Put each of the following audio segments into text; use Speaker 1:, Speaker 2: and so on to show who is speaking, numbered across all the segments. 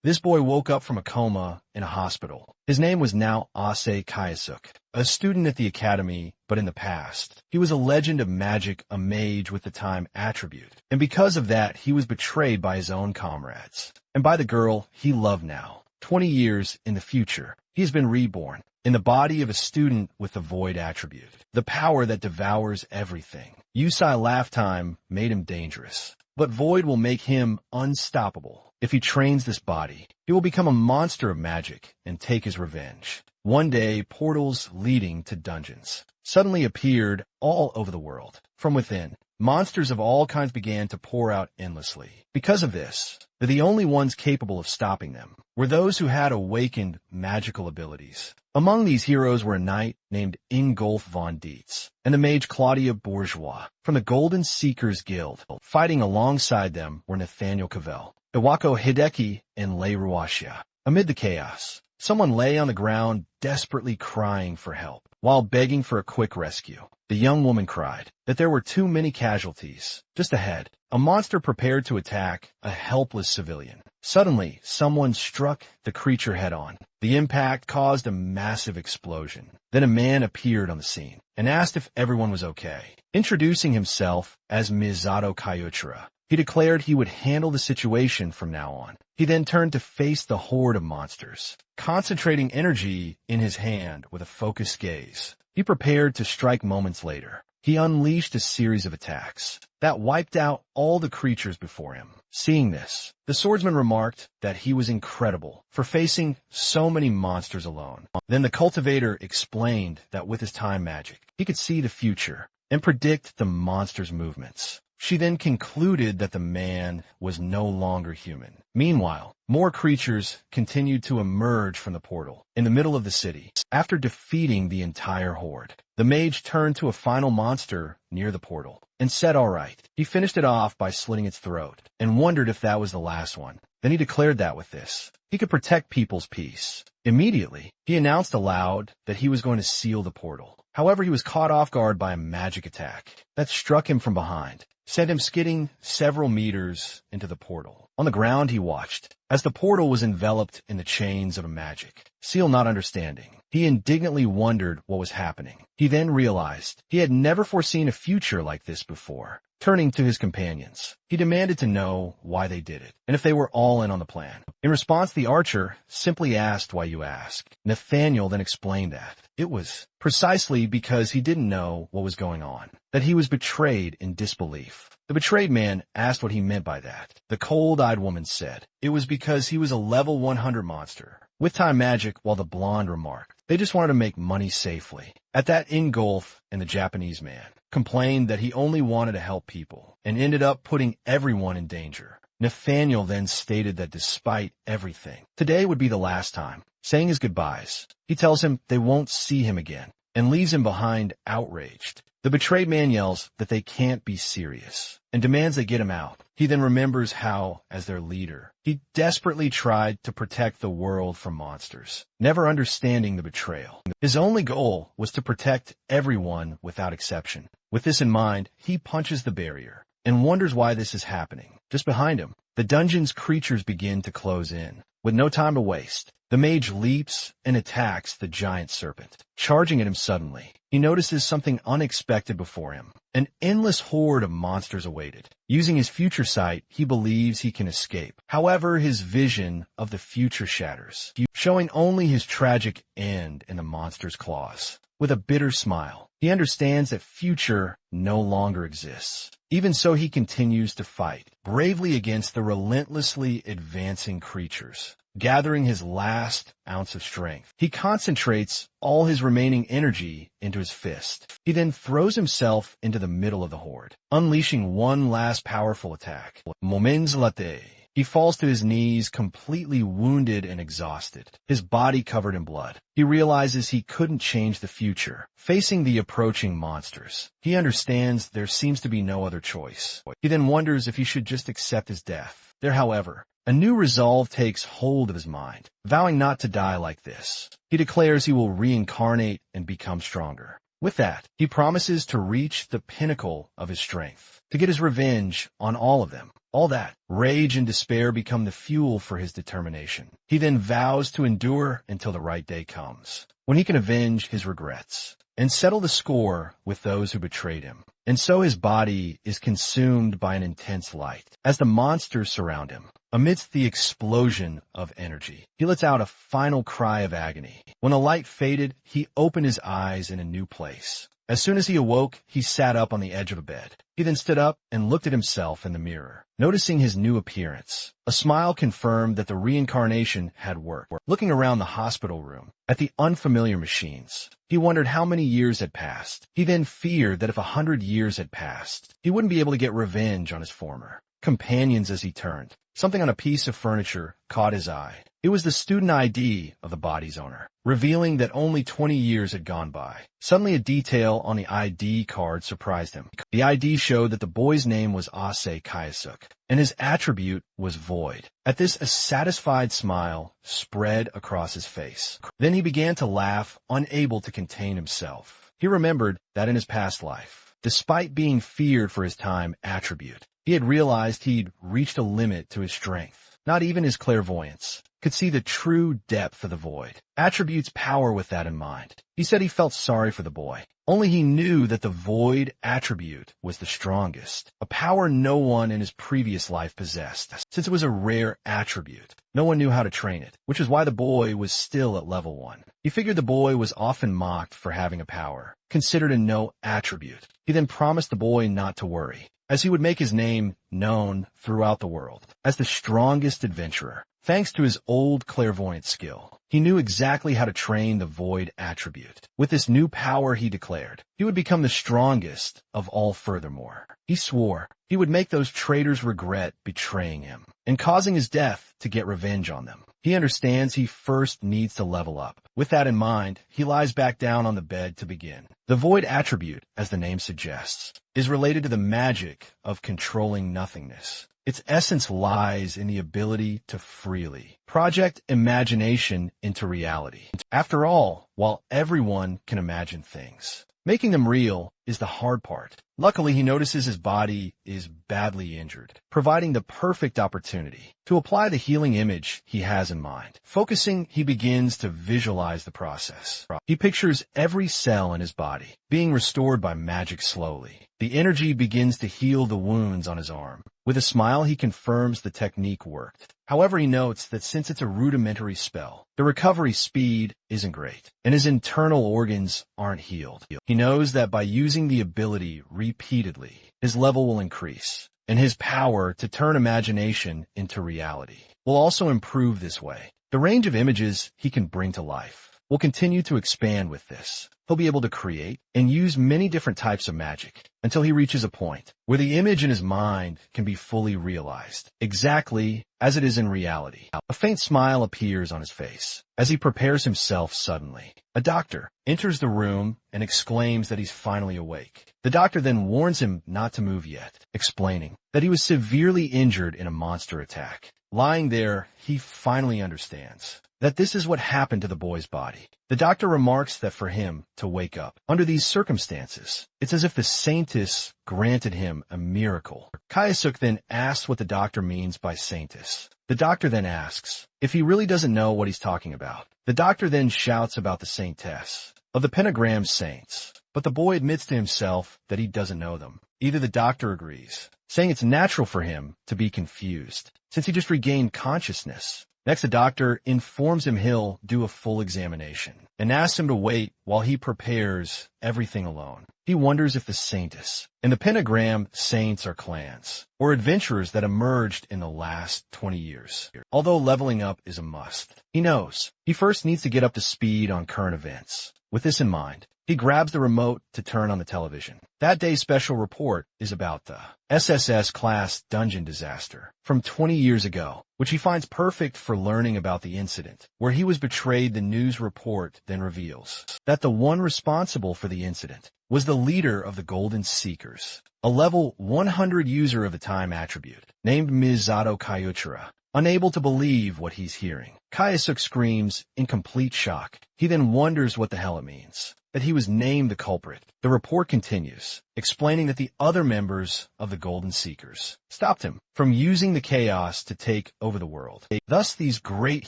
Speaker 1: This boy woke up from a coma in a hospital. His name was now Ase Kayasuk, a student at the academy, but in the past. He was a legend of magic, a mage with the time attribute. And because of that, he was betrayed by his own comrades. And by the girl he loved now. 20 years in the future, he has been reborn in the body of a student with the void attribute. The power that devours everything. Yusai Lifetime made him dangerous. But void will make him unstoppable. If he trains this body, he will become a monster of magic and take his revenge. One day, portals leading to dungeons suddenly appeared all over the world. From within, monsters of all kinds began to pour out endlessly. Because of this, the only ones capable of stopping them were those who had awakened magical abilities. Among these heroes were a knight named Ingolf von Dietz and the mage Claudia Bourgeois from the Golden Seekers Guild. Fighting alongside them were Nathaniel Cavell, Iwako Hideki, and Lei Ruashia. Amid the chaos, someone lay on the ground desperately crying for help. While begging for a quick rescue, the young woman cried that there were too many casualties. Just ahead, a monster prepared to attack a helpless civilian. Suddenly, someone struck the creature head-on. The impact caused a massive explosion. Then a man appeared on the scene and asked if everyone was okay. Introducing himself as Misato Kayuchira, he declared he would handle the situation from now on. He then turned to face the horde of monsters, concentrating energy in his hand with a focused gaze. He prepared to strike moments later. He unleashed a series of attacks that wiped out all the creatures before him. Seeing this, the swordsman remarked that he was incredible for facing so many monsters alone. Then the cultivator explained that with his time magic, he could see the future and predict the monster's movements. She then concluded that the man was no longer human. Meanwhile, more creatures continued to emerge from the portal in the middle of the city. After defeating the entire horde, the mage turned to a final monster near the portal and said, "All right." He finished it off by slitting its throat and wondered if that was the last one. Then he declared that with this, he could protect people's peace. Immediately, he announced aloud that he was going to seal the portal. However, he was caught off guard by a magic attack that struck him from behind, sent him skidding several meters into the portal. On the ground, he watched as the portal was enveloped in the chains of a magic. Seal not understanding, he indignantly wondered what was happening. He then realized he had never foreseen a future like this before. Turning to his companions, he demanded to know why they did it, and if they were all in on the plan. In response, the archer simply asked, "Why you ask?" Nathaniel then explained that it was precisely because he didn't know what was going on, that he was betrayed in disbelief. The betrayed man asked what he meant by that. The cold-eyed woman said it was because he was a level 100 monster with time magic, while the blonde remarked they just wanted to make money safely. At that, Ingolf and the Japanese man complained that he only wanted to help people and ended up putting everyone in danger. Nathaniel then stated that despite everything, today would be the last time. Saying his goodbyes, he tells him they won't see him again and leaves him behind outraged. The betrayed man yells that they can't be serious and demands they get him out. He then remembers how, as their leader, he desperately tried to protect the world from monsters, never understanding the betrayal. His only goal was to protect everyone without exception. With this in mind, he punches the barrier and wonders why this is happening. Just behind him, the dungeon's creatures begin to close in. With no time to waste, the mage leaps and attacks the giant serpent, charging at him suddenly. He notices something unexpected before him. An endless horde of monsters awaited. Using his future sight, he believes he can escape. However, his vision of the future shatters, showing only his tragic end in the monster's claws. With a bitter smile, he understands that future no longer exists. Even so, he continues to fight bravely against the relentlessly advancing creatures. Gathering his last ounce of strength, he concentrates all his remaining energy into his fist. He then throws himself into the middle of the horde, unleashing one last powerful attack. Moments latte. He falls to his knees, completely wounded and exhausted, his body covered in blood. He realizes he couldn't change the future. Facing the approaching monsters, he understands there seems to be no other choice. He then wonders if he should just accept his death. There, however, a new resolve takes hold of his mind, vowing not to die like this. He declares he will reincarnate and become stronger. With that, he promises to reach the pinnacle of his strength, to get his revenge on all of them. All that rage and despair become the fuel for his determination. He then vows to endure until the right day comes, when he can avenge his regrets and settle the score with those who betrayed him. And so his body is consumed by an intense light as the monsters surround him. Amidst the explosion of energy, he lets out a final cry of agony. When the light faded, he opened his eyes in a new place. As soon as he awoke, he sat up on the edge of a bed. He then stood up and looked at himself in the mirror. Noticing his new appearance, a smile confirmed that the reincarnation had worked. Looking around the hospital room, at the unfamiliar machines, he wondered how many years had passed. He then feared that if 100 years had passed, he wouldn't be able to get revenge on his former companions. As he turned, something on a piece of furniture caught his eye. It was the student ID of the body's owner, revealing that only 20 years had gone by. Suddenly, a detail on the ID card surprised him. The ID showed that the boy's name was Ase Kayasuk, and his attribute was void. At this, a satisfied smile spread across his face. Then he began to laugh, unable to contain himself. He remembered that in his past life, despite being feared for his time attribute, he had realized he'd reached a limit to his strength. Not even his clairvoyance could see the true depth of the void. Attribute's power with that in mind. He said he felt sorry for the boy. Only he knew that the void attribute was the strongest, a power no one in his previous life possessed. Since it was a rare attribute, no one knew how to train it, which is why the boy was still at level 1. He figured the boy was often mocked for having a power, considered a no attribute. He then promised the boy not to worry, as he would make his name known throughout the world as the strongest adventurer. Thanks to his old clairvoyant skill, he knew exactly how to train the void attribute. With this new power, he declared, he would become the strongest of all. Furthermore, he swore he would make those traitors regret betraying him and causing his death to get revenge on them. He understands he first needs to level up. With that in mind, he lies back down on the bed to begin. The void attribute, as the name suggests, is related to the magic of controlling nothingness. Its essence lies in the ability to freely project imagination into reality. After all, while everyone can imagine things, making them real is the hard part. Luckily, he notices his body is badly injured, providing the perfect opportunity to apply the healing image he has in mind. Focusing, he begins to visualize the process. He pictures every cell in his body being restored by magic slowly. The energy begins to heal the wounds on his arm. With a smile, he confirms the technique worked. However, he notes that since it's a rudimentary spell, the recovery speed isn't great, and his internal organs aren't healed. He knows that by using the ability repeatedly, his level will increase, and his power to turn imagination into reality will also improve this way. The range of images he can bring to life will continue to expand with this. He'll be able to create and use many different types of magic until he reaches a point where the image in his mind can be fully realized, exactly as it is in reality. A faint smile appears on his face as he prepares himself suddenly. A doctor enters the room and exclaims that he's finally awake. The doctor then warns him not to move yet, explaining that he was severely injured in a monster attack. Lying there, he finally understands that this is what happened to the boy's body. The doctor remarks that for him to wake up under these circumstances, it's as if the saintess granted him a miracle. Kayasuk then asks what the doctor means by saintess. The doctor then asks if he really doesn't know what he's talking about. The doctor then shouts about the saintess of the pentagram saints, but the boy admits to himself that he doesn't know them. Either the doctor agrees, saying it's natural for him to be confused, since he just regained consciousness. Next, the doctor informs him he'll do a full examination and asks him to wait while he prepares everything alone. He wonders if the saintess and the pentagram saints are clans or adventurers that emerged in the last 20 years. Although leveling up is a must, he knows he first needs to get up to speed on current events. With this in mind, he grabs the remote to turn on the television. That day's special report is about the SSS-class dungeon disaster from 20 years ago, which he finds perfect for learning about the incident. Where he was betrayed, the news report then reveals that the one responsible for the incident was the leader of the Golden Seekers, a level 100 user of the time attribute, named Misato Kayuchira. Unable to believe what he's hearing, Kayasuk screams in complete shock. He then wonders what the hell it means. that he was named the culprit. The report continues, explaining that the other members of the Golden Seekers stopped him from using the chaos to take over the world. Thus, these great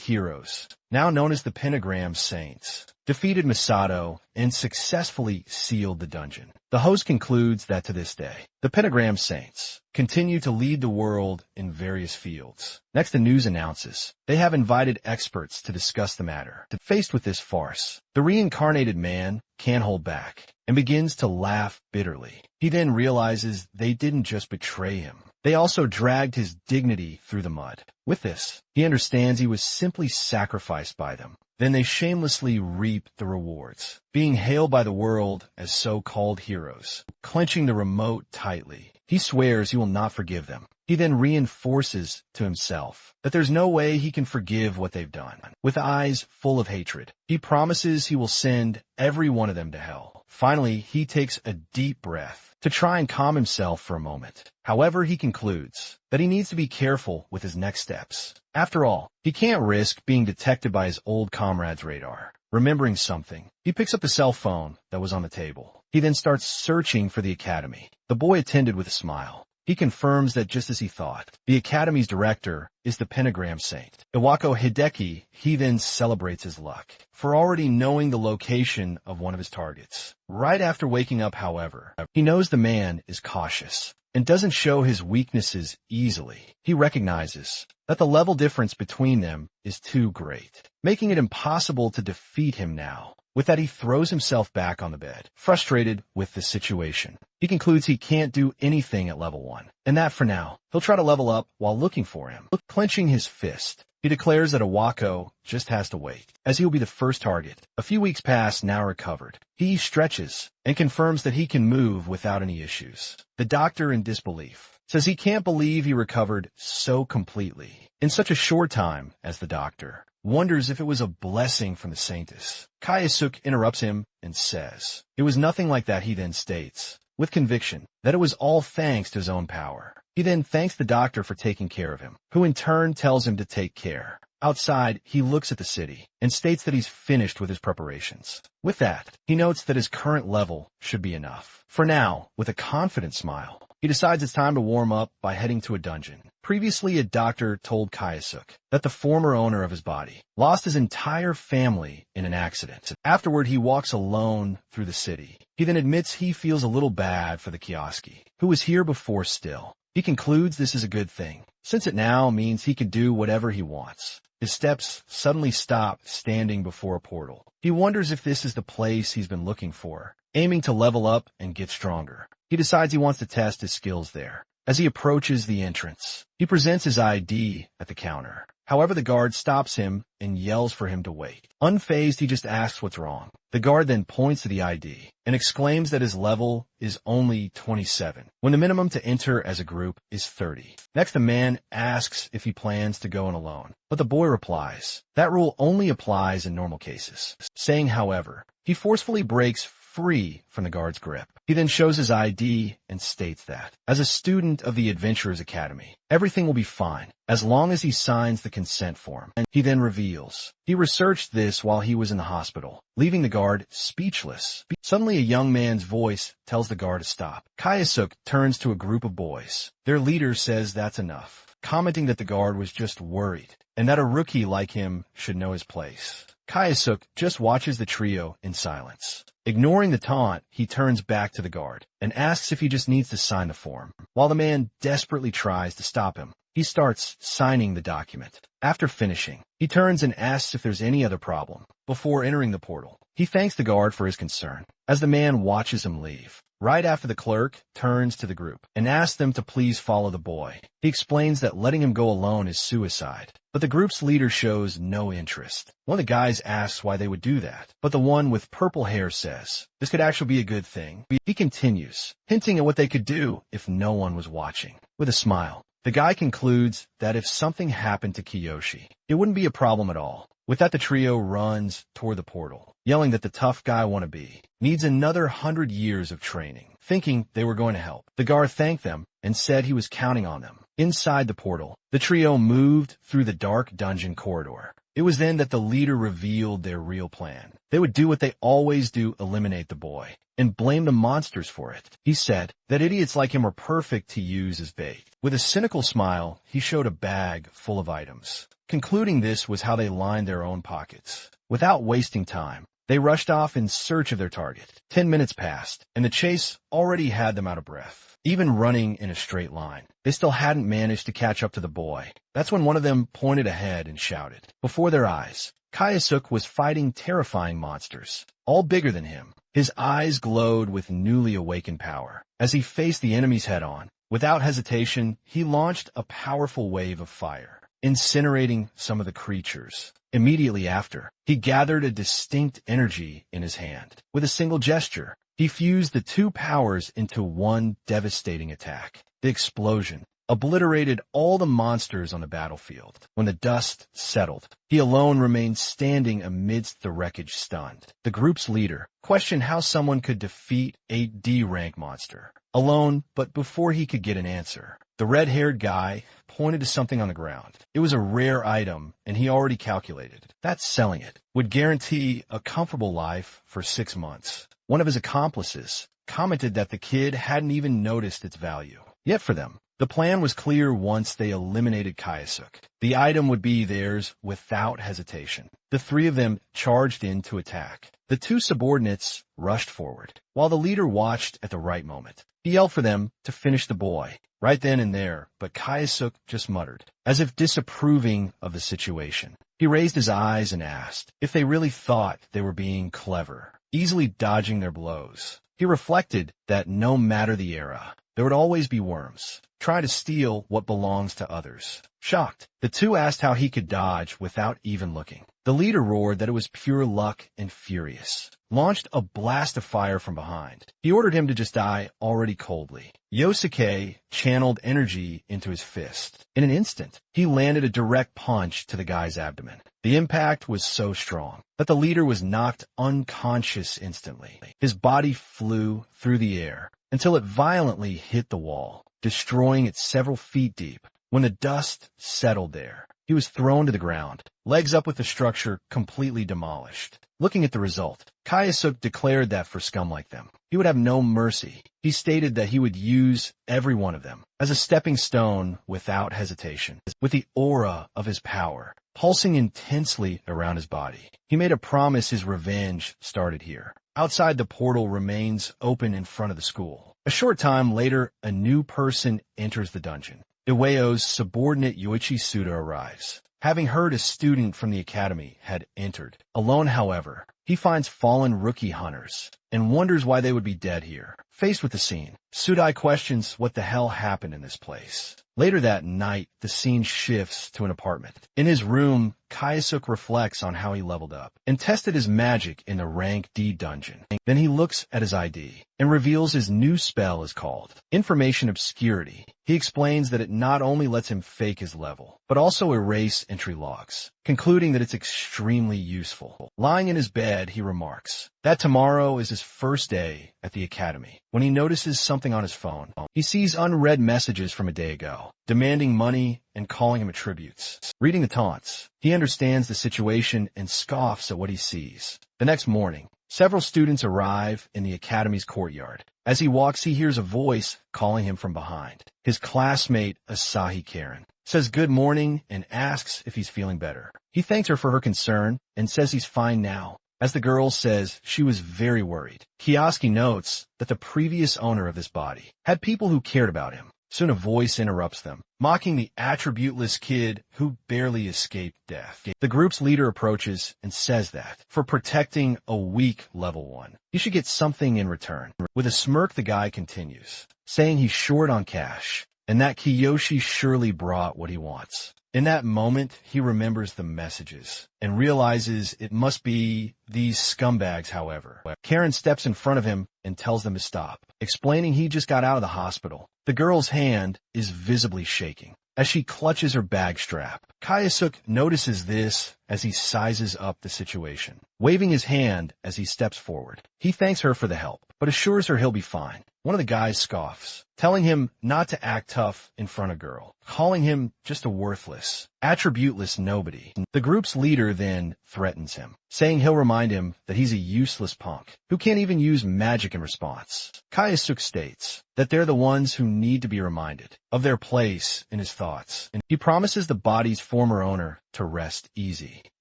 Speaker 1: heroes, now known as the Pentagram Saints, defeated Masato and successfully sealed the dungeon. The host concludes that to this day, the Pentagram Saints continue to lead the world in various fields. Next, the news announces they have invited experts to discuss the matter. Faced with this farce, the reincarnated man can't hold back and begins to laugh bitterly. He then realizes they didn't just betray him. They also dragged his dignity through the mud. With this, he understands he was simply sacrificed by them. Then they shamelessly reap the rewards, being hailed by the world as so-called heroes. Clenching the remote tightly, he swears he will not forgive them. He then reinforces to himself that there's no way he can forgive what they've done. With eyes full of hatred, he promises he will send every one of them to hell. Finally, he takes a deep breath to try and calm himself for a moment. However, he concludes that he needs to be careful with his next steps. After all, he can't risk being detected by his old comrade's radar. Remembering something, he picks up the cell phone that was on the table. He then starts searching for the academy. The boy attended with a smile. He confirms that just as he thought, the academy's director is the Pentagram Saint, Iwako Hideki. He then celebrates his luck for already knowing the location of one of his targets. Right after waking up, however, he knows the man is cautious and doesn't show his weaknesses easily. He recognizes that the level difference between them is too great, making it impossible to defeat him now. With that, he throws himself back on the bed, frustrated with the situation. He concludes he can't do anything at level 1, and that for now, he'll try to level up while looking for him. Clenching his fist, he declares that Iwako just has to wait, as he'll be the first target. A few weeks pass, now recovered. He stretches and confirms that he can move without any issues. The doctor, in disbelief, says he can't believe he recovered so completely in such a short time, as the doctor wonders if it was a blessing from the Saintess. Kayasuk interrupts him and says it was nothing like that. He then states, with conviction, that it was all thanks to his own power. He then thanks the doctor for taking care of him, who in turn tells him to take care. Outside, he looks at the city and states that he's finished with his preparations. With that, he notes that his current level should be enough. For now, with a confident smile, he decides it's time to warm up by heading to a dungeon. Previously, a doctor told Kayasuk that the former owner of his body lost his entire family in an accident. Afterward, he walks alone through the city. He then admits he feels a little bad for the Kioski, who was here before still. He concludes this is a good thing, since it now means he can do whatever he wants. His steps suddenly stop standing before a portal. He wonders if this is the place he's been looking for, aiming to level up and get stronger. He decides he wants to test his skills there. As he approaches the entrance, he presents his ID at the counter. However, the guard stops him and yells for him to wait. Unfazed, he just asks what's wrong. The guard then points to the ID and exclaims that his level is only 27, when the minimum to enter as a group is 30. Next, the man asks if he plans to go in alone, but the boy replies that rule only applies in normal cases, saying, however, he forcefully breaks free from the guard's grip. He then shows his ID and states that, as a student of the Adventurers Academy, everything will be fine as long as he signs the consent form. And he then reveals he researched this while he was in the hospital, leaving the guard speechless. Suddenly, a young man's voice tells the guard to stop. Kayasuk turns to a group of boys. Their leader says that's enough, commenting that the guard was just worried and that a rookie like him should know his place. Kayasuk just watches the trio in silence. Ignoring the taunt, he turns back to the guard and asks if he just needs to sign the form. While the man desperately tries to stop him, he starts signing the document. After finishing, he turns and asks if there's any other problem. Before entering the portal, he thanks the guard for his concern as the man watches him leave. Right after, the clerk turns to the group and asks them to please follow the boy. He explains that letting him go alone is suicide, but the group's leader shows no interest. One of the guys asks why they would do that, but the one with purple hair says this could actually be a good thing. He continues, hinting at what they could do if no one was watching. With a smile, the guy concludes that if something happened to Kiyoshi, it wouldn't be a problem at all. With that, the trio runs toward the portal, yelling that the tough guy wannabe needs another 100 years of training, thinking they were going to help. The guard thanked them and said he was counting on them. Inside the portal, the trio moved through the dark dungeon corridor. It was then that the leader revealed their real plan. They would do what they always do, eliminate the boy, and blame the monsters for it. He said that idiots like him were perfect to use as bait. With a cynical smile, he showed a bag full of items, concluding this was how they lined their own pockets. Without wasting time, they rushed off in search of their target. 10 minutes passed, and the chase already had them out of breath. Even running in a straight line, they still hadn't managed to catch up to the boy. That's when one of them pointed ahead and shouted. Before their eyes, Kayasuk was fighting terrifying monsters, all bigger than him. His eyes glowed with newly awakened power. As he faced the enemies head-on, without hesitation, he launched a powerful wave of fire, incinerating some of the creatures. Immediately after, he gathered a distinct energy in his hand. With a single gesture, he fused the two powers into one devastating attack. The explosion obliterated all the monsters on the battlefield. When the dust settled, he alone remained standing amidst the wreckage, stunned. The group's leader questioned how someone could defeat a D-rank monster alone, but before he could get an answer, the red-haired guy pointed to something on the ground. It was a rare item, and he already calculated that selling it would guarantee a comfortable life for 6 months. One of his accomplices commented that the kid hadn't even noticed its value. Yet for them, the plan was clear once they eliminated Kayasuk. The item would be theirs without hesitation. The three of them charged in to attack. The two subordinates rushed forward, while the leader watched at the right moment. He yelled for them to finish the boy right then and there, but Kayasuk just muttered, as if disapproving of the situation. He raised his eyes and asked if they really thought they were being clever, easily dodging their blows. He reflected that no matter the era, there would always be worms, trying to steal what belongs to others. Shocked, the two asked how he could dodge without even looking. The leader roared that it was pure luck and furious, launched a blast of fire from behind. He ordered him to just die already coldly. Yosuke channeled energy into his fist. In an instant, he landed a direct punch to the guy's abdomen. The impact was so strong that the leader was knocked unconscious instantly. His body flew through the air until it violently hit the wall, destroying it several feet deep. When the dust settled there, he was thrown to the ground, legs up with the structure completely demolished. Looking at the result, Kayasuk declared that for scum like them, he would have no mercy. He stated that he would use every one of them as a stepping stone without hesitation. With the aura of his power pulsing intensely around his body, he made a promise his revenge started here. Outside, the portal remains open in front of the school. A short time later, a new person enters the dungeon. Iweo's subordinate Yoichi Suda arrives, having heard a student from the academy had entered. Alone, however, he finds fallen rookie hunters and wonders why they would be dead here. Faced with the scene, Sudai questions what the hell happened in this place. Later that night, the scene shifts to an apartment. In his room, Kayasuk reflects on how he leveled up and tested his magic in the rank D dungeon. Then he looks at his ID and reveals his new spell is called Information Obscurity. He explains that it not only lets him fake his level, but also erase entry logs, concluding that it's extremely useful. Lying in his bed, he remarks that tomorrow is his first day at the academy. When he notices something on his phone, he sees unread messages from a day ago, demanding money and calling him attributes. Reading the taunts, he understands the situation and scoffs at what he sees. The next morning, several students arrive in the academy's courtyard. As he walks, he hears a voice calling him from behind. His classmate, Asahi Karen, says good morning and asks if he's feeling better. He thanks her for her concern and says he's fine now. As the girl says, she was very worried. Kioski notes that the previous owner of this body had people who cared about him. Soon a voice interrupts them, mocking the attributeless kid who barely escaped death. The group's leader approaches and says that, for protecting a weak level 1, he should get something in return. With a smirk, the guy continues, saying he's short on cash, and that Kiyoshi surely brought what he wants. In that moment, he remembers the messages and realizes it must be these scumbags, however. Karen steps in front of him and tells them to stop, explaining he just got out of the hospital. The girl's hand is visibly shaking as she clutches her bag strap. Kayasuk notices this as he sizes up the situation. waving his hand as he steps forward. He thanks her for the help, but assures her he'll be fine. One of the guys scoffs, telling him not to act tough in front of girl, calling him just a worthless, attributeless nobody. The group's leader then threatens him, saying he'll remind him that he's a useless punk who can't even use magic in response. Kayasuk states that they're the ones who need to be reminded of their place in his thoughts, and he promises the body's former owner to rest easy,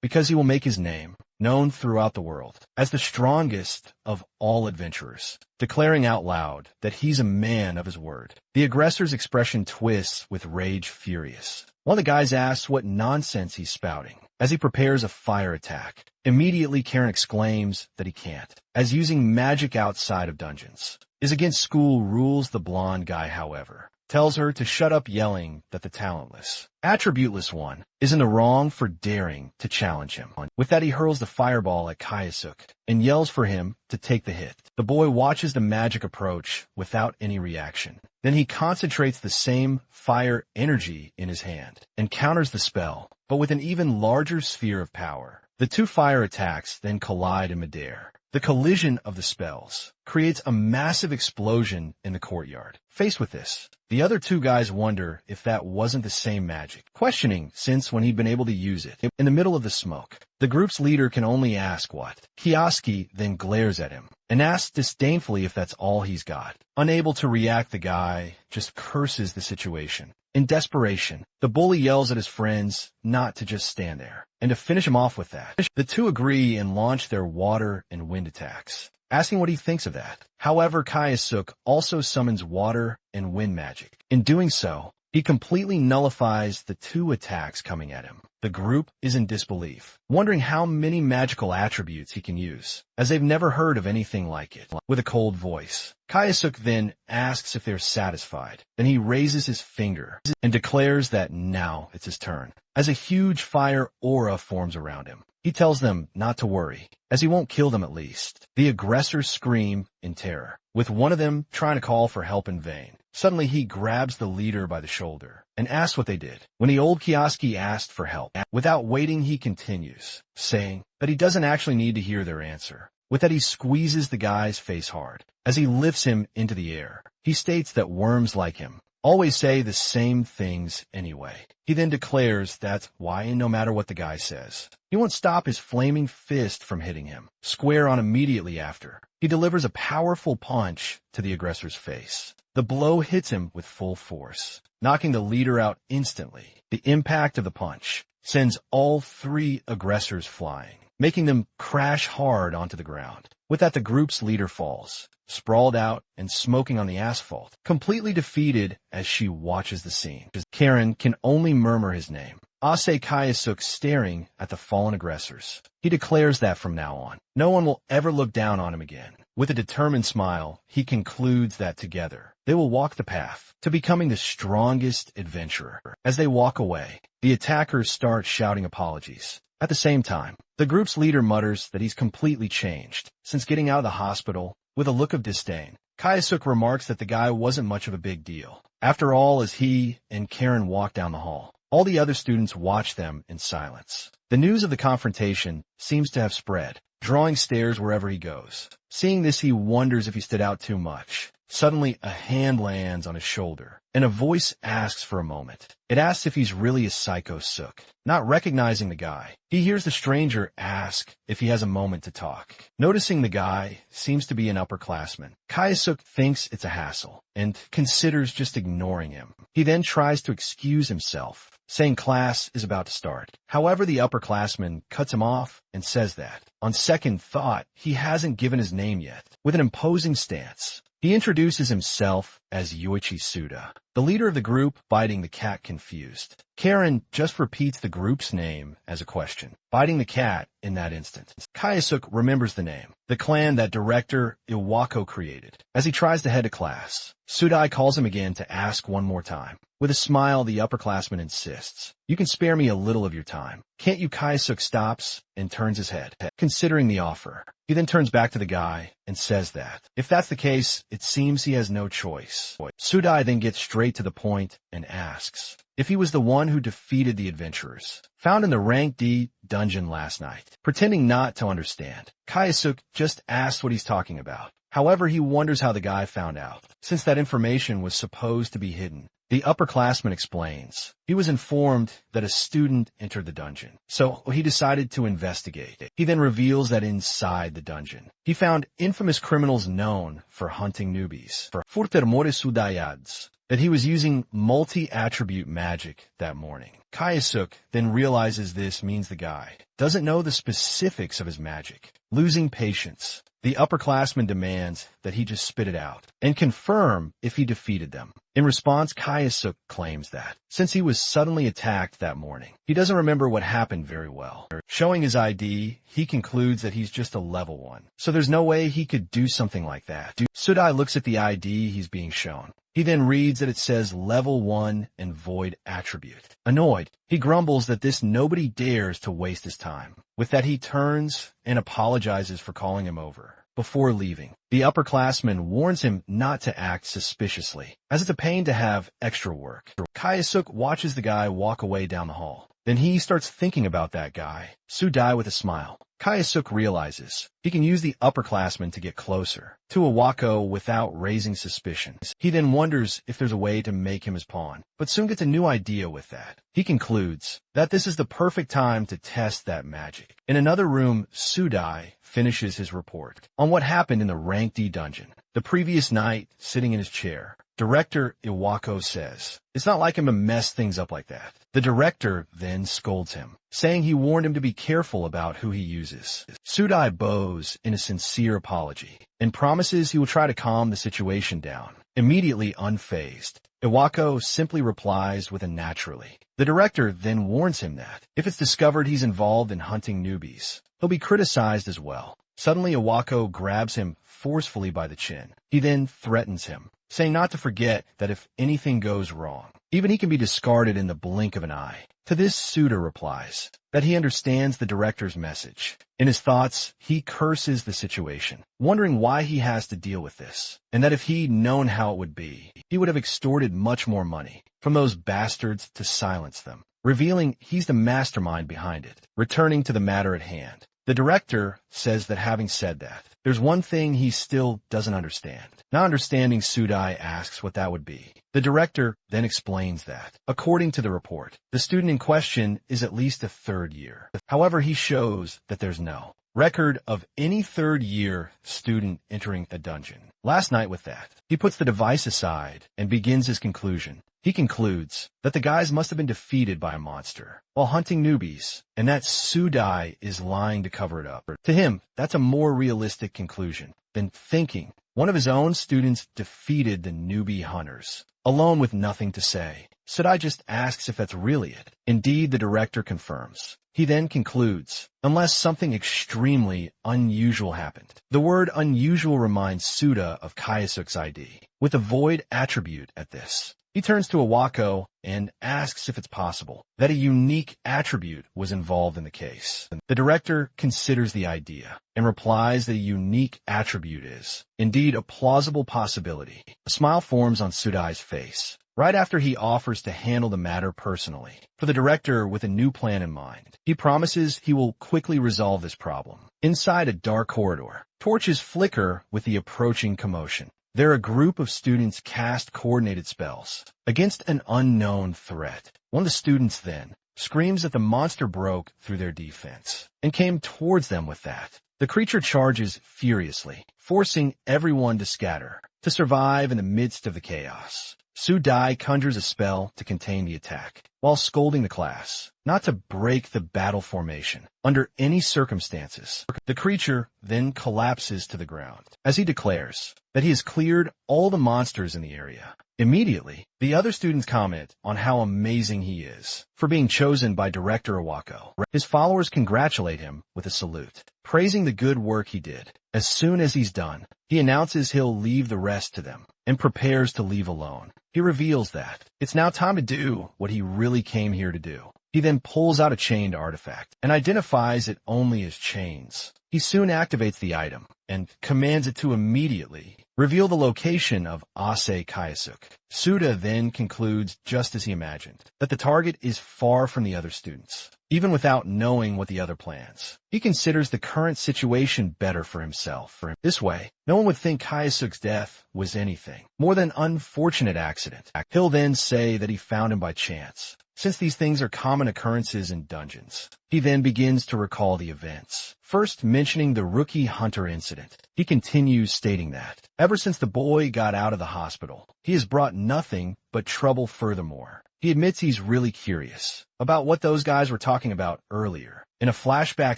Speaker 1: because he will make his name known throughout the world as the strongest of all adventurers, declaring out loud that he's a man of his word. The aggressor's expression twists with rage furious. One of the guys asks what nonsense he's spouting as he prepares a fire attack. Immediately, Karen exclaims that he can't, as using magic outside of dungeons is against school rules. The blonde guy, however, tells her to shut up, yelling that the talentless, attributeless one is in the wrong for daring to challenge him. With that, he hurls the fireball at Kayasuk and yells for him to take the hit. The boy watches the magic approach without any reaction. Then he concentrates the same fire energy in his hand and counters the spell, but with an even larger sphere of power. The two fire attacks then collide in midair. The collision of the spells creates a massive explosion in the courtyard. Faced with this, the other two guys wonder if that wasn't the same magic, questioning since when he'd been able to use it. In the middle of the smoke, the group's leader can only ask what. Kioski then glares at him and asks disdainfully if that's all he's got. Unable to react, the guy just curses the situation. In desperation, the bully yells at his friends not to just stand there and to finish him off with that. The two agree and launch their water and wind attacks, asking what he thinks of that. However, Kayasuk also summons water and wind magic. In doing so, he completely nullifies the two attacks coming at him. The group is in disbelief, wondering how many magical attributes he can use, as they've never heard of anything like it. With a cold voice, Kayasuk then asks if they're satisfied. Then he raises his finger and declares that now it's his turn, as a huge fire aura forms around him. He tells them not to worry, as he won't kill them at least. The aggressors scream in terror, with one of them trying to call for help in vain. Suddenly, he grabs the leader by the shoulder and asks what they did. When the old Kioski asked for help, without waiting, he continues, saying that he doesn't actually need to hear their answer. With that, he squeezes the guy's face hard as he lifts him into the air. He states that worms like him always say the same things anyway. He then declares that's why, no matter what the guy says, he won't stop his flaming fist from hitting him square on. Immediately after, he delivers a powerful punch to the aggressor's face. The blow hits him with full force, knocking the leader out instantly. The impact of the punch sends all three aggressors flying, making them crash hard onto the ground. With that, the group's leader falls, sprawled out and smoking on the asphalt, completely defeated as she watches the scene. Karen can only murmur his name, Ase Kayasuk, staring at the fallen aggressors. He declares that from now on, no one will ever look down on him again. With a determined smile, he concludes that together, they will walk the path to becoming the strongest adventurer. As they walk away, the attackers start shouting apologies. At the same time, the group's leader mutters that he's completely changed since getting out of the hospital. With a look of disdain, Kayasuk remarks that the guy wasn't much of a big deal. After all, as he and Karen walk down the hall, all the other students watch them in silence. The news of the confrontation seems to have spread, drawing stares wherever he goes. Seeing this, he wonders if he stood out too much. Suddenly, a hand lands on his shoulder, and a voice asks for a moment. It asks if he's really a Psycho Sook. Not recognizing the guy, he hears the stranger ask if he has a moment to talk. Noticing the guy seems to be an upperclassman, Kayasuk thinks it's a hassle and considers just ignoring him. He then tries to excuse himself, saying class is about to start. However, the upperclassman cuts him off and says that, on second thought, he hasn't given his name yet. With an imposing stance, he introduces himself as Yoichi Suda, the leader of the group, biting the cat confused. Karen just repeats the group's name as a question, biting the cat in that instant. Kayasuk remembers the name, the clan that director Iwako created. As he tries to head to class, Sudai calls him again to ask one more time. With a smile, the upperclassman insists, "You can spare me a little of your time. Can't you?" Kayasuk stops and turns his head, considering the offer. He then turns back to the guy and says that, if that's the case, it seems he has no choice. Sudai then gets straight to the point and asks, if he was the one who defeated the adventurers found in the Rank D dungeon last night. Pretending not to understand, Kayasuk just asks what he's talking about. However, he wonders how the guy found out, since that information was supposed to be hidden. The upperclassman explains. He was informed that a student entered the dungeon, so he decided to investigate. He then reveals that inside the dungeon, he found infamous criminals known for hunting newbies, for Furtermore that he was using multi-attribute magic that morning. Kayasuk then realizes this means the guy doesn't know the specifics of his magic. Losing patience, the upperclassman demands that he just spit it out and confirm if he defeated them. In response, Kayasuk claims that, since he was suddenly attacked that morning, he doesn't remember what happened very well. Showing his ID, he concludes that he's just a level 1, so there's no way he could do something like that. Sudai looks at the ID he's being shown. He then reads that it says level 1 and void attribute. Annoyed, he grumbles that this nobody dares to waste his time. With that, he turns and apologizes for calling him over. Before leaving, the upperclassman warns him not to act suspiciously, as it's a pain to have extra work. Kayasuk watches the guy walk away down the hall. Then he starts thinking about that guy. Sudai with a smile. Kayasuk realizes he can use the upperclassman to get closer to Iwako without raising suspicion. He then wonders if there's a way to make him his pawn, but soon gets a new idea with that. He concludes that this is the perfect time to test that magic. In another room, Sudai finishes his report on what happened in the Rank D dungeon. The previous night, sitting in his chair, Director Iwako says, "It's not like him to mess things up like that." The director then scolds him, saying he warned him to be careful about who he uses. Sudai bows in a sincere apology and promises he will try to calm the situation down. Immediately unfazed, Iwako simply replies with a naturally. The director then warns him that, if it's discovered he's involved in hunting newbies, he'll be criticized as well. Suddenly, Iwako grabs him forcefully by the chin. He then threatens him, saying not to forget that if anything goes wrong, even he can be discarded in the blink of an eye. To this, Suda replies that he understands the director's message. In his thoughts, he curses the situation, wondering why he has to deal with this, and that if he'd known how it would be, he would have extorted much more money from those bastards to silence them, revealing he's the mastermind behind it. Returning to the matter at hand, the director says that having said that, there's one thing he still doesn't understand. Not understanding, Sudai asks what that would be. The director then explains that, according to the report, the student in question is at least a third year. However, he shows that there's no record of any third-year student entering a dungeon. Last night with that, he puts the device aside and begins his conclusion. He concludes that the guys must have been defeated by a monster while hunting newbies, and that Sudai is lying to cover it up. To him, that's a more realistic conclusion than thinking one of his own students defeated the newbie hunters, alone with nothing to say. Sudai just asks if that's really it. Indeed, the director confirms. He then concludes, unless something extremely unusual happened. The word unusual reminds Suda of Kayasuk's ID, with a void attribute at this. He turns to Iwako and asks if it's possible that a unique attribute was involved in the case. The director considers the idea and replies that a unique attribute is, indeed, a plausible possibility. A smile forms on Sudai's face, right after he offers to handle the matter personally. For the director, with a new plan in mind, he promises he will quickly resolve this problem. Inside a dark corridor, torches flicker with the approaching commotion. There, a group of students cast coordinated spells against an unknown threat. One of the students then screams that the monster broke through their defense and came towards them with that. The creature charges furiously, forcing everyone to scatter to survive in the midst of the chaos. Sudai conjures a spell to contain the attack, while scolding the class not to break the battle formation under any circumstances. The creature then collapses to the ground as he declares that he has cleared all the monsters in the area. Immediately, the other students comment on how amazing he is for being chosen by Director Iwako. His followers congratulate him with a salute, praising the good work he did. As soon as he's done, he announces he'll leave the rest to them and prepares to leave alone. He reveals that it's now time to do what he really came here to do. He then pulls out a chained artifact and identifies it only as chains. He soon activates the item and commands it to immediately reveal the location of Ase Kayasuk. Suda then concludes, just as he imagined, that the target is far from the other students, even without knowing what the other plans. He considers the current situation better for himself. This way, no one would think Kayasuk's death was anything more than an unfortunate accident. He'll then say that he found him by chance, since these things are common occurrences in dungeons. He then begins to recall the events, first mentioning the rookie hunter incident. He continues stating that, ever since the boy got out of the hospital, he has brought nothing but trouble furthermore. He admits he's really curious about what those guys were talking about earlier. In a flashback,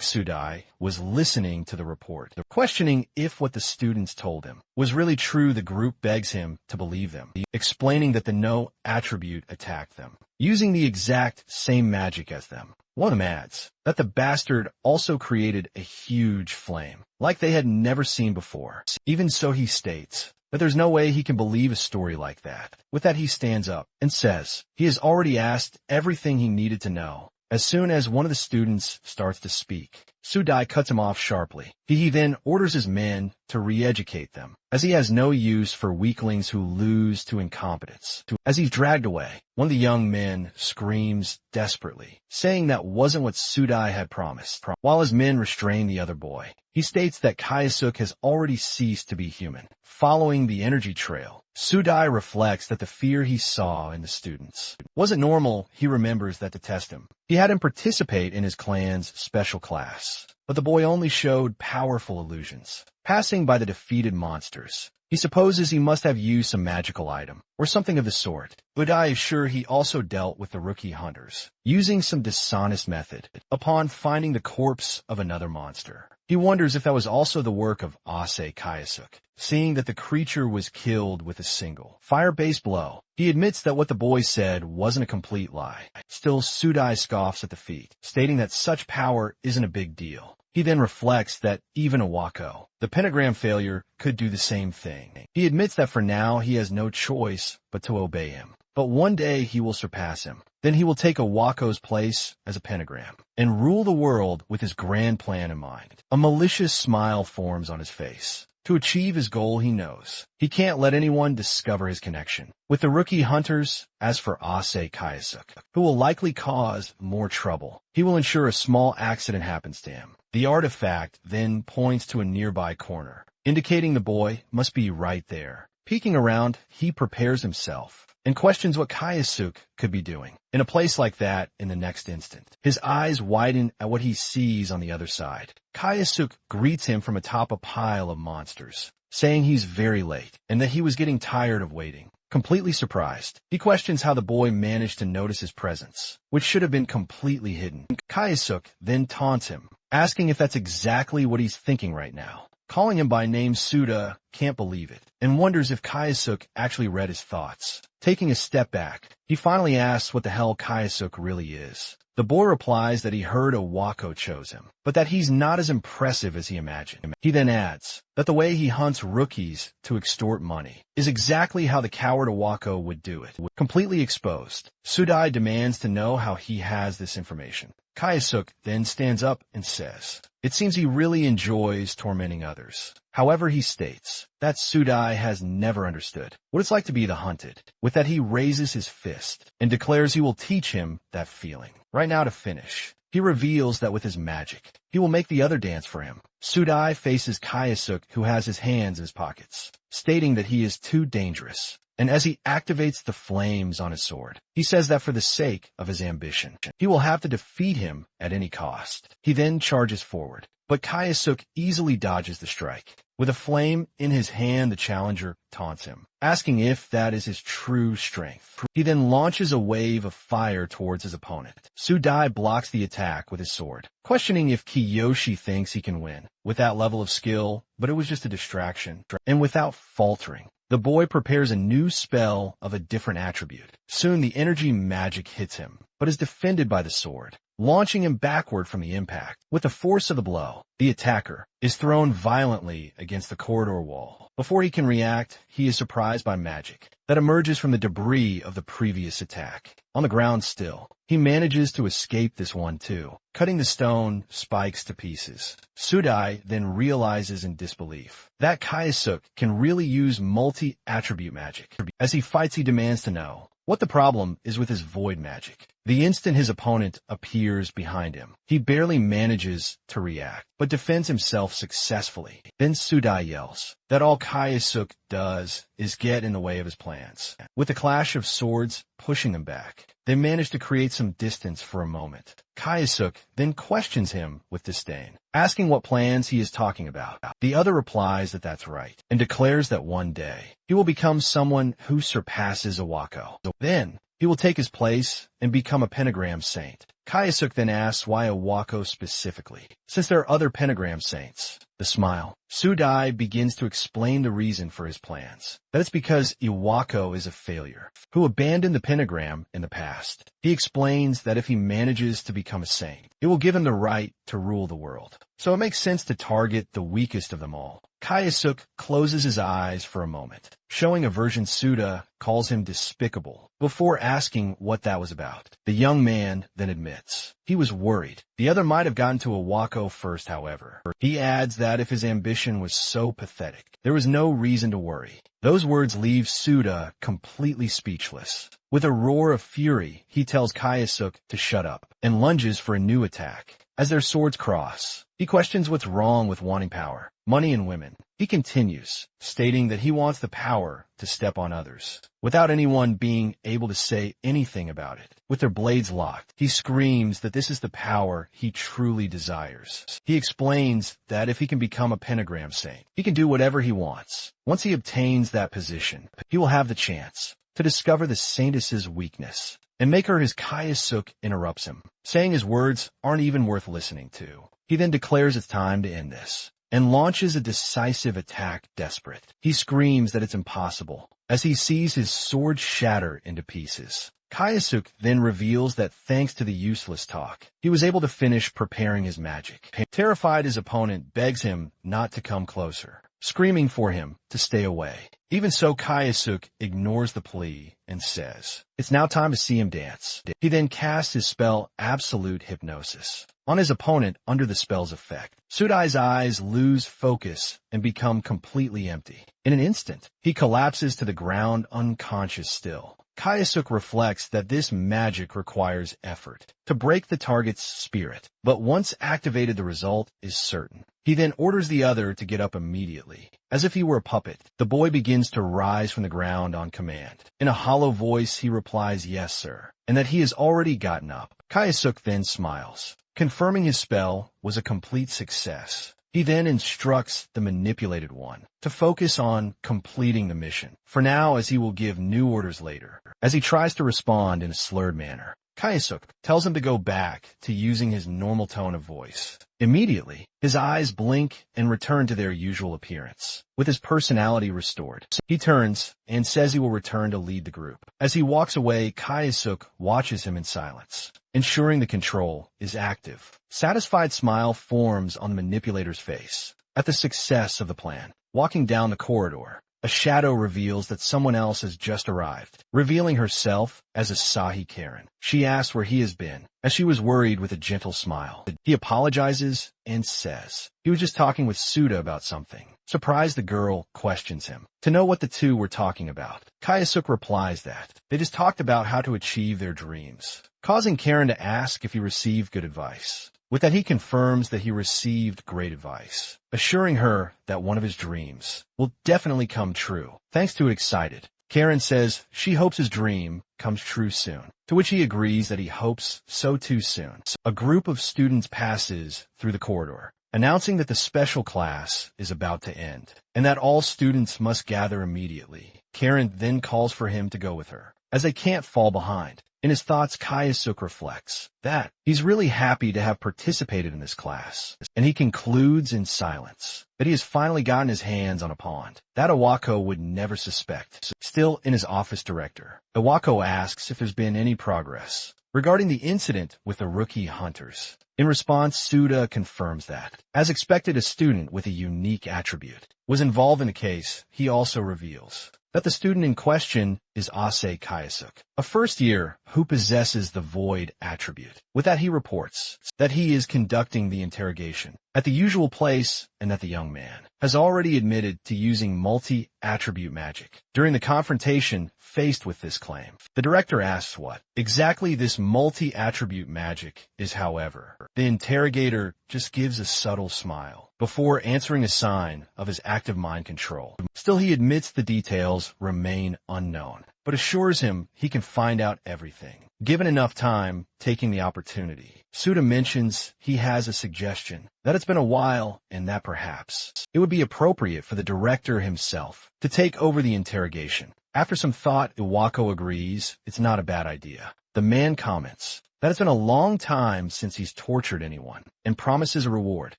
Speaker 1: Sudai was listening to the report, questioning if what the students told him was really true. The group begs him to believe them, explaining that the no attribute attacked them, using the exact same magic as them. One of them adds that the bastard also created a huge flame, like they had never seen before. Even so, he states that there's no way he can believe a story like that. With that, he stands up and says he has already asked everything he needed to know. As soon as one of the students starts to speak, Sudai cuts him off sharply. He then orders his men to re-educate them, as he has no use for weaklings who lose to incompetence. As he's dragged away, one of the young men screams desperately, saying that wasn't what Sudai had promised. While his men restrain the other boy, he states that Kayasuk has already ceased to be human. Following the energy trail, Sudai reflects that the fear he saw in the students wasn't normal. He remembers that to test him, he had him participate in his clan's special class, but the boy only showed powerful illusions, passing by the defeated monsters. He supposes he must have used some magical item, or something of the sort. Budai is sure he also dealt with the rookie hunters, using some dishonest method, upon finding the corpse of another monster. He wonders if that was also the work of Ase Kayasuk, seeing that the creature was killed with a single fire-based blow. He admits that what the boy said wasn't a complete lie. Still, Sudai scoffs at the feat, stating that such power isn't a big deal. He then reflects that even a Wako, the pentagram failure, could do the same thing. He admits that for now he has no choice but to obey him. But one day he will surpass him. Then he will take a Wako's place as a pentagram and rule the world with his grand plan in mind. A malicious smile forms on his face. To achieve his goal, he knows he can't let anyone discover his connection with the rookie hunters. As for Ase Kayasuk, who will likely cause more trouble, he will ensure a small accident happens to him. The artifact then points to a nearby corner, indicating the boy must be right there. Peeking around, he prepares himself and questions what Kayasuk could be doing in a place like that in the next instant. His eyes widen at what he sees on the other side. Kayasuk greets him from atop a pile of monsters, saying he's very late and that he was getting tired of waiting. Completely surprised, he questions how the boy managed to notice his presence, which should have been completely hidden. Kayasuk then taunts him, asking if that's exactly what he's thinking right now. Calling him by name, Suda can't believe it and wonders if Kayasuk actually read his thoughts. Taking a step back, he finally asks what the hell Kayasuk really is. The boy replies that he heard a Wako chose him, but that he's not as impressive as he imagined. He then adds that the way he hunts rookies to extort money is exactly how the coward Wako would do it. Completely exposed, Sudai demands to know how he has this information. Kayasuk then stands up and says it seems he really enjoys tormenting others. However, he states that Sudai has never understood what it's like to be the hunted. With that, he raises his fist and declares he will teach him that feeling. Right now, to finish, he reveals that with his magic, he will make the other dance for him. Sudai faces Kayasuk, who has his hands in his pockets, stating that he is too dangerous. And as he activates the flames on his sword, he says that for the sake of his ambition, he will have to defeat him at any cost. He then charges forward, but Kayasuk easily dodges the strike. With a flame in his hand, the challenger taunts him, asking if that is his true strength. He then launches a wave of fire towards his opponent. Sudai blocks the attack with his sword, questioning if Kiyoshi thinks he can win with that level of skill, but it was just a distraction. And without faltering, the boy prepares a new spell of a different attribute. Soon the energy magic hits him, but is defended by the sword, launching him backward from the impact. With the force of the blow, the attacker is thrown violently against the corridor wall. Before he can react, he is surprised by magic that emerges from the debris of the previous attack. On the ground still, he manages to escape this one too, cutting the stone spikes to pieces. Sudai then realizes in disbelief that Kaisuk can really use multi-attribute magic. As he fights, he demands to know what the problem is with his void magic. The instant his opponent appears behind him, he barely manages to react, but defends himself successfully. Then Sudai yells that all Kaisuk does is get in the way of his plans. With a clash of swords pushing them back, they manage to create some distance for a moment. Kaisuk then questions him with disdain, asking what plans he is talking about. The other replies that that's right, and declares that one day he will become someone who surpasses Iwako. Then he will take his place and become a pentagram saint. Kaisuk then asks why Iwako specifically, since there are other pentagram saints. The smile. Sudai begins to explain the reason for his plans. That it's because Iwako is a failure, who abandoned the pentagram in the past. He explains that if he manages to become a saint, it will give him the right to rule the world. So it makes sense to target the weakest of them all. Kaisuk closes his eyes for a moment, showing a version Suda calls him despicable, before asking what that was about. The young man then admits he was worried. The other might have gotten to Iwako first, however. He adds that if his ambition was so pathetic, there was no reason to worry. Those words leave Suda completely speechless. With a roar of fury, he tells Kaisuk to shut up and lunges for a new attack. As their swords cross, he questions what's wrong with wanting power, money, and women. He continues, stating that he wants the power to step on others, without anyone being able to say anything about it. With their blades locked, he screams that this is the power he truly desires. He explains that if he can become a pentagram saint, he can do whatever he wants. Once he obtains that position, he will have the chance to discover the saintess's weakness and make her his. Kaisuk interrupts him, saying his words aren't even worth listening to. He then declares it's time to end this, and launches a decisive attack. Desperate, he screams that it's impossible, as he sees his sword shatter into pieces. Kaisuk then reveals that thanks to the useless talk, he was able to finish preparing his magic. Terrified, his opponent begs him not to come closer, screaming for him to stay away. Even so, Kaisuk ignores the plea and says it's now time to see him dance. He then casts his spell Absolute Hypnosis on his opponent under the spell's effect. Sudai's eyes lose focus and become completely empty. In an instant, he collapses to the ground unconscious still. Kaisuk reflects that this magic requires effort to break the target's spirit, but once activated the result is certain. He then orders the other to get up immediately. As if he were a puppet, the boy begins to rise from the ground on command. In a hollow voice, he replies, "Yes, sir," and that he has already gotten up. Kaisuk then smiles, confirming his spell was a complete success. He then instructs the manipulated one to focus on completing the mission, for now, as he will give new orders later. As he tries to respond in a slurred manner, Kaisuk tells him to go back to using his normal tone of voice. Immediately, his eyes blink and return to their usual appearance. With his personality restored, he turns and says he will return to lead the group. As he walks away, Kaisuk watches him in silence, ensuring the control is active. Satisfied smile forms on the manipulator's face at the success of the plan. Walking down the corridor, a shadow reveals that someone else has just arrived, revealing herself as Asahi Karen. She asks where he has been, as she was worried, with a gentle smile. He apologizes and says he was just talking with Suda about something. Surprised, the girl questions him to know what the two were talking about. Kaisuk replies that they just talked about how to achieve their dreams, causing Karen to ask if he received good advice. With that, he confirms that he received great advice, assuring her that one of his dreams will definitely come true. Thanks to it, excited, Karen says she hopes his dream comes true soon, to which he agrees that he hopes so too soon. A group of students passes through the corridor, announcing that the special class is about to end, and that all students must gather immediately. Karen then calls for him to go with her, as they can't fall behind. In his thoughts, Kaisuk reflects that he's really happy to have participated in this class, and he concludes in silence that he has finally gotten his hands on a pond that Iwako would never suspect. Still in his office, director Iwako asks if there's been any progress regarding the incident with the rookie hunters. In response, Suda confirms that, as expected, a student with a unique attribute was involved in the case. He also reveals that the student in question is Ase Kayasuk, a first year who possesses the void attribute. With that, he reports that he is conducting the interrogation at the usual place and that the young man has already admitted to using multi-attribute magic. During the confrontation faced with this claim, the director asks what exactly this multi-attribute magic is. However, the interrogator just gives a subtle smile before answering a sign of his active mind control. Still, he admits the details remain unknown, but assures him he can find out everything, given enough time, taking the opportunity. Suda mentions he has a suggestion, that it's been a while and that perhaps it would be appropriate for the director himself to take over the interrogation. After some thought, Iwako agrees it's not a bad idea. The man comments that it's been a long time since he's tortured anyone and promises a reward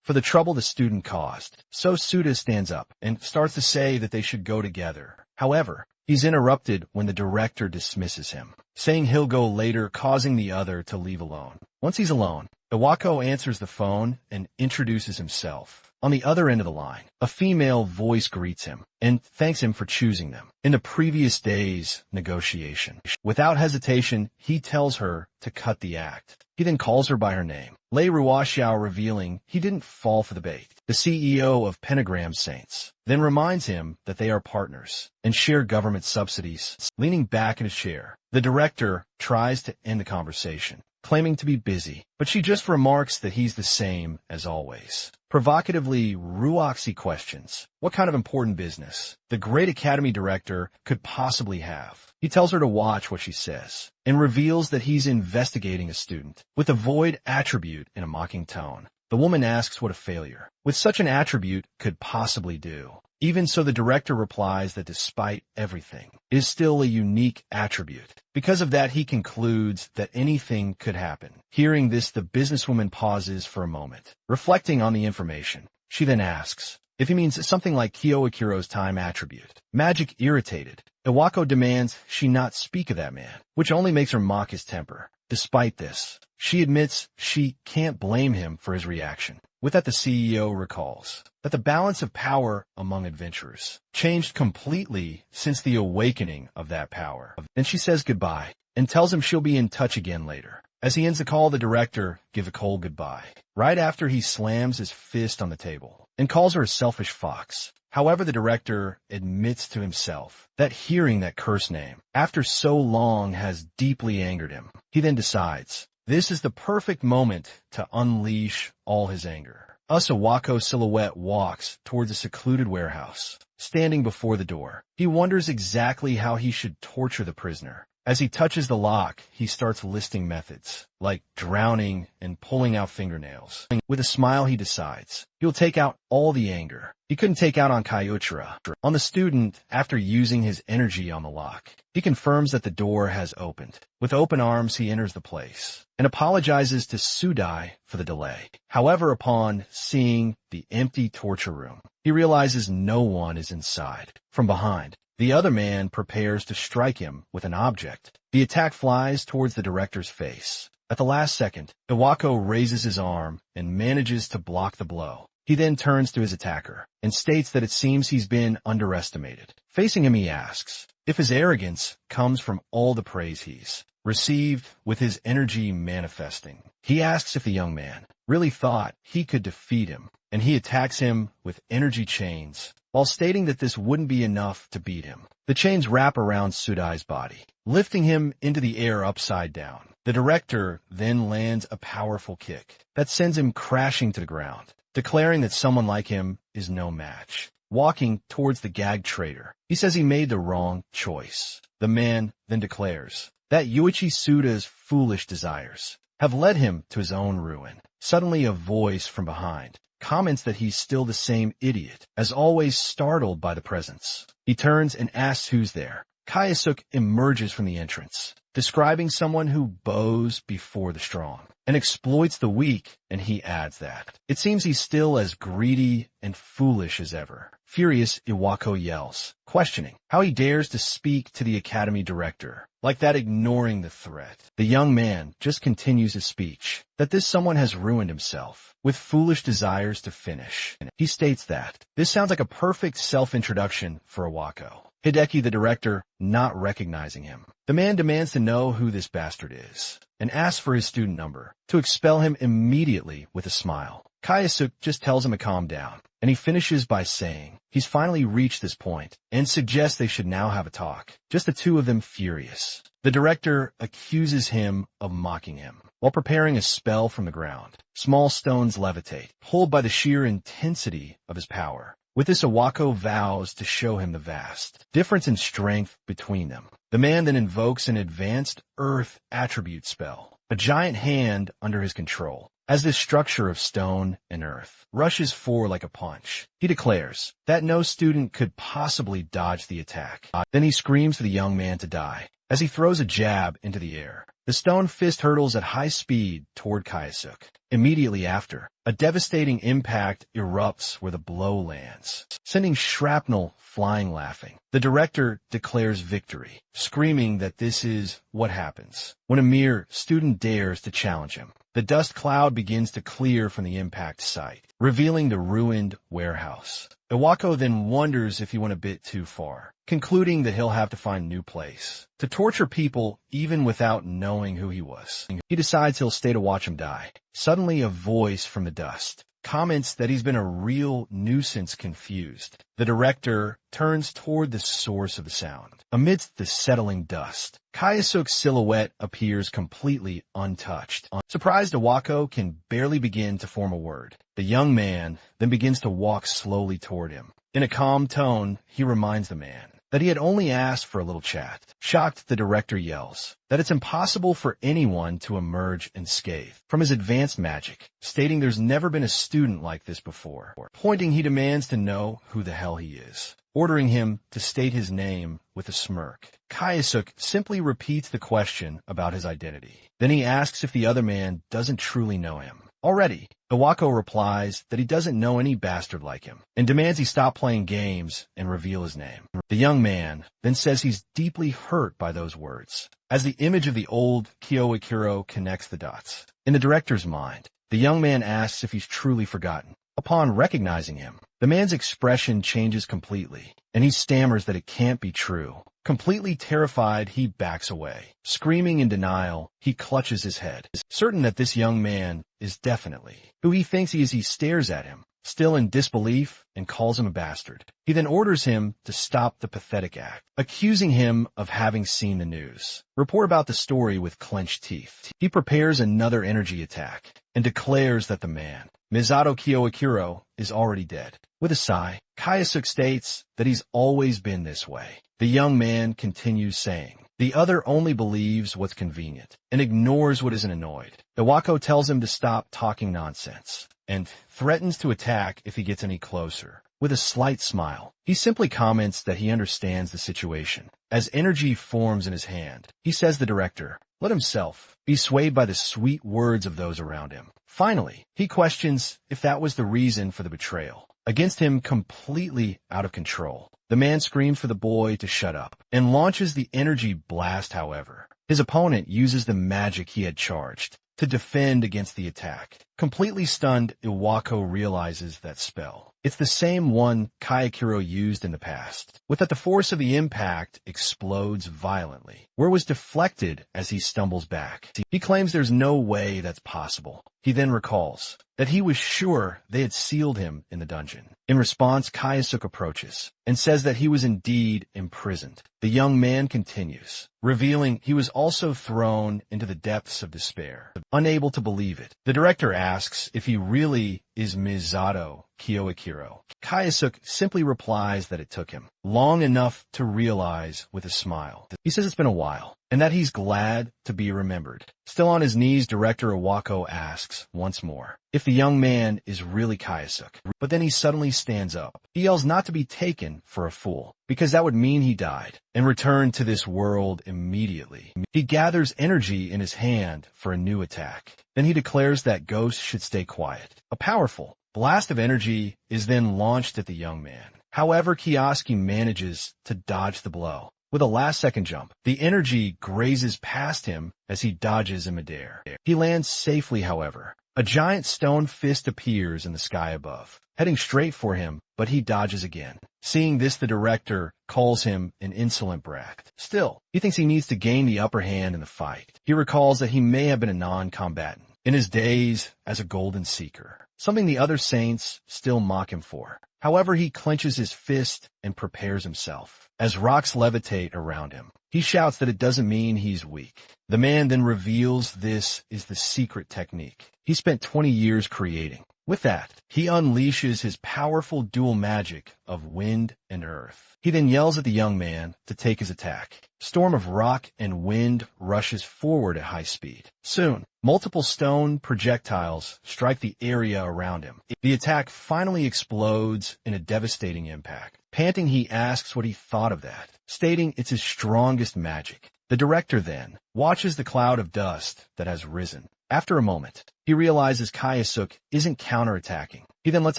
Speaker 1: for the trouble the student caused. So Suda stands up and starts to say that they should go together. However, he's interrupted when the director dismisses him, saying he'll go later, causing the other to leave alone. Once he's alone, Iwako answers the phone and introduces himself. On the other end of the line, a female voice greets him and thanks him for choosing them in the previous day's negotiation. Without hesitation, he tells her to cut the act. He then calls her by her name, Lei Ruoxiao, revealing he didn't fall for the bait. The CEO of Pentagram Saints then reminds him that they are partners and share government subsidies. Leaning back in his chair, the director tries to end the conversation, claiming to be busy, but she just remarks that he's the same as always. Provocatively, Ruoxi questions what kind of important business the great academy director could possibly have. He tells her to watch what she says and reveals that he's investigating a student with a void attribute in a mocking tone. The woman asks what a failure with such an attribute could possibly do. Even so, the director replies that despite everything, it is still a unique attribute. Because of that, he concludes that anything could happen. Hearing this, the businesswoman pauses for a moment, reflecting on the information. She then asks if he means something like Kyoikiro's time attribute. Magic irritated, Iwako demands she not speak of that man, which only makes her mock his temper. Despite this, she admits she can't blame him for his reaction. With that, the CEO recalls that the balance of power among adventurers changed completely since the awakening of that power. Then she says goodbye and tells him she'll be in touch again later. As he ends the call, the director gives a cold goodbye, right after he slams his fist on the table and calls her a selfish fox. However, the director admits to himself that hearing that curse name after so long has deeply angered him. He then decides this is the perfect moment to unleash all his anger. Iwako's silhouette walks towards a secluded warehouse. Standing before the door, he wonders exactly how he should torture the prisoner. As he touches the lock, he starts listing methods, like drowning and pulling out fingernails. With a smile, he decides he'll take out all the anger he couldn't take out on Kyoichiro, on the student, after using his energy on the lock. He confirms that the door has opened. With open arms, he enters the place and apologizes to Sudai for the delay. However, upon seeing the empty torture room, he realizes no one is inside. From behind, the other man prepares to strike him with an object. The attack flies towards the director's face. At the last second, Iwako raises his arm and manages to block the blow. He then turns to his attacker and states that it seems he's been underestimated. Facing him, he asks if his arrogance comes from all the praise he's received, with his energy manifesting. He asks if the young man really thought he could defeat him, and he attacks him with energy chains, while stating that this wouldn't be enough to beat him. The chains wrap around Sudai's body, lifting him into the air upside down. The director then lands a powerful kick that sends him crashing to the ground, declaring that someone like him is no match. Walking towards the gagged traitor, he says he made the wrong choice. The man then declares that Yuichi Suda's foolish desires have led him to his own ruin. Suddenly, a voice from behind comments that he's still the same idiot, as always, startled by the presence. He turns and asks who's there. Kayasuk emerges from the entrance, describing someone who bows before the strong and exploits the weak, and he adds that it seems he's still as greedy and foolish as ever. Furious, Iwako yells, questioning how he dares to speak to the academy director. like that ignoring the threat. The young man just continues his speech, that this someone has ruined himself, with foolish desires to finish. He states that this sounds like a perfect self-introduction for Iwako. Hideki, the director, not recognizing him. The man demands to know who this bastard is, and asks for his student number, to expel him immediately with a smile. Kayasuk just tells him to calm down, and he finishes by saying he's finally reached this point, and suggests they should now have a talk, just the two of them furious. The director accuses him of mocking him. While preparing a spell from the ground, small stones levitate, pulled by the sheer intensity of his power. With this, Iwako vows to show him the vast difference in strength between them. The man then invokes an advanced earth attribute spell, a giant hand under his control. As this structure of stone and earth rushes forward like a punch, he declares that no student could possibly dodge the attack. Then he screams for the young man to die. As he throws a jab into the air, the stone fist hurtles at high speed toward Kayasuk. Immediately after, a devastating impact erupts where the blow lands, sending shrapnel flying laughing. The director declares victory, screaming that this is what happens when a mere student dares to challenge him. The dust cloud begins to clear from the impact site, revealing the ruined warehouse. Iwako then wonders if he went a bit too far, concluding that he'll have to find a new place to torture people even without knowing who he was. He decides he'll stay to watch him die. Suddenly, a voice from the dust comments that he's been a real nuisance confused. The director turns toward the source of the sound. Amidst the settling dust, Kayasuk's silhouette appears completely untouched. Surprised, Iwako can barely begin to form a word. The young man then begins to walk slowly toward him. In a calm tone, he reminds the man that he had only asked for a little chat. Shocked, the director yells that it's impossible for anyone to emerge unscathed from his advanced magic, stating there's never been a student like this before. Pointing, he demands to know who the hell he is, ordering him to state his name with a smirk. Kayasuk simply repeats the question about his identity. Then he asks if the other man doesn't truly know him. Already, Iwako replies that he doesn't know any bastard like him, and demands he stop playing games and reveal his name. The young man then says he's deeply hurt by those words, as the image of the old Kyoikiro connects the dots. In the director's mind, the young man asks if he's truly forgotten. Upon recognizing him, the man's expression changes completely, and he stammers that it can't be true. Completely terrified, he backs away. Screaming in denial, he clutches his head, certain that this young man is definitely who he thinks he is. He stares at him, still in disbelief, and calls him a bastard. He then orders him to stop the pathetic act, accusing him of having seen the news report about the story with clenched teeth. He prepares another energy attack and declares that the man, Misato Kyoikiro, is already dead. With a sigh, Kayasuk states that he's always been this way. The young man continues saying, the other only believes what's convenient and ignores what isn't annoyed. Iwako tells him to stop talking nonsense and threatens to attack if he gets any closer. With a slight smile, he simply comments that he understands the situation. As energy forms in his hand, he says the director let himself be swayed by the sweet words of those around him. Finally, he questions if that was the reason for the betrayal. Against him, completely out of control, the man screams for the boy to shut up and launches the energy blast. However, his opponent uses the magic he had charged to defend against the attack. Completely stunned, Iwako realizes that spell. It's the same one Kyoikiro used in the past, with that the force of the impact explodes violently, where it was deflected as he stumbles back. He claims there's no way that's possible. He then recalls that he was sure they had sealed him in the dungeon. In response, Kayasuk approaches and says that he was indeed imprisoned. The young man continues, revealing he was also thrown into the depths of despair. Unable to believe it, the director asks if he really is Misato Kyoikiro. Kayasuk simply replies that it took him long enough to realize with a smile. He says it's been a while, and that he's glad to be remembered. Still on his knees, Director Iwako asks once more if the young man is really Kayasuk. But then he suddenly stands up. He yells not to be taken for a fool, because that would mean he died and returned to this world immediately. He gathers energy in his hand for a new attack. Then he declares that ghosts should stay quiet. A powerful blast of energy is then launched at the young man. However, Kioski manages to dodge the blow. With a last-second jump, the energy grazes past him as he dodges in midair. He lands safely, however. A giant stone fist appears in the sky above, heading straight for him, but he dodges again. Seeing this, the director calls him an insolent brat. Still, he thinks he needs to gain the upper hand in the fight. He recalls that he may have been a non-combatant in his days as a golden seeker, something the other saints still mock him for. However, he clenches his fist and prepares himself. As rocks levitate around him, he shouts that it doesn't mean he's weak. The man then reveals this is the secret technique he spent 20 years creating. With that, he unleashes his powerful dual magic of wind and earth. He then yells at the young man to take his attack. Storm of rock and wind rushes forward at high speed. Soon, multiple stone projectiles strike the area around him. The attack finally explodes in a devastating impact. Panting, he asks what he thought of that, stating it's his strongest magic. The director then watches the cloud of dust that has risen. After a moment, he realizes Kayasuk isn't counterattacking. He then lets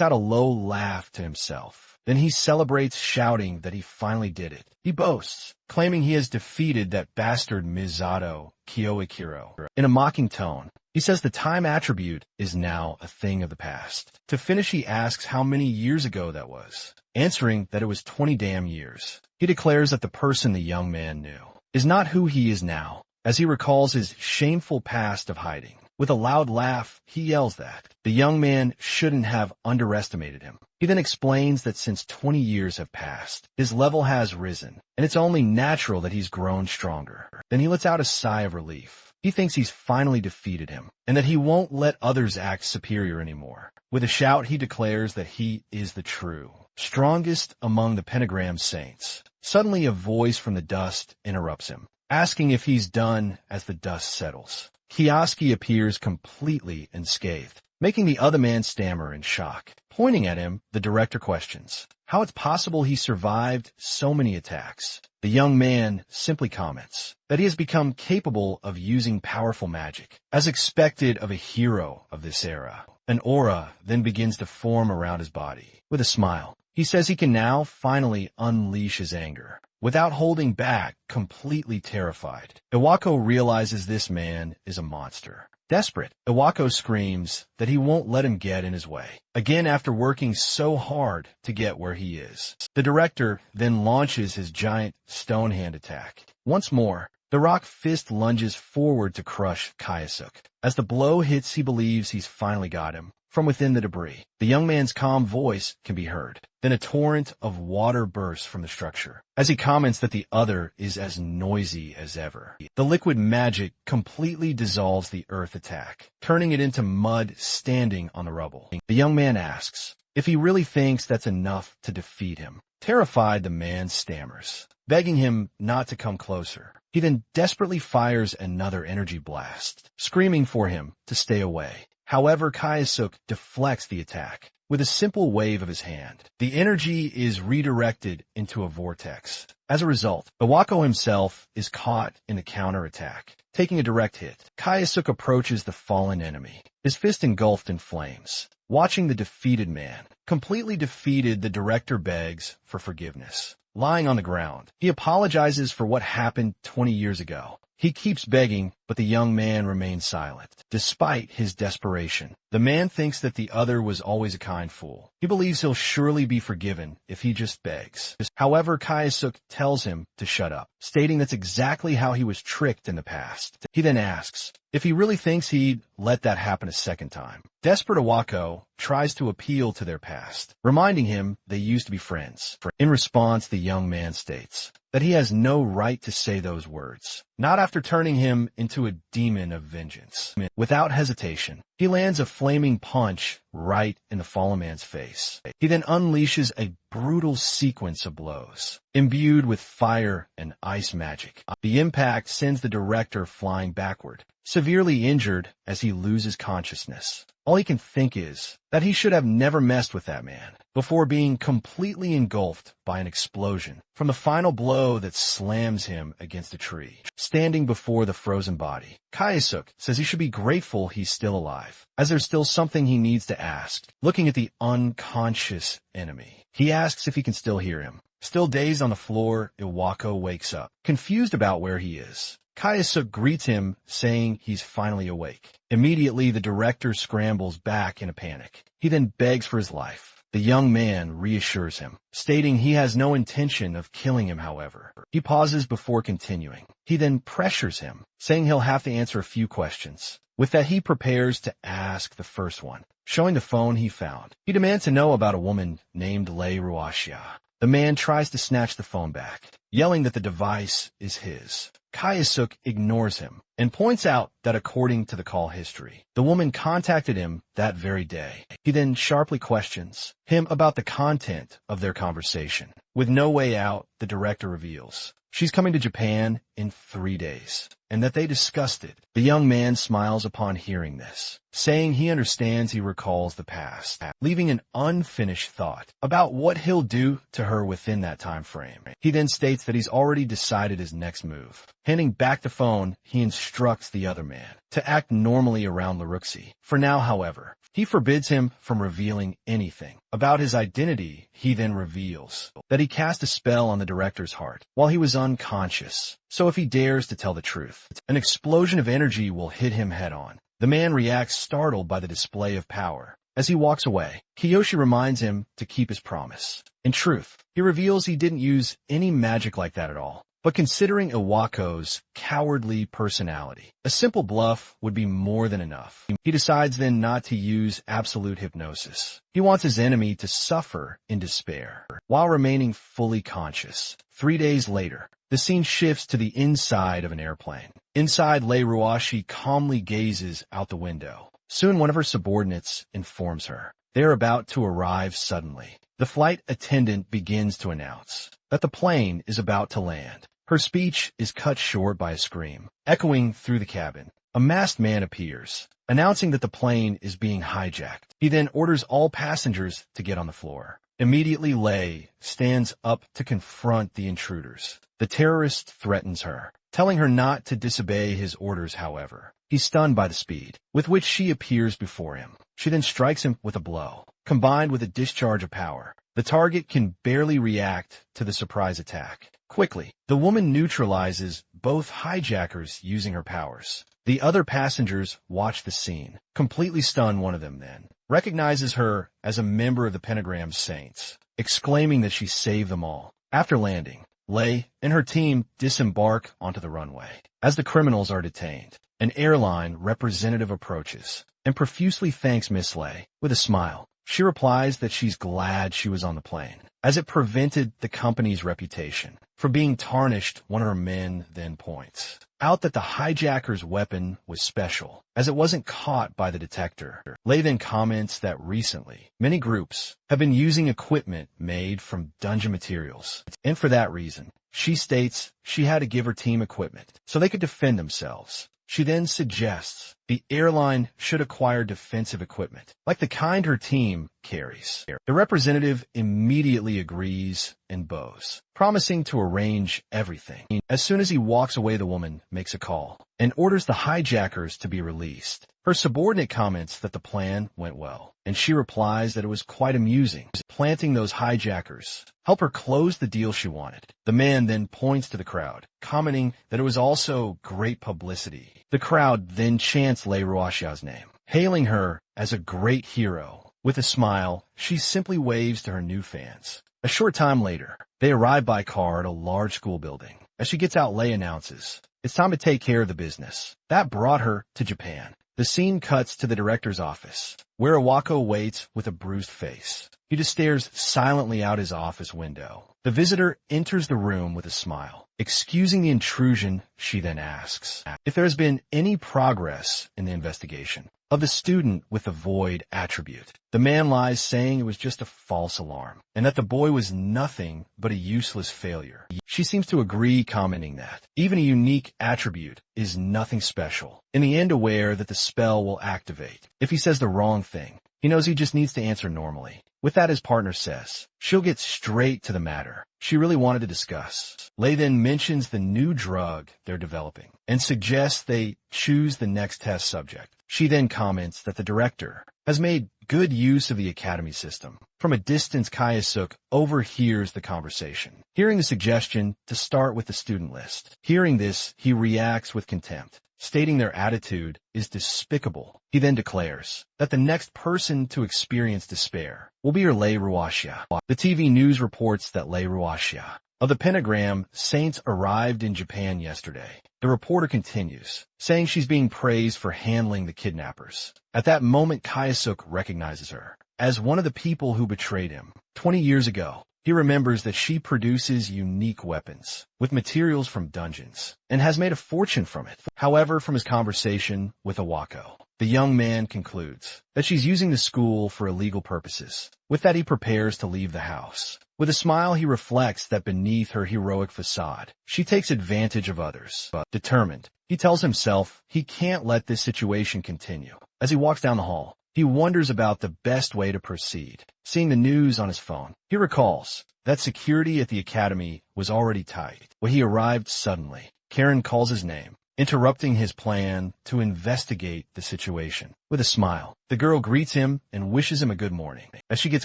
Speaker 1: out a low laugh to himself. Then he celebrates, shouting that he finally did it. He boasts, claiming he has defeated that bastard Misato Kyoikiro. In a mocking tone, he says the time attribute is now a thing of the past. To finish, he asks how many years ago that was, answering that it was 20 damn years. He declares that the person the young man knew is not who he is now, as he recalls his shameful past of hiding. With a loud laugh, he yells that the young man shouldn't have underestimated him. He then explains that since 20 years have passed, his level has risen, and it's only natural that he's grown stronger. Then he lets out a sigh of relief. He thinks he's finally defeated him, and that he won't let others act superior anymore. With a shout, he declares that he is the true, strongest among the pentagram saints. Suddenly, a voice from the dust interrupts him, asking if he's done as the dust settles. Kioski appears completely unscathed, making the other man stammer in shock. Pointing at him, the director questions how it's possible he survived so many attacks. The young man simply comments that he has become capable of using powerful magic, as expected of a hero of this era. An aura then begins to form around his body. With a smile, he says he can now finally unleash his anger without holding back, completely terrified. Iwako realizes this man is a monster. Desperate, Iwako screams that he won't let him get in his way, again after working so hard to get where he is. The director then launches his giant stone hand attack. Once more, the rock fist lunges forward to crush Kayasuk. As the blow hits, he believes he's finally got him. From within the debris, the young man's calm voice can be heard. Then a torrent of water bursts from the structure, as he comments that the other is as noisy as ever. The liquid magic completely dissolves the earth attack, turning it into mud standing on the rubble. The young man asks if he really thinks that's enough to defeat him. Terrified, the man stammers, begging him not to come closer. He then desperately fires another energy blast, screaming for him to stay away. However, Kayasuk deflects the attack with a simple wave of his hand. The energy is redirected into a vortex. As a result, Iwako himself is caught in a counterattack, taking a direct hit. Kayasuk approaches the fallen enemy, his fist engulfed in flames. Watching the defeated man, completely defeated, the director begs for forgiveness. Lying on the ground, he apologizes for what happened 20 years ago. He keeps begging, but the young man remains silent. Despite his desperation, the man thinks that the other was always a kind fool. He believes he'll surely be forgiven if he just begs. However, Kayasuk tells him to shut up, stating that's exactly how he was tricked in the past. He then asks if he really thinks he'd let that happen a second time. Desperate, Iwako tries to appeal to their past, reminding him they used to be friends. In response, the young man states that he has no right to say those words, not after turning him into a demon of vengeance. Without hesitation, he lands a flaming punch right in the fallen man's face. He then unleashes a brutal sequence of blows, imbued with fire and ice magic. The impact sends the director flying backward, severely injured as he loses consciousness. All he can think is that he should have never messed with that man, before being completely engulfed by an explosion from the final blow that slams him against a tree. Standing before the frozen body, Kayasuk says he should be grateful he's still alive, as there's still something he needs to ask. Looking at the unconscious enemy, he asks if he can still hear him. Still dazed on the floor, Iwako wakes up, confused about where he is. Kayasuk greets him, saying he's finally awake. Immediately, the director scrambles back in a panic. He then begs for his life. The young man reassures him, stating he has no intention of killing him, however. He pauses before continuing. He then pressures him, saying he'll have to answer a few questions. With that, he prepares to ask the first one, showing the phone he found. He demands to know about a woman named Lei Ruashia. The man tries to snatch the phone back, yelling that the device is his. Kayasuk ignores him and points out that according to the call history, the woman contacted him that very day. He then sharply questions him about the content of their conversation. With no way out, the director reveals she's coming to Japan in 3 days, and that they discussed it. The young man smiles upon hearing this, saying he understands he recalls the past, leaving an unfinished thought about what he'll do to her within that time frame. He then states that he's already decided his next move. Handing back the phone, he instructs the other man to act normally around Laruxi. For now, however, he forbids him from revealing anything about his identity. He then reveals that he cast a spell on the director's heart while he was unconscious. So if he dares to tell the truth, an explosion of energy will hit him head on. The man reacts startled by the display of power. As he walks away, Kiyoshi reminds him to keep his promise. In truth, he reveals he didn't use any magic like that at all. But considering Iwako's cowardly personality, a simple bluff would be more than enough. He decides then not to use absolute hypnosis. He wants his enemy to suffer in despair, while remaining fully conscious. 3 days later, the scene shifts to the inside of an airplane. Inside, Lei Ruashi calmly gazes out the window. Soon one of her subordinates informs her they are about to arrive suddenly. The flight attendant begins to announce that the plane is about to land. Her speech is cut short by a scream, echoing through the cabin. A masked man appears, announcing that the plane is being hijacked. He then orders all passengers to get on the floor. Immediately, Lei stands up to confront the intruders. The terrorist threatens her, telling her not to disobey his orders, however. He's stunned by the speed with which she appears before him. She then strikes him with a blow, combined with a discharge of power. The target can barely react to the surprise attack. Quickly, the woman neutralizes both hijackers using her powers. The other passengers watch the scene, completely stunned. One of them then recognizes her as a member of the Pentagram's Saints, exclaiming that she saved them all. After landing, Lei and her team disembark onto the runway. As the criminals are detained, an airline representative approaches and profusely thanks Miss Lei. With a smile, she replies that she's glad she was on the plane, as it prevented the company's reputation from being tarnished. One of her men then points out that the hijacker's weapon was special, as it wasn't caught by the detector. Lei then comments that recently, many groups have been using equipment made from dungeon materials, and for that reason, she states she had to give her team equipment so they could defend themselves. She then suggests the airline should acquire defensive equipment, like the kind her team carries. The representative immediately agrees and bows, promising to arrange everything. As soon as he walks away, the woman makes a call and orders the hijackers to be released. Her subordinate comments that the plan went well, and she replies that it was quite amusing. Planting those hijackers help her close the deal she wanted. The man then points to the crowd, commenting that it was also great publicity. The crowd then chants Lei Ruashia's name, hailing her as a great hero. With a smile, she simply waves to her new fans. A short time later, they arrive by car at a large school building. As she gets out, Lei announces, it's time to take care of the business that brought her to Japan. The scene cuts to the director's office, where Iwako waits with a bruised face. He just stares silently out his office window. The visitor enters the room with a smile. Excusing the intrusion, she then asks if there has been any progress in the investigation of the student with the void attribute. The man lies, saying it was just a false alarm, and that the boy was nothing but a useless failure. She seems to agree, commenting that even a unique attribute is nothing special. In the end, aware that the spell will activate if he says the wrong thing, he knows he just needs to answer normally. With that, his partner says she'll get straight to the matter she really wanted to discuss. Lei then mentions the new drug they're developing and suggests they choose the next test subject. She then comments that the director has made good use of the academy system. From a distance, Kayasuk overhears the conversation, hearing the suggestion to start with the student list. Hearing this, he reacts with contempt, stating their attitude is despicable. He then declares that the next person to experience despair will be Lei Ruaxia. The TV news reports that Lei Ruaxia of the Pentagram Saints arrived in Japan yesterday. The reporter continues, saying she's being praised for handling the kidnappers. At that moment, Kayasuk recognizes her as one of the people who betrayed him 20 years ago. He remembers that she produces unique weapons with materials from dungeons and has made a fortune from it. However, from his conversation with Awako, the young man concludes that she's using the school for illegal purposes. With that, he prepares to leave the house. With a smile, he reflects that beneath her heroic facade, she takes advantage of others. Determined, he tells himself he can't let this situation continue. As he walks down the hall, he wonders about the best way to proceed. Seeing the news on his phone, he recalls that security at the academy was already tight when he arrived suddenly. Karen calls his name, interrupting his plan to investigate the situation. With a smile, the girl greets him and wishes him a good morning. As she gets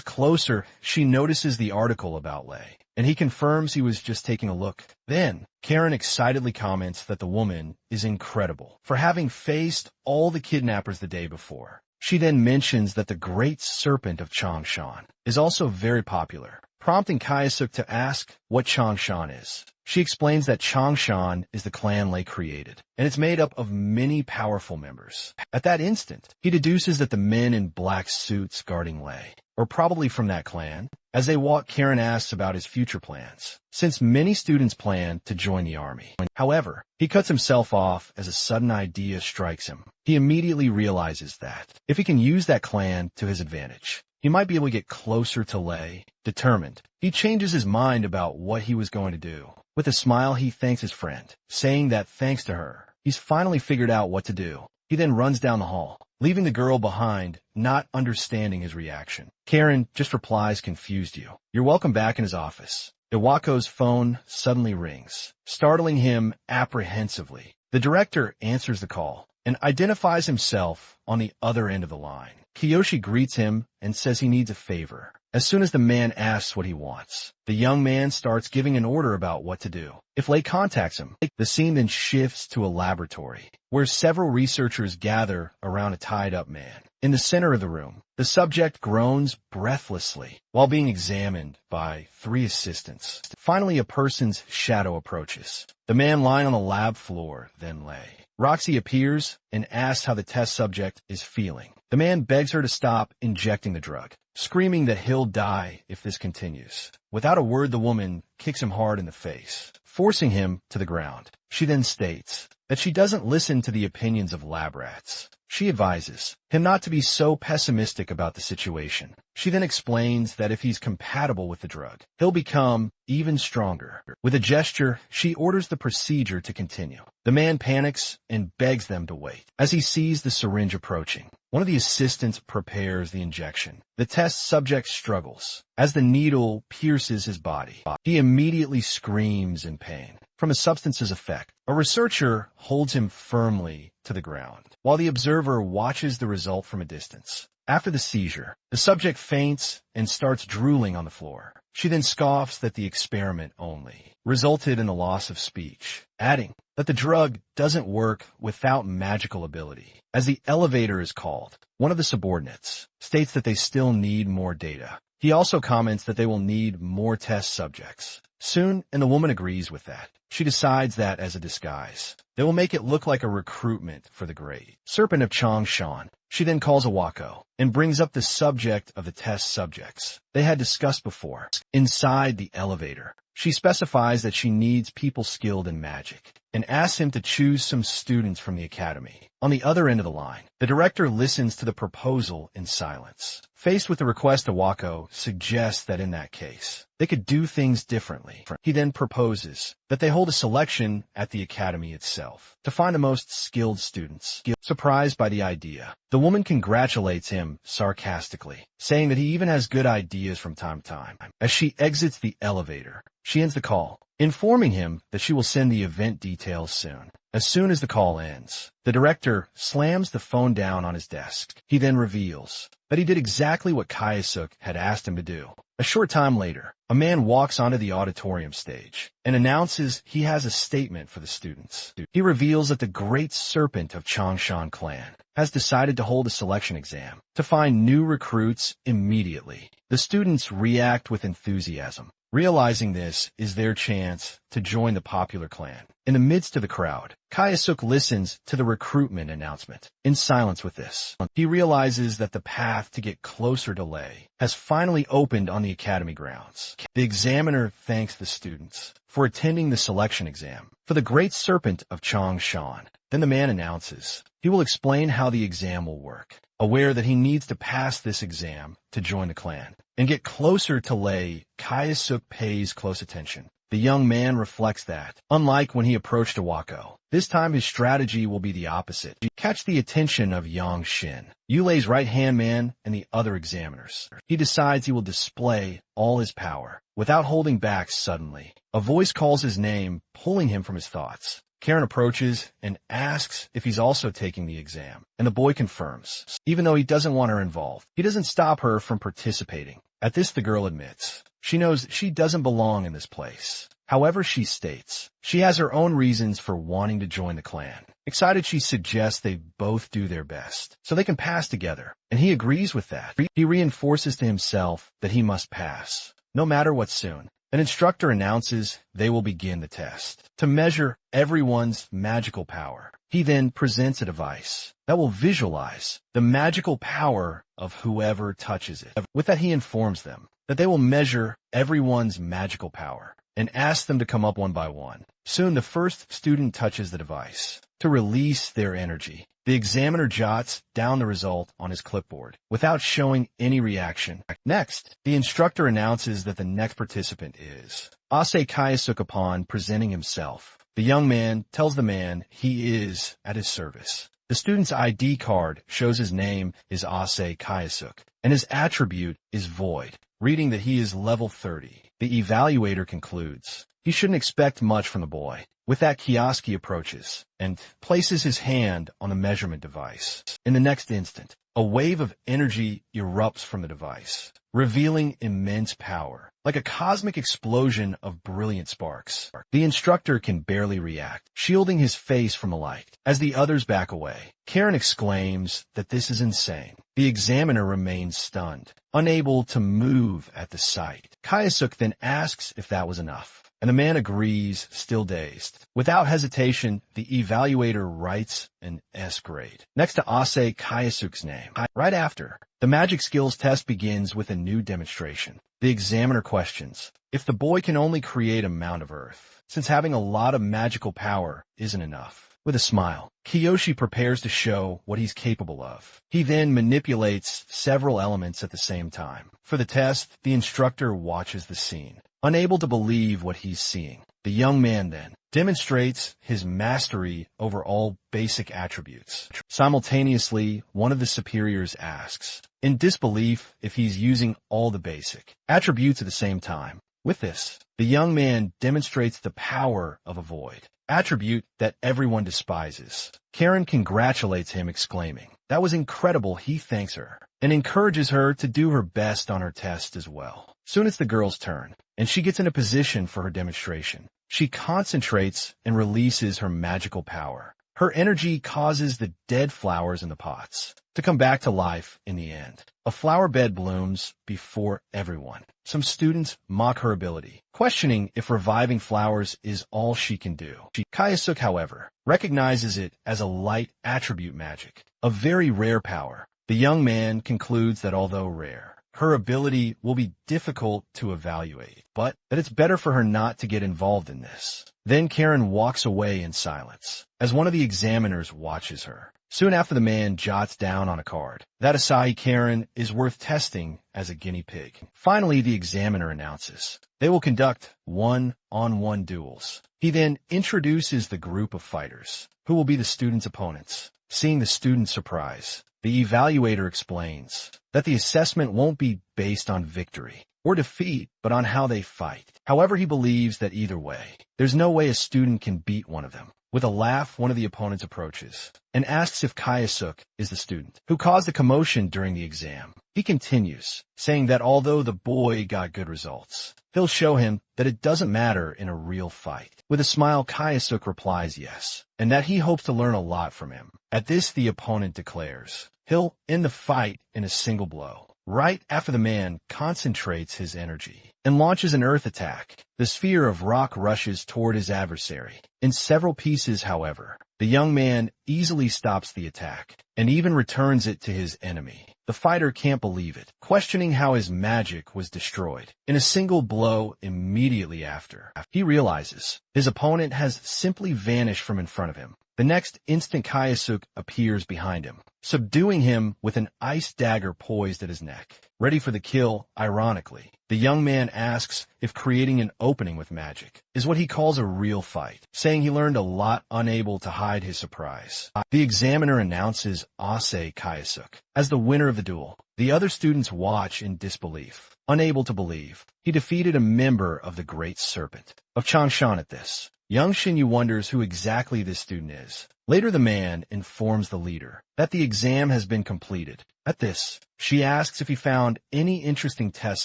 Speaker 1: closer, she notices the article about Lei, and he confirms he was just taking a look. Then, Karen excitedly comments that the woman is incredible for having faced all the kidnappers the day before. She then mentions that the Great Serpent of Changshan is also very popular, prompting Kayasuk to ask what Changshan is. She explains that Changshan is the clan Lei created, and it's made up of many powerful members. At that instant, he deduces that the men in black suits guarding Lei are probably from that clan. As they walk, Karen asks about his future plans, since many students plan to join the army. However, he cuts himself off as a sudden idea strikes him. He immediately realizes that if he can use that clan to his advantage, he might be able to get closer to Lei. Determined, he changes his mind about what he was going to do. With a smile, he thanks his friend, saying that thanks to her, he's finally figured out what to do. He then runs down the hall, leaving the girl behind, not understanding his reaction. Karen just replies, "Confused you." You're welcome back in his office. Iwako's phone suddenly rings, startling him apprehensively. The director answers the call and identifies himself on the other end of the line. Kiyoshi greets him and says he needs a favor. As soon as the man asks what he wants, the young man starts giving an order about what to do. If Lei contacts him, the scene then shifts to a laboratory, where several researchers gather around a tied-up man. In the center of the room, the subject groans breathlessly while being examined by 3 assistants. Finally, a person's shadow approaches. The man lying on the lab floor then Lei. Roxy appears and asks how the test subject is feeling. The man begs her to stop injecting the drug, screaming that he'll die if this continues. Without a word, the woman kicks him hard in the face, forcing him to the ground. She then states that she doesn't listen to the opinions of lab rats. She advises him not to be so pessimistic about the situation. She then explains that if he's compatible with the drug, he'll become even stronger. With a gesture, she orders the procedure to continue. The man panics and begs them to wait. As he sees the syringe approaching, one of the assistants prepares the injection. The test subject struggles as the needle pierces his body. He immediately screams in pain from a substance's effect. A researcher holds him firmly to the ground, while the observer watches the result from a distance. After the seizure, the subject faints and starts drooling on the floor. She then scoffs that the experiment only resulted in the loss of speech, adding that the drug doesn't work without magical ability. As the elevator is called, one of the subordinates states that they still need more data. He also comments that they will need more test subjects soon, and the woman agrees with that. She decides that as a disguise, they will make it look like a recruitment for the Great Serpent of Changshan. She then calls Awako and brings up the subject of the test subjects they had discussed before. Inside the elevator, she specifies that she needs people skilled in magic and asks him to choose some students from the academy. On the other end of the line, the director listens to the proposal in silence. Faced with the request, Awako suggests that in that case, they could do things differently. He then proposes that they hold a selection at the academy itself to find the most skilled students. Surprised by the idea, the woman congratulates him sarcastically, saying that he even has good ideas from time to time. As she exits the elevator, she ends the call, informing him that she will send the event details soon. As soon as the call ends, the director slams the phone down on his desk. He then reveals that he did exactly what Kayasuk had asked him to do. A short time later, a man walks onto the auditorium stage and announces he has a statement for the students. He reveals that the Great Serpent of Changshan clan has decided to hold a selection exam to find new recruits immediately. The students react with enthusiasm, realizing this is their chance to join the popular clan. In the midst of the crowd, Kayasuk listens to the recruitment announcement. In silence with this, he realizes that the path to get closer to Lei has finally opened on the academy grounds. The examiner thanks the students for attending the selection exam for the Great Serpent of Changshan. Then the man announces he will explain how the exam will work, aware that he needs to pass this exam to join the clan and get closer to Lei. Kayasuk pays close attention. The young man reflects that, unlike when he approached Iwako, this time his strategy will be the opposite. Catch the attention of Yang Shin, Yulei's right-hand man and the other examiners. He decides he will display all his power, without holding back. Suddenly, a voice calls his name, pulling him from his thoughts. Karen approaches and asks if he's also taking the exam, and the boy confirms. Even though he doesn't want her involved, he doesn't stop her from participating. At this, the girl admits she knows she doesn't belong in this place. However, she states she has her own reasons for wanting to join the clan. Excited, she suggests they both do their best so they can pass together, and he agrees with that. He reinforces to himself that he must pass, no matter what. Soon, an instructor announces they will begin the test to measure everyone's magical power. He then presents a device that will visualize the magical power of whoever touches it. With that, he informs them that they will measure everyone's magical power and ask them to come up one by one. Soon, the first student touches the device to release their energy. The examiner jots down the result on his clipboard without showing any reaction. Next, the instructor announces that the next participant is Ase Kayasuk. Upon presenting himself, the young man tells the man he is at his service. The student's ID card shows his name is Ase Kayasuk, and his attribute is Void, reading that he is level 30. The evaluator concludes he shouldn't expect much from the boy. With that, Kioski approaches and places his hand on the measurement device. In the next instant, a wave of energy erupts from the device, revealing immense power, like a cosmic explosion of brilliant sparks. The instructor can barely react, shielding his face from the light. As the others back away, Karen exclaims that this is insane. The examiner remains stunned, unable to move at the sight. Kayasuk then asks if that was enough, and the man agrees, still dazed. Without hesitation, the evaluator writes an S grade next to Ase Kayasuk's name. Right after, the magic skills test begins with a new demonstration. The examiner questions if the boy can only create a mound of earth, since having a lot of magical power isn't enough. With a smile, Kiyoshi prepares to show what he's capable of. He then manipulates several elements at the same time. For the test, the instructor watches the scene, unable to believe what he's seeing. The young man then demonstrates his mastery over all basic attributes. Simultaneously, one of the superiors asks, in disbelief, if he's using all the basic attributes at the same time. With this, the young man demonstrates the power of a void, attribute that everyone despises. Karen congratulates him, exclaiming, "That was incredible." He thanks her and encourages her to do her best on her test as well. Soon it's the girl's turn, and she gets in a position for her demonstration. She concentrates and releases her magical power. Her energy causes the dead flowers in the pots to come back to life in the end. A flower bed blooms before everyone. Some students mock her ability, questioning if reviving flowers is all she can do. Kayasuk, however, recognizes it as a light attribute magic, a very rare power. The young man concludes that although rare, her ability will be difficult to evaluate, but that it's better for her not to get involved in this. Then Karen walks away in silence, as one of the examiners watches her. Soon after, the man jots down on a card that Asahi Karen is worth testing as a guinea pig. Finally, the examiner announces they will conduct one-on-one duels. He then introduces the group of fighters, who will be the students' opponents. Seeing the students' surprise, The evaluator explains that the assessment won't be based on victory or defeat, but on how they fight. However, he believes that either way, there's no way a student can beat one of them. With a laugh, one of the opponents approaches and asks if Kayasuk is the student who caused the commotion during the exam. He continues, saying that although the boy got good results, he'll show him that it doesn't matter in a real fight. With a smile, Kayasuk replies yes, and that he hopes to learn a lot from him. At this, the opponent declares he'll end the fight in a single blow. Right after the man concentrates his energy and launches an earth attack, the sphere of rock rushes toward his adversary. In several pieces, however, the young man easily stops the attack and even returns it to his enemy. The fighter can't believe it, questioning how his magic was destroyed in a single blow immediately after. He realizes his opponent has simply vanished from in front of him. The next instant, Kayasuk appears behind him, subduing him with an ice dagger poised at his neck, ready for the kill. Ironically, the young man asks if creating an opening with magic is what he calls a real fight, saying he learned a lot, unable to hide his surprise. The examiner announces Ase Kayasuk as the winner of the duel. The other students watch in disbelief, unable to believe he defeated a member of the Great Serpent of Changshan. At this, young Shinyu wonders who exactly this student is. Later, the man informs the leader that the exam has been completed. At this, she asks if he found any interesting test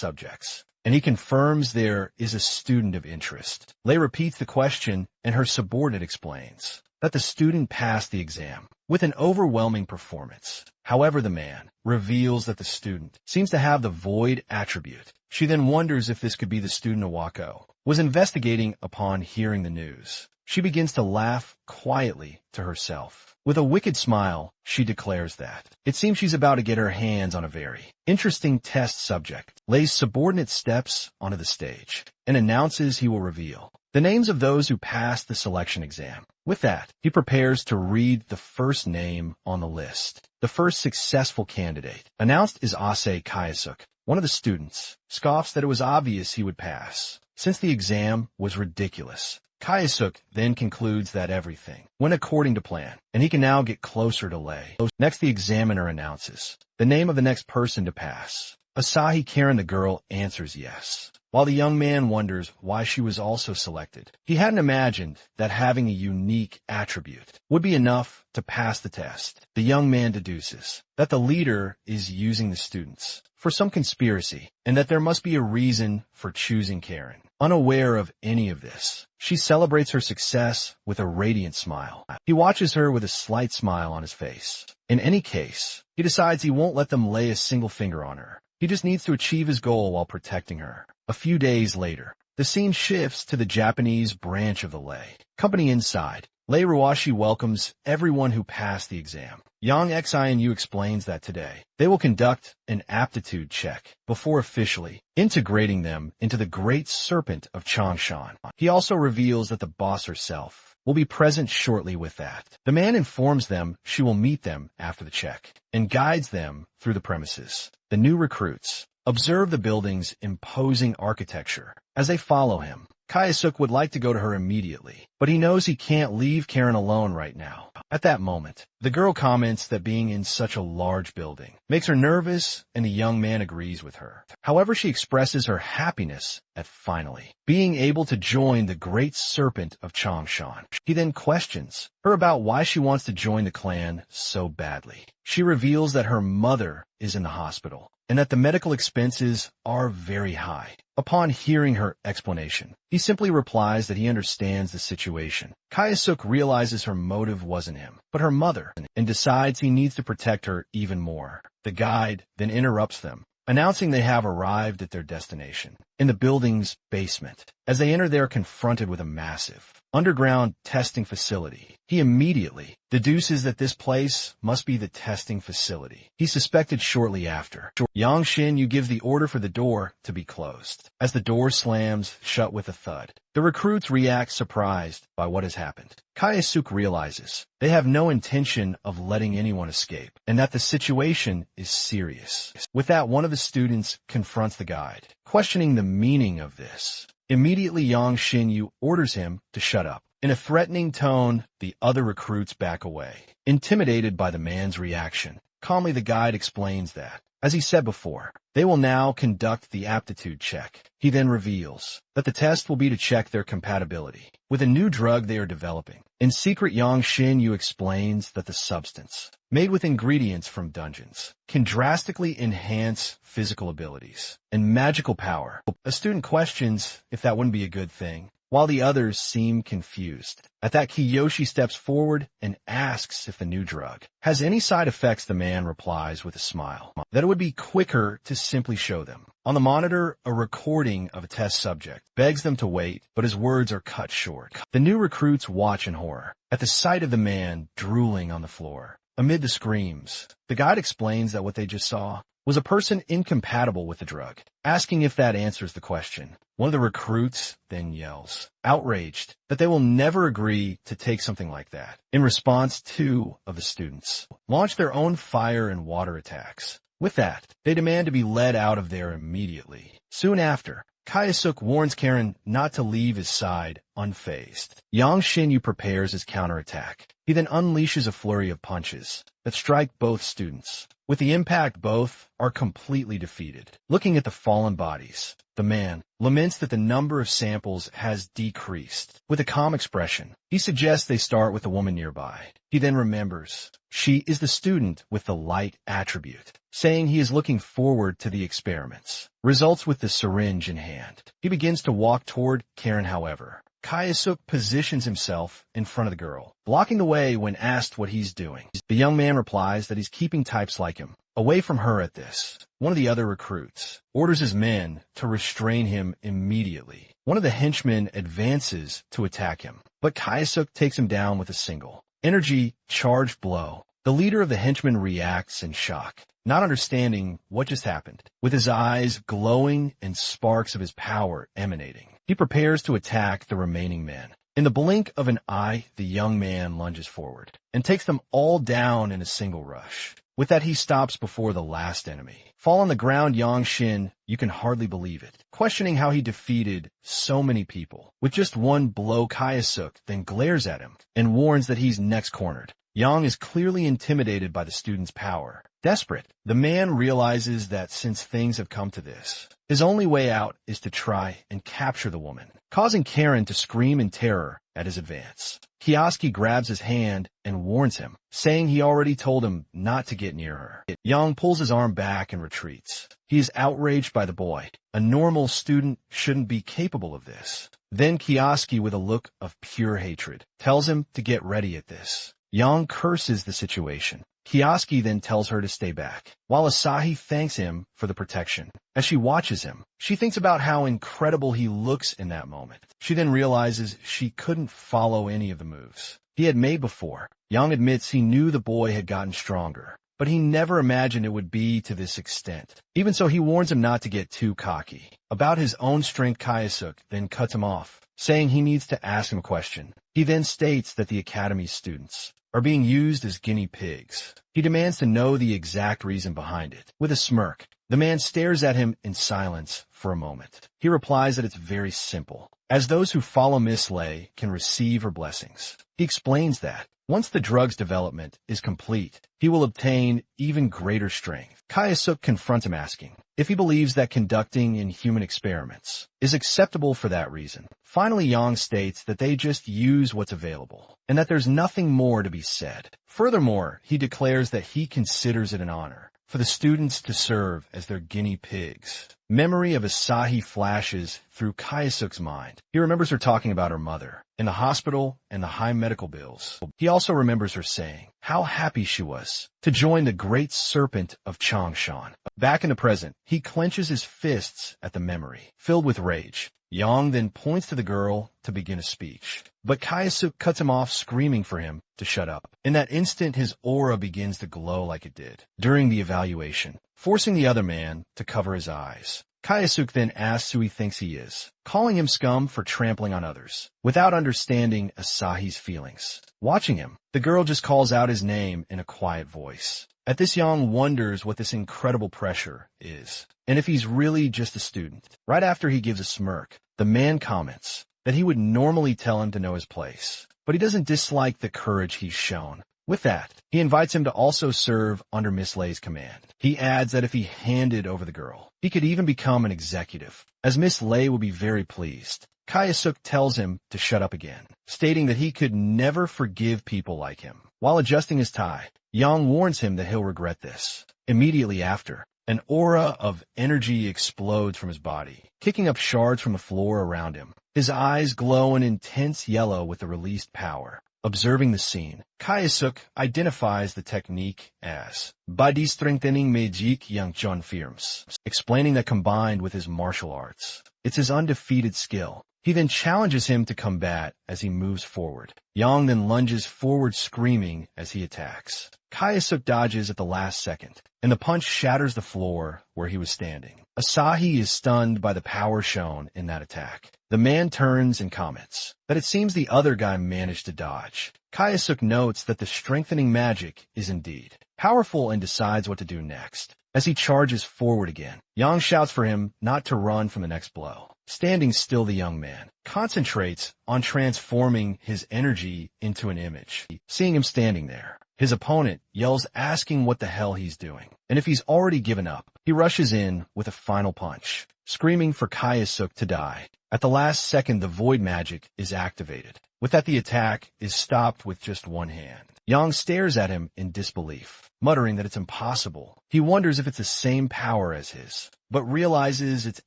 Speaker 1: subjects, and he confirms there is a student of interest. Lei repeats the question, and her subordinate explains that the student passed the exam with an overwhelming performance. However, the man reveals that the student seems to have the void attribute. She then wonders if this could be the student Awako was investigating. Upon hearing the news, she begins to laugh quietly to herself. With a wicked smile, she declares that it seems she's about to get her hands on a very interesting test subject. Lei's subordinate steps onto the stage and announces he will reveal the names of those who passed the selection exam. With that, he prepares to read the first name on the list. The first successful candidate announced is Ase Kayasuk. One of the students scoffs that it was obvious he would pass, since the exam was ridiculous. Kayasuk then concludes that everything went according to plan, and he can now get closer to Lei. Next, the examiner announces the name of the next person to pass. Asahi Karen, the girl, answers yes, while the young man wonders why she was also selected. He hadn't imagined that having a unique attribute would be enough to pass the test. The young man deduces that the leader is using the students for some conspiracy, and that there must be a reason for choosing Karen. Unaware of any of this, she celebrates her success with a radiant smile. He watches her with a slight smile on his face. In any case, he decides he won't let them lay a single finger on her. He just needs to achieve his goal while protecting her. A few days later, the scene shifts to the Japanese branch of the Lei company. Inside, Lei Ruashi welcomes everyone who passed the exam. Yang Xianu explains that today they will conduct an aptitude check before officially integrating them into the Great Serpent of Changshan. He also reveals that the boss herself will be present shortly. With that, the man informs them she will meet them after the check and guides them through the premises. The new recruits observe the building's imposing architecture as they follow him. Kayasuk would like to go to her immediately, but he knows he can't leave Karen alone right now. At that moment, the girl comments that being in such a large building makes her nervous, and the young man agrees with her. However, she expresses her happiness at finally being able to join the Great Serpent of Changshan. He then questions her about why she wants to join the clan so badly. She reveals that her mother is in the hospital and that the medical expenses are very high. Upon hearing her explanation, he simply replies that he understands the situation. Kayasuk realizes her motive wasn't him, but her mother, and decides he needs to protect her even more. The guide then interrupts them, announcing they have arrived at their destination, in the building's basement. As they enter, they are confronted with a massive underground testing facility. He immediately deduces that this place must be the testing facility he suspected shortly after. Yang Xin gives the order for the door to be closed. As the door slams shut with a thud, the recruits react surprised by what has happened. Kayasuk realizes they have no intention of letting anyone escape, and that the situation is serious. With that, one of the students confronts the guide, questioning the meaning of this. Immediately, Yang Xinyu orders him to shut up. In a threatening tone, the other recruits back away, intimidated by the man's reaction. Calmly, the guide explains that, as he said before, they will now conduct the aptitude check. He then reveals that the test will be to check their compatibility with a new drug they are developing. In secret, Yang Xinyu explains that the substance, made with ingredients from dungeons, can drastically enhance physical abilities and magical power. A student questions if that wouldn't be a good thing, while the others seem confused. At that, Kiyoshi steps forward and asks if the new drug has any side effects. The man replies with a smile that it would be quicker to simply show them. On the monitor, a recording of a test subject begs them to wait, but his words are cut short. The new recruits watch in horror at the sight of the man drooling on the floor. Amid the screams, the guide explains that what they just saw was a person incompatible with the drug, asking if that answers the question. One of the recruits then yells, outraged, that they will never agree to take something like that. In response, 2 of the students launch their own fire and water attacks. With that, they demand to be led out of there immediately. Soon after, Kayasuk warns Karen not to leave his side unfazed. Yang Xinyu prepares his counterattack. He then unleashes a flurry of punches that strike both students. With the impact, both are completely defeated. Looking at the fallen bodies, the man laments that the number of samples has decreased. With a calm expression, he suggests they start with the woman nearby. He then remembers she is the student with the light attribute, saying he is looking forward to the experiments. Results with the syringe in hand. He begins to walk toward Karen, however. Kayasuk positions himself in front of the girl, blocking the way when asked what he's doing. The young man replies that he's keeping types like him away from her. At this, one of the other recruits orders his men to restrain him immediately. One of the henchmen advances to attack him, but Kayasuk takes him down with a single energy-charged blow. The leader of the henchmen reacts in shock, not understanding what just happened. With his eyes glowing and sparks of his power emanating, he prepares to attack the remaining men. In the blink of an eye, the young man lunges forward and takes them all down in a single rush. With that, he stops before the last enemy. Fall on the ground, Yang Xin, you can hardly believe it, questioning how he defeated so many people. With just one blow, Kayasuk then glares at him and warns that he's next cornered. Yang is clearly intimidated by the student's power. Desperate, the man realizes that since things have come to this, his only way out is to try and capture the woman, causing Karen to scream in terror at his advance. Kiyoshi grabs his hand and warns him, saying he already told him not to get near her. Yang pulls his arm back and retreats. He is outraged by the boy. A normal student shouldn't be capable of this. Then Kiyoshi, with a look of pure hatred, tells him to get ready. At this, Yang curses the situation. Kiyoshi then tells her to stay back, while Asahi thanks him for the protection. As she watches him, she thinks about how incredible he looks in that moment. She then realizes she couldn't follow any of the moves he had made before. Yang admits he knew the boy had gotten stronger, but he never imagined it would be to this extent. Even so, he warns him not to get too cocky about his own strength. Kayasuk then cuts him off, saying he needs to ask him a question. He then states that the academy's students are being used as guinea pigs. He demands to know the exact reason behind it. With a smirk, the man stares at him in silence for a moment. He replies that it's very simple, as those who follow Miss Lei can receive her blessings. He explains that once the drug's development is complete, he will obtain even greater strength. Kayasuk confronts him, asking if he believes that conducting in human experiments is acceptable for that reason. Finally, Yang states that they just use what's available, and that there's nothing more to be said. Furthermore, he declares that he considers it an honor for the students to serve as their guinea pigs. Memory of Asahi flashes through Kayasuk's mind. He remembers her talking about her mother in the hospital and the high medical bills. He also remembers her saying how happy she was to join the great serpent of Changshan. Back in the present, he clenches his fists at the memory, filled with rage. Yang then points to the girl to begin a speech, but Kayasuk cuts him off, screaming for him to shut up. In that instant, his aura begins to glow like it did during the evaluation, forcing the other man to cover his eyes. Kayasuk then asks who he thinks he is, calling him scum for trampling on others, without understanding Asahi's feelings. Watching him, the girl just calls out his name in a quiet voice. At this, Yang wonders what this incredible pressure is, and if he's really just a student. Right after he gives a smirk, the man comments that he would normally tell him to know his place, but he doesn't dislike the courage he's shown. With that, he invites him to also serve under Miss Lay's command. He adds that if he handed over the girl, he could even become an executive, as Miss Lay would be very pleased. Kayasuk tells him to shut up again, stating that he could never forgive people like him. While adjusting his tie, Yang warns him that he'll regret this. Immediately after, an aura of energy explodes from his body, kicking up shards from the floor around him. His eyes glow an intense yellow with the released power. Observing the scene, Kayasuk identifies the technique as body strengthening Mage Yang Chun firms, explaining that combined with his martial arts, it's his undefeated skill. He then challenges him to combat as he moves forward. Yang then lunges forward screaming as he attacks. Kayasuk dodges at the last second, and the punch shatters the floor where he was standing. Asahi is stunned by the power shown in that attack. The man turns and comments that it seems the other guy managed to dodge. Kayasuk notes that the strengthening magic is indeed powerful and decides what to do next. As he charges forward again, Yang shouts for him not to run from the next blow. Standing still, the young man concentrates on transforming his energy into an image. Seeing him standing there, his opponent yells asking what the hell he's doing, and if he's already given up, he rushes in with a final punch, screaming for Kayasuk to die. At the last second, the void magic is activated. With that, the attack is stopped with just one hand. Yang stares at him in disbelief, muttering that it's impossible. He wonders if it's the same power as his, but realizes it's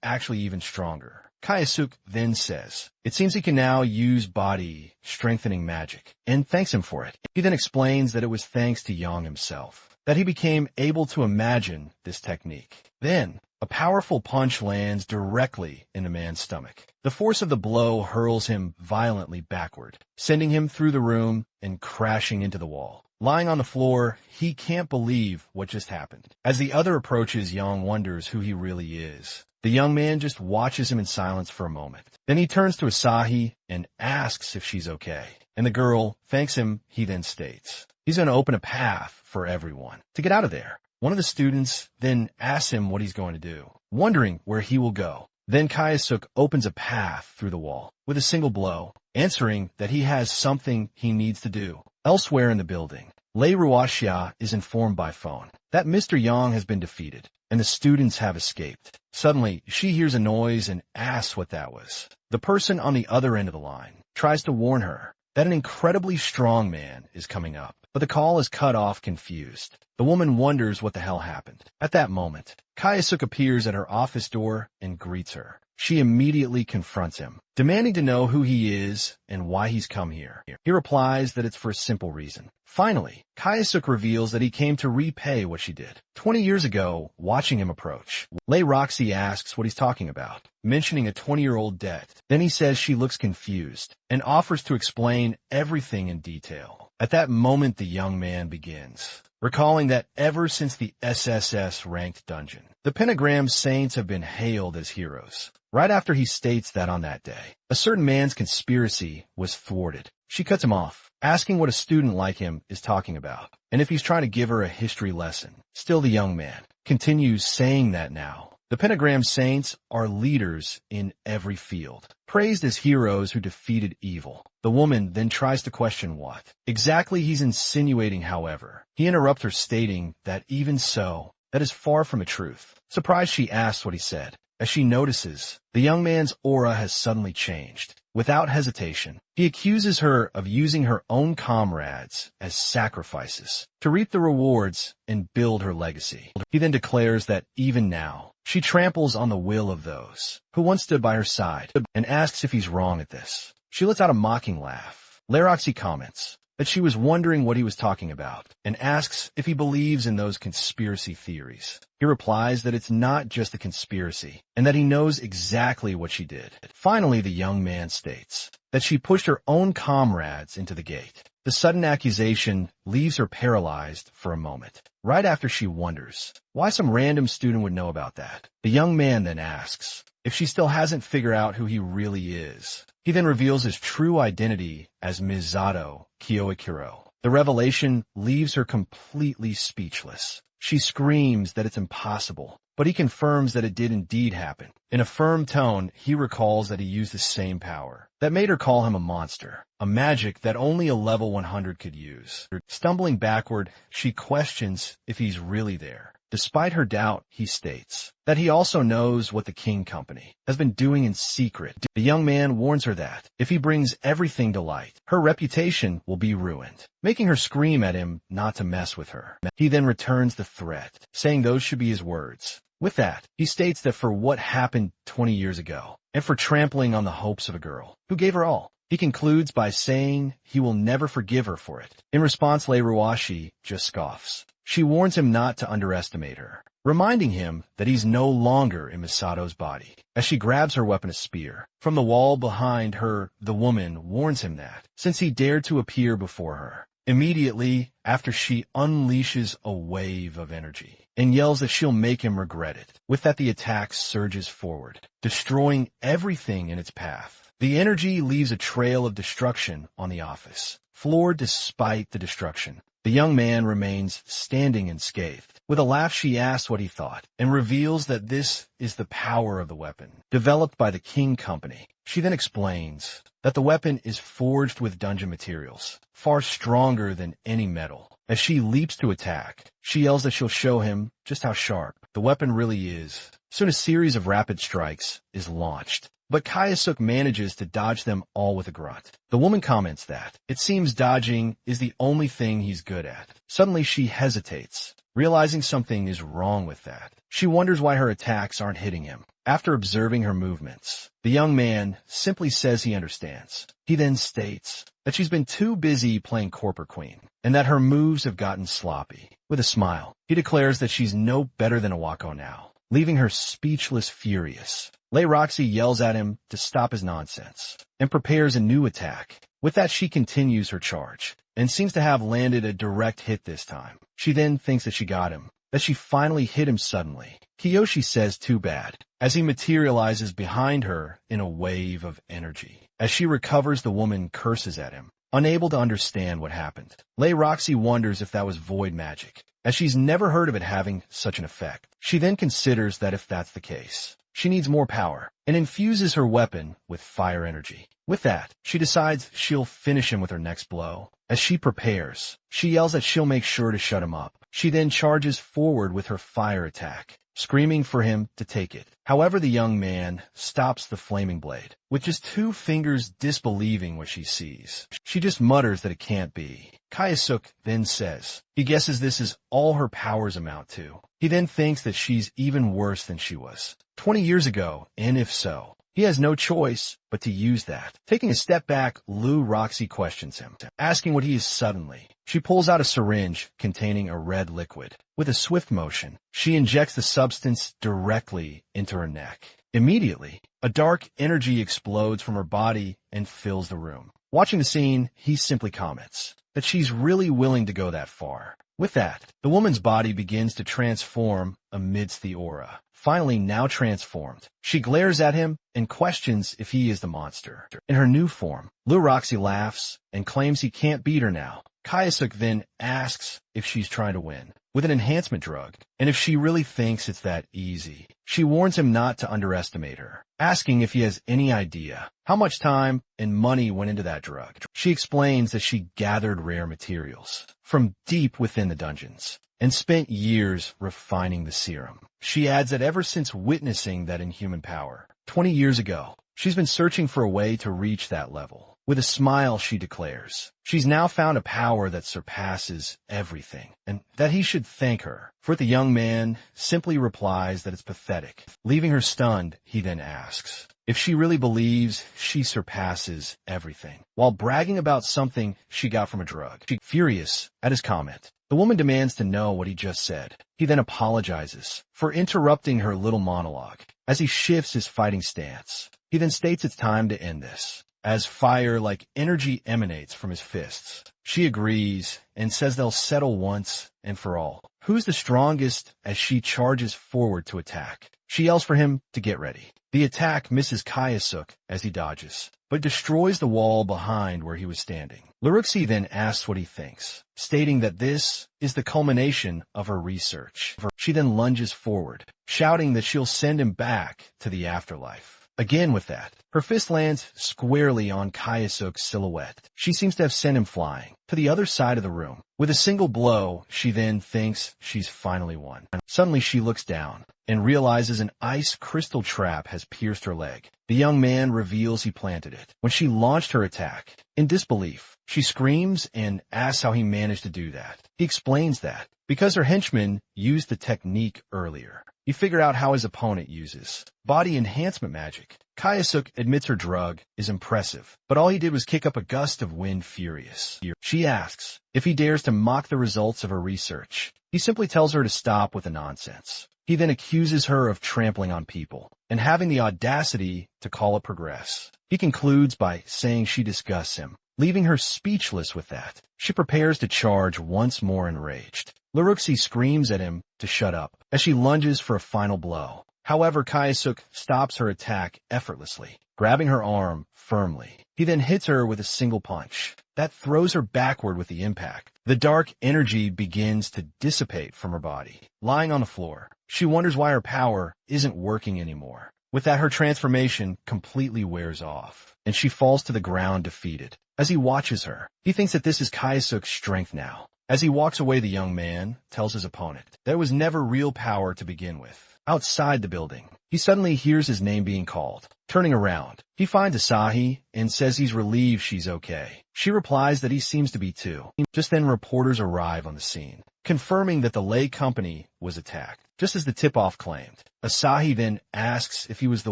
Speaker 1: actually even stronger. Kayasuk then says, it seems he can now use body strengthening magic, and thanks him for it. He then explains that it was thanks to Yang himself that he became able to imagine this technique. Then, a powerful punch lands directly in the man's stomach. The force of the blow hurls him violently backward, sending him through the room and crashing into the wall. Lying on the floor, he can't believe what just happened. As the other approaches, Yang wonders who he really is. The young man just watches him in silence for a moment. Then he turns to Asahi and asks if she's okay. And the girl thanks him. He then states he's going to open a path for everyone to get out of there. One of the students then asks him what he's going to do, wondering where he will go. Then Kayasuk opens a path through the wall with a single blow, answering that he has something he needs to do. Elsewhere in the building, Lei Ruoxia is informed by phone that Mr. Yang has been defeated and the students have escaped. Suddenly, she hears a noise and asks what that was. The person on the other end of the line tries to warn her that an incredibly strong man is coming up, but the call is cut off, confused. The woman wonders what the hell happened. At that moment, Kayasuk appears at her office door and greets her. She immediately confronts him, demanding to know who he is and why he's come here. He replies that it's for a simple reason. Finally, Kayasuk reveals that he came to repay what she did 20 years ago, watching him approach. Lei Roxy asks what he's talking about, mentioning a 20-year-old debt. Then he says she looks confused and offers to explain everything in detail. At that moment, the young man begins, recalling that ever since the SSS ranked dungeon, the Pentagram Saints have been hailed as heroes. Right after he states that on that day, a certain man's conspiracy was thwarted. She cuts him off, asking what a student like him is talking about, and if he's trying to give her a history lesson. Still, the young man continues saying that now the Pentagram Saints are leaders in every field, praised as heroes who defeated evil. The woman then tries to question what exactly he's insinuating. However, he interrupts her, stating that even so, that is far from a truth. Surprised, she asks what he said, as she notices the young man's aura has suddenly changed. Without hesitation, he accuses her of using her own comrades as sacrifices to reap the rewards and build her legacy. He then declares that even now, she tramples on the will of those who once stood by her side, and asks if he's wrong at this. She lets out a mocking laugh. Leroxy comments that she was wondering what he was talking about, and asks if he believes in those conspiracy theories. He replies that it's not just a conspiracy, and that he knows exactly what she did. Finally, the young man states that she pushed her own comrades into the gate. The sudden accusation leaves her paralyzed for a moment. Right after, she wonders why some random student would know about that. The young man then asks if she still hasn't figured out who he really is. He then reveals his true identity as Misato Kyoikiro. The revelation leaves her completely speechless. She screams that it's impossible, but he confirms that it did indeed happen. In a firm tone, he recalls that he used the same power that made her call him a monster, a magic that only a level 100 could use. Stumbling backward, she questions if he's really there. Despite her doubt, he states that he also knows what the King Company has been doing in secret. The young man warns her that if he brings everything to light, her reputation will be ruined, making her scream at him not to mess with her. He then returns the threat, saying those should be his words. With that, he states that for what happened 20 years ago, and for trampling on the hopes of a girl who gave her all, he concludes by saying he will never forgive her for it. In response, Leiruashi just scoffs. She warns him not to underestimate her, reminding him that he's no longer in Misato's body. As she grabs her weapon, a spear, from the wall behind her, the woman warns him that, since he dared to appear before her, immediately after she unleashes a wave of energy and yells that she'll make him regret it. With that, the attack surges forward, destroying everything in its path. The energy leaves a trail of destruction on the office floor. Despite the destruction, the young man remains standing unscathed. With a laugh, she asks what he thought and reveals that this is the power of the weapon, developed by the King Company. She then explains that the weapon is forged with dungeon materials, far stronger than any metal. As she leaps to attack, she yells that she'll show him just how sharp the weapon really is. Soon a series of rapid strikes is launched, but Kayasuk manages to dodge them all with a grunt. The woman comments that it seems dodging is the only thing he's good at. Suddenly she hesitates, realizing something is wrong with that. She wonders why her attacks aren't hitting him. After observing her movements, the young man simply says he understands. He then states that she's been too busy playing Corporate Queen, and that her moves have gotten sloppy. With a smile, he declares that she's no better than a Wako now, leaving her speechless, furious. Lei Roxy yells at him to stop his nonsense, and prepares a new attack. With that, she continues her charge, and seems to have landed a direct hit this time. She then thinks that she got him, that she finally hit him suddenly. Kiyoshi says too bad, as he materializes behind her in a wave of energy. As she recovers, the woman curses at him, unable to understand what happened. Lei Roxy wonders if that was void magic, as she's never heard of it having such an effect. She then considers that if that's the case, she needs more power, and infuses her weapon with fire energy. With that, she decides she'll finish him with her next blow. As she prepares, she yells that she'll make sure to shut him up. She then charges forward with her fire attack, screaming for him to take it. However, the young man stops the flaming blade, with just 2 fingers, disbelieving what she sees. She just mutters that it can't be. Kayasuk then says he guesses this is all her powers amount to. He then thinks that she's even worse than she was 20 years ago, and if so, he has no choice but to use that. Taking a step back, Lou Roxy questions him, asking what he is suddenly. She pulls out a syringe containing a red liquid. With a swift motion, she injects the substance directly into her neck. Immediately, a dark energy explodes from her body and fills the room. Watching the scene, he simply comments that she's really willing to go that far. With that, the woman's body begins to transform amidst the aura. Finally, now transformed, she glares at him and questions if he is the monster. In her new form, Lou Roxy laughs and claims he can't beat her now. Kayasuk then asks if she's trying to win with an enhancement drug, and if she really thinks it's that easy. She warns him not to underestimate her, asking if he has any idea how much time and money went into that drug. She explains that she gathered rare materials from deep within the dungeons and spent years refining the serum. She adds that ever since witnessing that inhuman power 20 years ago, she's been searching for a way to reach that level. With a smile, she declares she's now found a power that surpasses everything, and that he should thank her. For it, the young man simply replies that it's pathetic. Leaving her stunned, he then asks if she really believes she surpasses everything, while bragging about something she got from a drug. Furious at his comment, the woman demands to know what he just said. He then apologizes for interrupting her little monologue as he shifts his fighting stance. He then states it's time to end this, as fire-like energy emanates from his fists. She agrees and says they'll settle once and for all. Who's the strongest as she charges forward to attack? She yells for him to get ready. The attack misses Kayasuk as he dodges, but destroys the wall behind where he was standing. Laruxi then asks what he thinks, stating that this is the culmination of her research. She then lunges forward, shouting that she'll send him back to the afterlife. Again with that, her fist lands squarely on Kayasuk's silhouette. She seems to have sent him flying to the other side of the room. With a single blow, she then thinks she's finally won. Suddenly she looks down and realizes an ice crystal trap has pierced her leg. The young man reveals he planted it. When she launched her attack, in disbelief, she screams and asks how he managed to do that. He explains that because her henchman used the technique earlier. He figured out how his opponent uses body enhancement magic. Kayasuk admits her drug is impressive, but all he did was kick up a gust of wind furious. She asks if he dares to mock the results of her research. He simply tells her to stop with the nonsense. He then accuses her of trampling on people and having the audacity to call it progress. He concludes by saying she disgusts him, leaving her speechless with that. She prepares to charge once more enraged. Laruxi screams at him to shut up as she lunges for a final blow. However, Kayasuk stops her attack effortlessly, grabbing her arm firmly. He then hits her with a single punch that throws her backward with the impact. The dark energy begins to dissipate from her body. Lying on the floor, she wonders why her power isn't working anymore. With that, her transformation completely wears off, and she falls to the ground defeated. As he watches her, he thinks that this is Kayasuk's strength now. As he walks away, the young man tells his opponent there was never real power to begin with. Outside the building, he suddenly hears his name being called. Turning around, he finds Asahi and says he's relieved she's okay. She replies that he seems to be too. Just then, reporters arrive on the scene, confirming that the Lei company was attacked, just as the tip-off claimed. Asahi then asks if he was the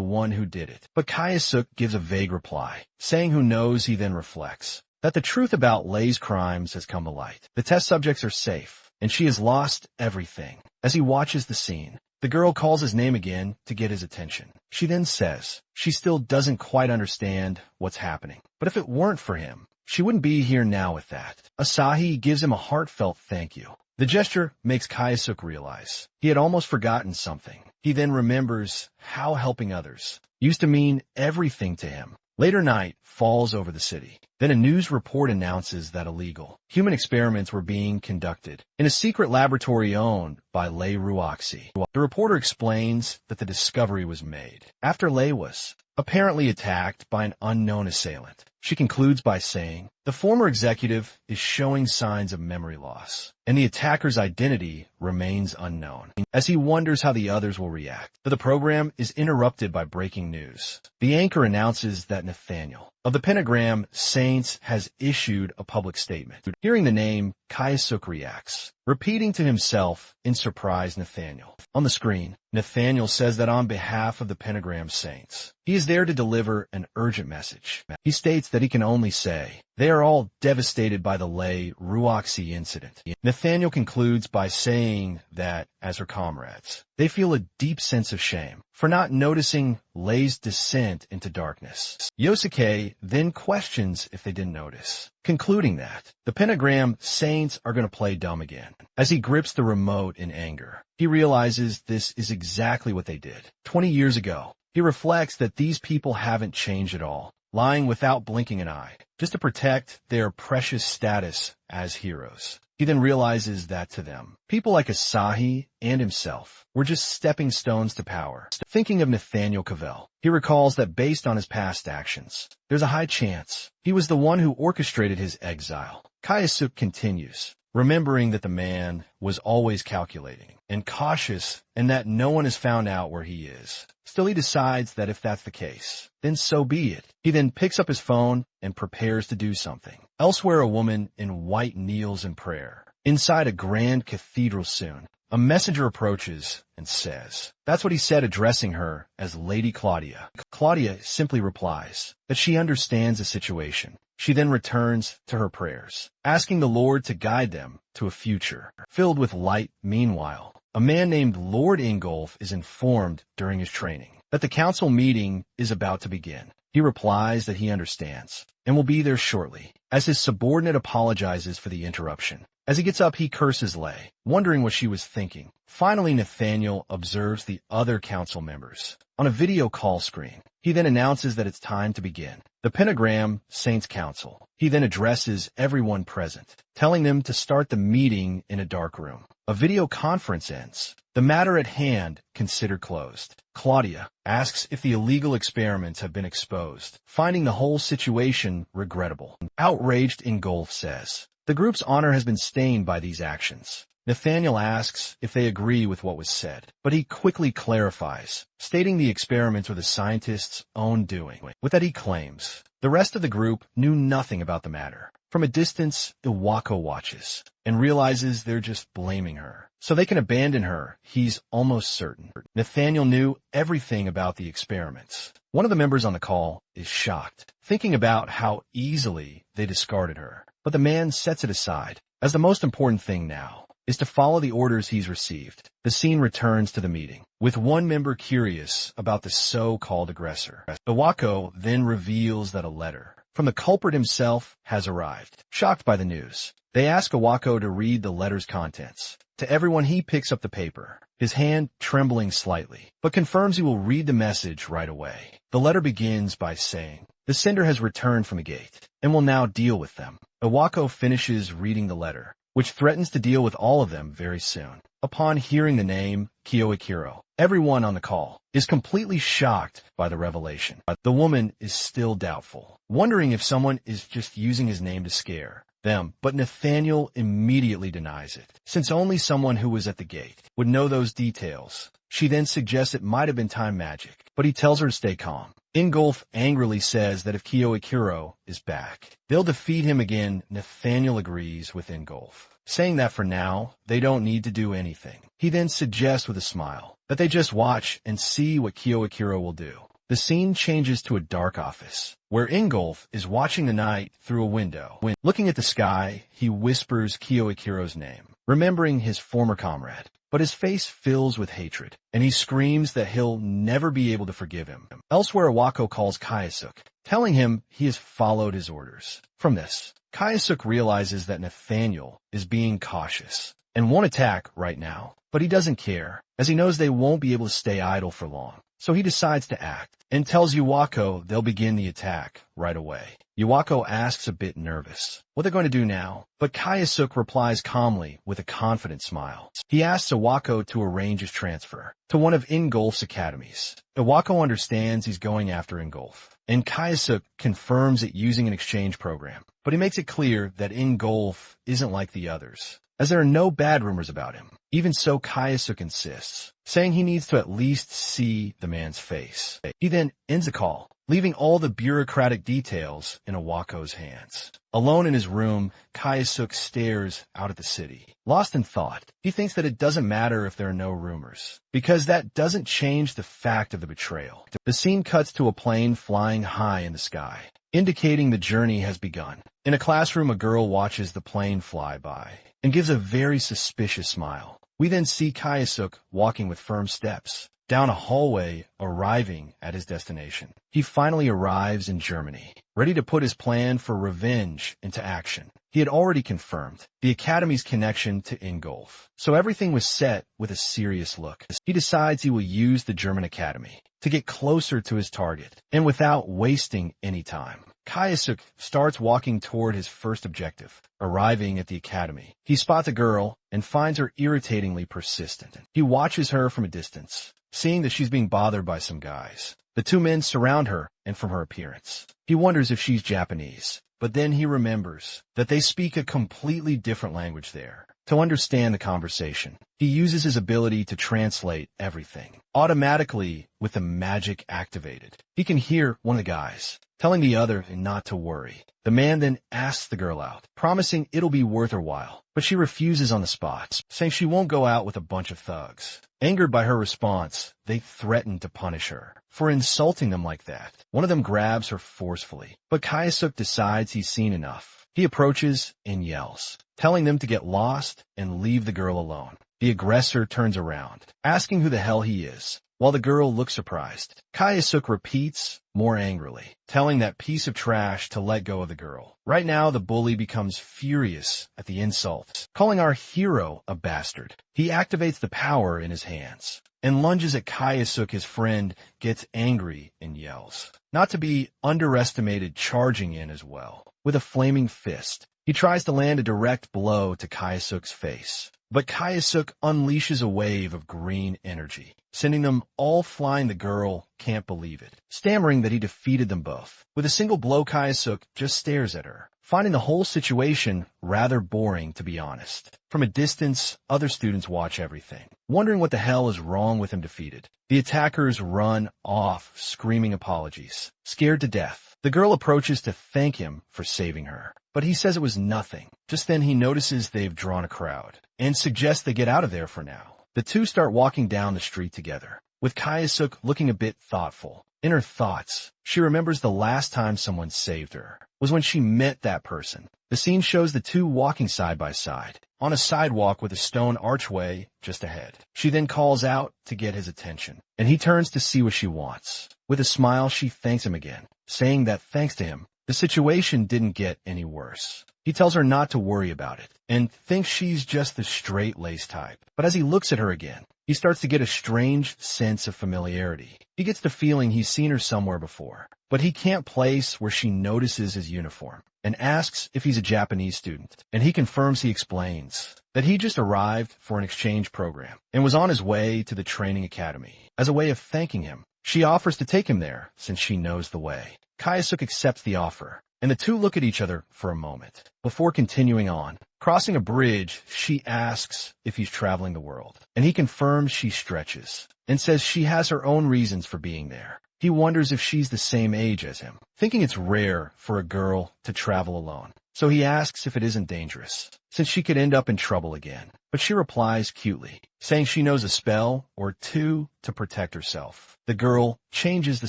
Speaker 1: one who did it, but Kayasuk gives a vague reply, saying who knows. He then reflects that the truth about Lei's crimes has come to light. The test subjects are safe, and she has lost everything. As he watches the scene, the girl calls his name again to get his attention. She then says she still doesn't quite understand what's happening, but if it weren't for him, she wouldn't be here now with that. Asahi gives him a heartfelt thank you. The gesture makes Kayasuk realize he had almost forgotten something. He then remembers how helping others used to mean everything to him. Later night falls over the city. Then a news report announces that illegal human experiments were being conducted in a secret laboratory owned by Lei Ruoxi. The reporter explains that the discovery was made after Lei was apparently attacked by an unknown assailant. She concludes by saying the former executive is showing signs of memory loss, and the attacker's identity remains unknown, as he wonders how the others will react. But the program is interrupted by breaking news. The anchor announces that Nathaniel of the Pentagram Saints has issued a public statement. Hearing the name, Kayasuk reacts, repeating to himself in surprise Nathaniel. On the screen, Nathaniel says that on behalf of the Pentagram Saints, he is there to deliver an urgent message. He states that he can only say they are all devastated by the Lei Ruoxi incident. Nathaniel concludes by saying that, as her comrades, they feel a deep sense of shame for not noticing Lei's descent into darkness. Yosuke then questions if they didn't notice, concluding that the Pentagram Saints are going to play dumb again. As he grips the remote in anger, he realizes this is exactly what they did 20 years ago. He reflects that these people haven't changed at all, lying without blinking an eye, just to protect their precious status as heroes. He then realizes that to them, people like Asahi and himself were just stepping stones to power. Thinking of Nathaniel Cavell, he recalls that based on his past actions, there's a high chance he was the one who orchestrated his exile. Kayasuk continues, remembering that the man was always calculating and cautious and that no one has found out where he is. Still, he decides that if that's the case, then so be it. He then picks up his phone and prepares to do something. Elsewhere, a woman in white kneels in prayer. Inside a grand cathedral soon, a messenger approaches and says, that's what he said, addressing her as Lady Claudia. Claudia simply replies that she understands the situation. She then returns to her prayers, asking the Lord to guide them to a future filled with light. Meanwhile, a man named Lord Ingolf is informed during his training that the council meeting is about to begin. He replies that he understands and will be there shortly, as his subordinate apologizes for the interruption. As he gets up, he curses Lei, wondering what she was thinking. Finally, Nathaniel observes the other council members on a video call screen. He then announces that it's time to begin the Pentagram Saints Council. He then addresses everyone present, telling them to start the meeting in a dark room. A video conference ends. The matter at hand considered closed. Claudia asks if the illegal experiments have been exposed, finding the whole situation regrettable. Outraged, Ingolf says, the group's honor has been stained by these actions. Nathaniel asks if they agree with what was said, but he quickly clarifies, stating the experiments were the scientists' own doing. With that, he claims the rest of the group knew nothing about the matter. From a distance, Iwako watches and realizes they're just blaming her, so they can abandon her, he's almost certain. Nathaniel knew everything about the experiments. One of the members on the call is shocked, thinking about how easily they discarded her. But the man sets it aside, as the most important thing now is to follow the orders he's received. The scene returns to the meeting, with one member curious about the so-called aggressor. Iwako then reveals that a letter from the culprit himself has arrived. Shocked by the news, they ask Iwako to read the letter's contents. To everyone, he picks up the paper, his hand trembling slightly, but confirms he will read the message right away. The letter begins by saying, the sender has returned from the gate and will now deal with them. Iwako finishes reading the letter, which threatens to deal with all of them very soon. Upon hearing the name Kiyoikiro, everyone on the call is completely shocked by the revelation. The woman is still doubtful, wondering if someone is just using his name to scare them, but Nathaniel immediately denies it, since only someone who was at the gate would know those details. She then suggests it might have been time magic, but he tells her to stay calm. Ingolf angrily says that if Kiyoikiro is back, they'll defeat him again. Nathaniel agrees with Ingolf, saying that for now, they don't need to do anything. He then suggests with a smile that they just watch and see what Kiyoikiro will do. The scene changes to a dark office, where Ingolf is watching the night through a window. When looking at the sky, he whispers Kiyoikiro's name, remembering his former comrade. But his face fills with hatred, and he screams that he'll never be able to forgive him. Elsewhere, Iwako calls Kayasuk, telling him he has followed his orders. From this, Kayasuk realizes that Nathaniel is being cautious and won't attack right now, but he doesn't care, as he knows they won't be able to stay idle for long. So he decides to act, and tells Iwako they'll begin the attack right away. Iwako asks, a bit nervous, what they're going to do now, but Kayasuk replies calmly with a confident smile. He asks Iwako to arrange his transfer to one of Ingolf's academies. Iwako understands he's going after Ingolf, and Kayasuk confirms it using an exchange program, but he makes it clear that Ingolf isn't like the others, as there are no bad rumors about him. Even so, Kayasuk insists, saying he needs to at least see the man's face. He then ends the call, leaving all the bureaucratic details in Iwako's hands. Alone in his room, Kayasuk stares out at the city. Lost in thought, he thinks that it doesn't matter if there are no rumors, because that doesn't change the fact of the betrayal. The scene cuts to a plane flying high in the sky, indicating the journey has begun. In a classroom, a girl watches the plane fly by and gives a very suspicious smile. We then see Kayasuk walking with firm steps down a hallway, arriving at his destination. He finally arrives in Germany, ready to put his plan for revenge into action. He had already confirmed the Academy's connection to Ingolf, so everything was set with a serious look. He decides he will use the German Academy to get closer to his target, and without wasting any time, Kayasuk starts walking toward his first objective. Arriving at the academy, he spots a girl and finds her irritatingly persistent. He watches her from a distance, seeing that she's being bothered by some guys. The two men surround her, and from her appearance, he wonders if she's Japanese. But then he remembers that they speak a completely different language there. To understand the conversation, he uses his ability to translate everything automatically with the magic activated. He can hear one of the guys telling the other not to worry. The man then asks the girl out, promising it'll be worth her while, but she refuses on the spot, saying she won't go out with a bunch of thugs. Angered by her response, they threaten to punish her for insulting them like that. One of them grabs her forcefully, but Kayasuk decides he's seen enough. He approaches and yells, telling them to get lost and leave the girl alone. The aggressor turns around, asking who the hell he is, while the girl looks surprised. Kayasuk repeats more angrily, telling that piece of trash to let go of the girl. Right now, the bully becomes furious at the insults, calling our hero a bastard. He activates the power in his hands and lunges at Kayasuk. His friend gets angry and yells, not to be underestimated, charging in as well. With a flaming fist, he tries to land a direct blow to Kayasuk's face, But Kayasuk unleashes a wave of green energy, sending them all flying. The girl can't believe it, stammering that he defeated them both. With a single blow, Kayasuk just stares at her, finding the whole situation rather boring, to be honest. From a distance, other students watch everything, wondering what the hell is wrong with him defeated. The attackers run off, screaming apologies, scared to death. The girl approaches to thank him for saving her, but he says it was nothing. Just then he notices they've drawn a crowd, and suggests they get out of there for now. The two start walking down the street together, with Kayasuk looking a bit thoughtful. In her thoughts, she remembers the last time someone saved her was when she met that person. The scene shows the two walking side by side, on a sidewalk with a stone archway just ahead. She then calls out to get his attention, and he turns to see what she wants. With a smile, she thanks him again, saying that thanks to him, the situation didn't get any worse. He tells her not to worry about it, and thinks she's just the straight-laced type. But as he looks at her again, he starts to get a strange sense of familiarity. He gets the feeling he's seen her somewhere before, but he can't place where she notices his uniform, and asks if he's a Japanese student. And he confirms. He explains that he just arrived for an exchange program, and was on his way to the training academy. As a way of thanking him, she offers to take him there, since she knows the way. Kayasuk accepts the offer, and the two look at each other for a moment, before continuing on. Crossing a bridge, she asks if he's traveling the world, and he confirms. She stretches, and says she has her own reasons for being there. He wonders if she's the same age as him, thinking it's rare for a girl to travel alone. So he asks if it isn't dangerous, since she could end up in trouble again. But she replies cutely, saying she knows a spell or two to protect herself. The girl changes the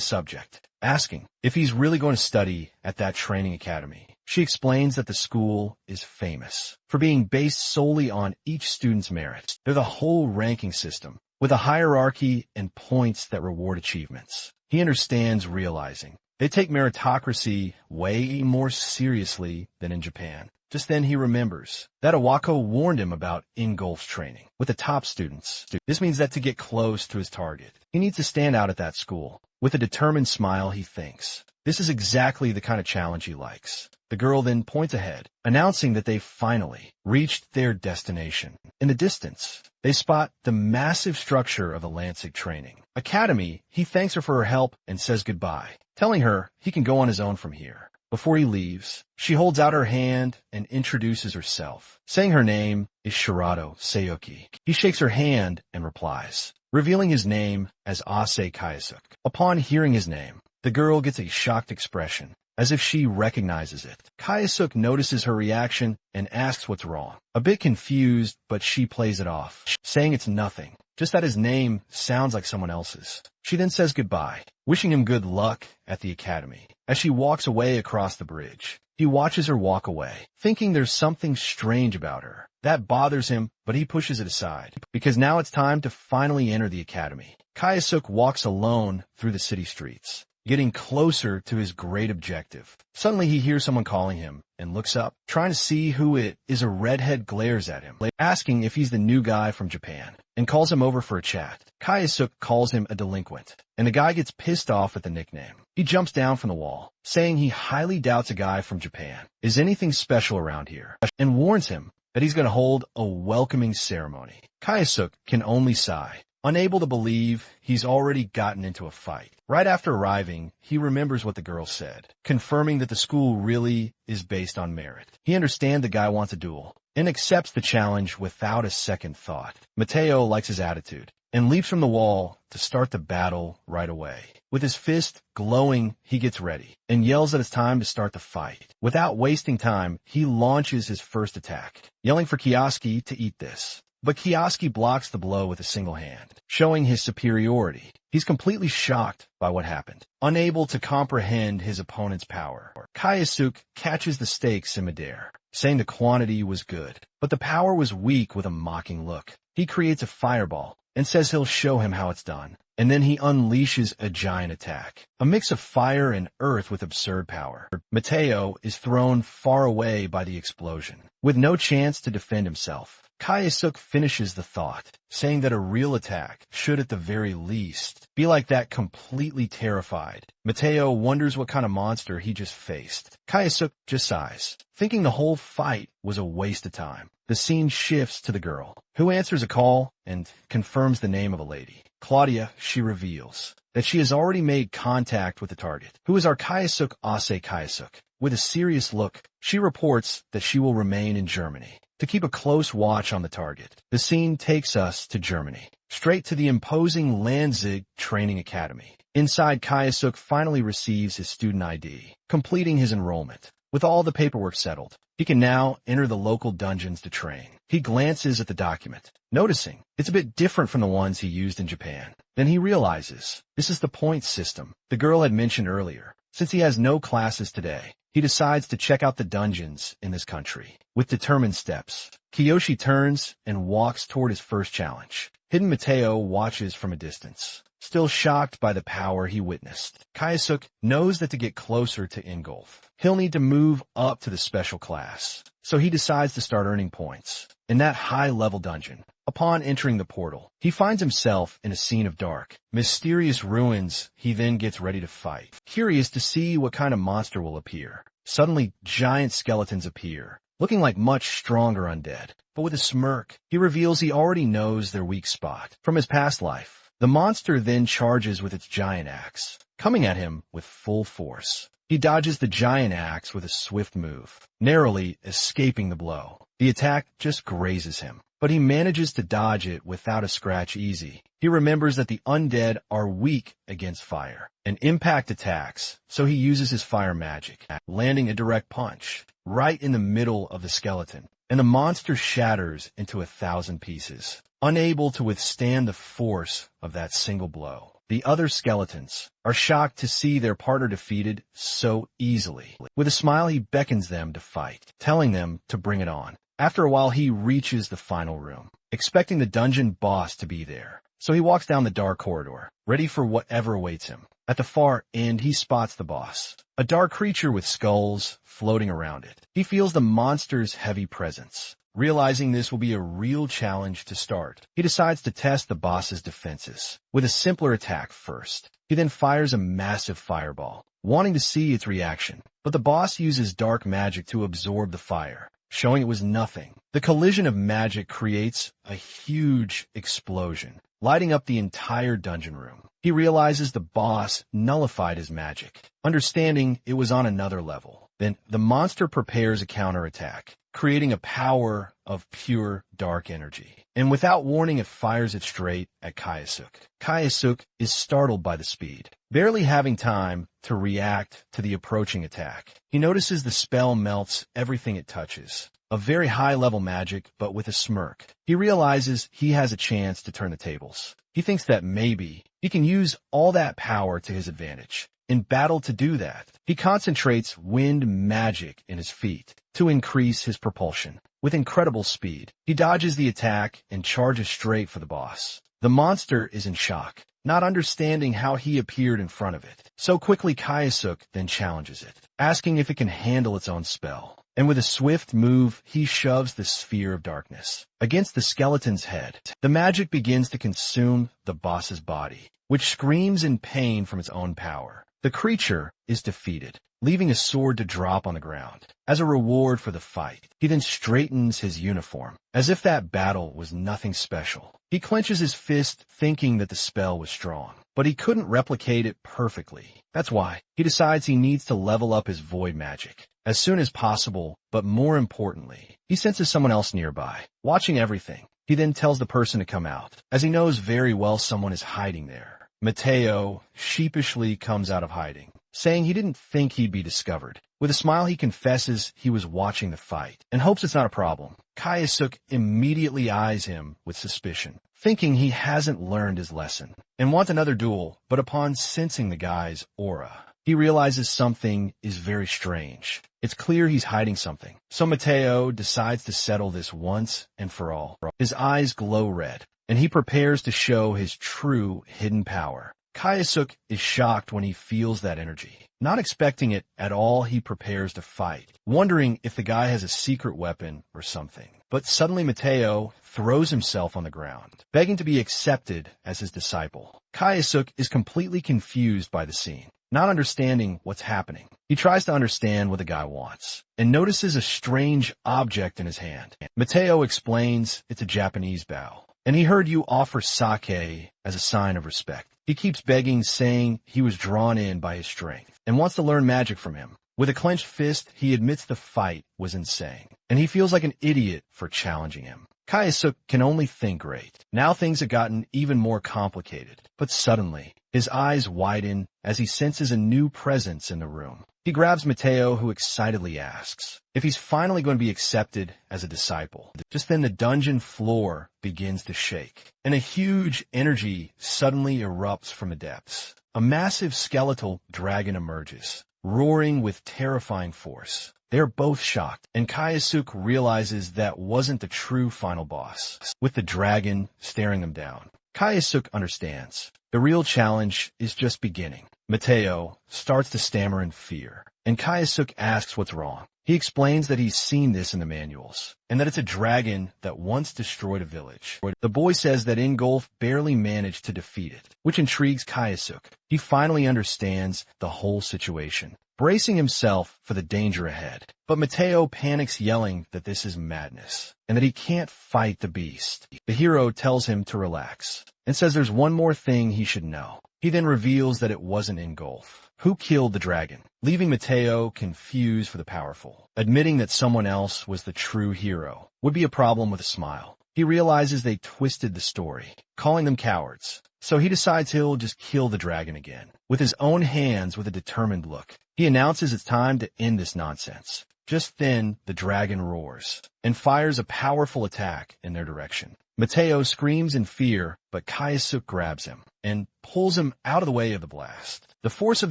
Speaker 1: subject, asking if he's really going to study at that training academy. She explains that the school is famous for being based solely on each student's merits. They're the whole ranking system, with a hierarchy and points that reward achievements. He understands, realizing they take meritocracy way more seriously than in Japan. Just then he remembers that Awako warned him about in-golf training with the top students. This means that to get close to his target, he needs to stand out at that school. With a determined smile, he thinks this is exactly the kind of challenge he likes. The girl then points ahead, announcing that they've finally reached their destination. In the distance, they spot the massive structure of the Lansing Training Academy. He thanks her for her help and says goodbye, telling her he can go on his own from here. Before he leaves, she holds out her hand and introduces herself, saying her name is Shirato Sayuki. He shakes her hand and replies, revealing his name as Ase Kayasuk. Upon hearing his name, the girl gets a shocked expression, as if she recognizes it. Kayasuk notices her reaction and asks what's wrong. A bit confused, but she plays it off, saying it's nothing, just that his name sounds like someone else's. She then says goodbye, wishing him good luck at the academy. As she walks away across the bridge, he watches her walk away, thinking there's something strange about her. That bothers him, but he pushes it aside, because now it's time to finally enter the academy. Kayasuk walks alone through the city streets, getting closer to his great objective. Suddenly he hears someone calling him and looks up, trying to see who it is. A redhead glares at him, asking if he's the new guy from Japan, and calls him over for a chat. Kayasuk calls him a delinquent, and the guy gets pissed off at the nickname. He jumps down from the wall, saying he highly doubts a guy from Japan is anything special around here, and warns him that he's going to hold a welcoming ceremony. Kayasuk can only sigh, unable to believe he's already gotten into a fight. Right after arriving, he remembers what the girl said, confirming that the school really is based on merit. He understands the guy wants a duel, and accepts the challenge without a second thought. Mateo likes his attitude, and leaps from the wall to start the battle right away. With his fist glowing, he gets ready, and yells that it's time to start the fight. Without wasting time, he launches his first attack, yelling for Kioski to eat this. But Kioski blocks the blow with a single hand, showing his superiority. He's completely shocked by what happened, unable to comprehend his opponent's power. Kayasuk catches the stakes in midair, saying the quantity was good, but the power was weak. With a mocking look, he creates a fireball and says he'll show him how it's done. And then he unleashes a giant attack, a mix of fire and earth with absurd power. Mateo is thrown far away by the explosion, with no chance to defend himself. Kayasuk finishes the thought, saying that a real attack should at the very least be like that, completely terrified. Mateo wonders what kind of monster he just faced. Kayasuk just sighs, thinking the whole fight was a waste of time. The scene shifts to the girl, who answers a call and confirms the name of a lady. Claudia, she reveals that she has already made contact with the target, who is our Kayasuk Ase Kayasuk. With a serious look, she reports that she will remain in Germany to keep a close watch on the target. The scene takes us to Germany, straight to the imposing Lanzig Training Academy. Inside, Kayasuk finally receives his student ID, completing his enrollment. With all the paperwork settled, he can now enter the local dungeons to train. He glances at the document, noticing it's a bit different from the ones he used in Japan. Then he realizes this is the points system the girl had mentioned earlier. Since he has no classes today, he decides to check out the dungeons in this country. With determined steps, Kiyoshi turns and walks toward his first challenge. Hidden Mateo watches from a distance, still shocked by the power he witnessed. Kayasuk knows that to get closer to Ingolf, he'll need to move up to the special class, so he decides to start earning points in that high-level dungeon. Upon entering the portal, he finds himself in a scene of dark, mysterious ruins. He then gets ready to fight, curious to see what kind of monster will appear. Suddenly, giant skeletons appear, looking like much stronger undead. But with a smirk, he reveals he already knows their weak spot from his past life. The monster then charges with its giant axe, coming at him with full force. He dodges the giant axe with a swift move, narrowly escaping the blow. The attack just grazes him, but he manages to dodge it without a scratch easy. He remembers that the undead are weak against fire and impact attacks, so he uses his fire magic, landing a direct punch right in the middle of the skeleton, and the monster shatters into 1,000 pieces. Unable to withstand the force of that single blow, the other skeletons are shocked to see their partner defeated so easily. With a smile, he beckons them to fight, telling them to bring it on. After a while, he reaches the final room, expecting the dungeon boss to be there. So he walks down the dark corridor, ready for whatever awaits him. At the far end, he spots the boss, a dark creature with skulls floating around it. He feels the monster's heavy presence. Realizing this will be a real challenge to start, he decides to test the boss's defenses with a simpler attack first. He then fires a massive fireball, wanting to see its reaction. But the boss uses dark magic to absorb the fire, showing it was nothing. The collision of magic creates a huge explosion, lighting up the entire dungeon room. He realizes the boss nullified his magic, understanding it was on another level. Then the monster prepares a counterattack, creating a power of pure dark energy. And without warning, it fires it straight at Kayasuk. Kayasuk is startled by the speed, barely having time to react to the approaching attack. He notices the spell melts everything it touches. A very high-level magic, but with a smirk. He realizes he has a chance to turn the tables. He thinks that maybe he can use all that power to his advantage. In battle to do that, he concentrates wind magic in his feet to increase his propulsion. With incredible speed, he dodges the attack and charges straight for the boss. The monster is in shock, not understanding how he appeared in front of it. So quickly, Kayasuk then challenges it, asking if it can handle its own spell. And with a swift move, he shoves the sphere of darkness against the skeleton's head. The magic begins to consume the boss's body, which screams in pain from its own power. The creature is defeated, leaving a sword to drop on the ground. As a reward for the fight, he then straightens his uniform, as if that battle was nothing special. He clenches his fist, thinking that the spell was strong, but he couldn't replicate it perfectly. That's why he decides he needs to level up his void magic as soon as possible, but more importantly, he senses someone else nearby, watching everything. He then tells the person to come out, as he knows very well someone is hiding there. Mateo sheepishly comes out of hiding, saying he didn't think he'd be discovered. With a smile, he confesses he was watching the fight and hopes it's not a problem. Kayasuk immediately eyes him with suspicion, thinking he hasn't learned his lesson, and wants another duel. But upon sensing the guy's aura, he realizes something is very strange. It's clear he's hiding something. So Mateo decides to settle this once and for all. His eyes glow red, and he prepares to show his true hidden power. Kayasuk is shocked when he feels that energy. Not expecting it at all, he prepares to fight, wondering if the guy has a secret weapon or something. But suddenly Mateo throws himself on the ground, begging to be accepted as his disciple. Kayasuk is completely confused by the scene, not understanding what's happening. He tries to understand what the guy wants, and notices a strange object in his hand. Mateo explains it's a Japanese bow, and he heard you offer sake as a sign of respect. He keeps begging, saying he was drawn in by his strength, and wants to learn magic from him. With a clenched fist, he admits the fight was insane, and he feels like an idiot for challenging him. Kayasuk can only think great. Now things have gotten even more complicated, but suddenly, his eyes widen as he senses a new presence in the room. He grabs Mateo, who excitedly asks if he's finally going to be accepted as a disciple. Just then the dungeon floor begins to shake, and a huge energy suddenly erupts from the depths. A massive skeletal dragon emerges, roaring with terrifying force. They're both shocked, and Kayasuk realizes that wasn't the true final boss, with the dragon staring them down. Kayasuk understands. The real challenge is just beginning. Mateo starts to stammer in fear, and Kayasuk asks what's wrong. He explains that he's seen this in the manuals, and that it's a dragon that once destroyed a village. The boy says that Ingolf barely managed to defeat it, which intrigues Kayasuk. He finally understands the whole situation, bracing himself for the danger ahead. But Mateo panics, yelling that this is madness, and that he can't fight the beast. The hero tells him to relax, and says there's one more thing he should know. He then reveals that it wasn't Ingolf who killed the dragon, leaving Mateo confused for the powerful. Admitting that someone else was the true hero would be a problem with a smile. He realizes they twisted the story, calling them cowards. So he decides he'll just kill the dragon again, with his own hands, with a determined look. He announces it's time to end this nonsense. Just then, the dragon roars and fires a powerful attack in their direction. Mateo screams in fear, but Kayasuk grabs him and pulls him out of the way of the blast. The force of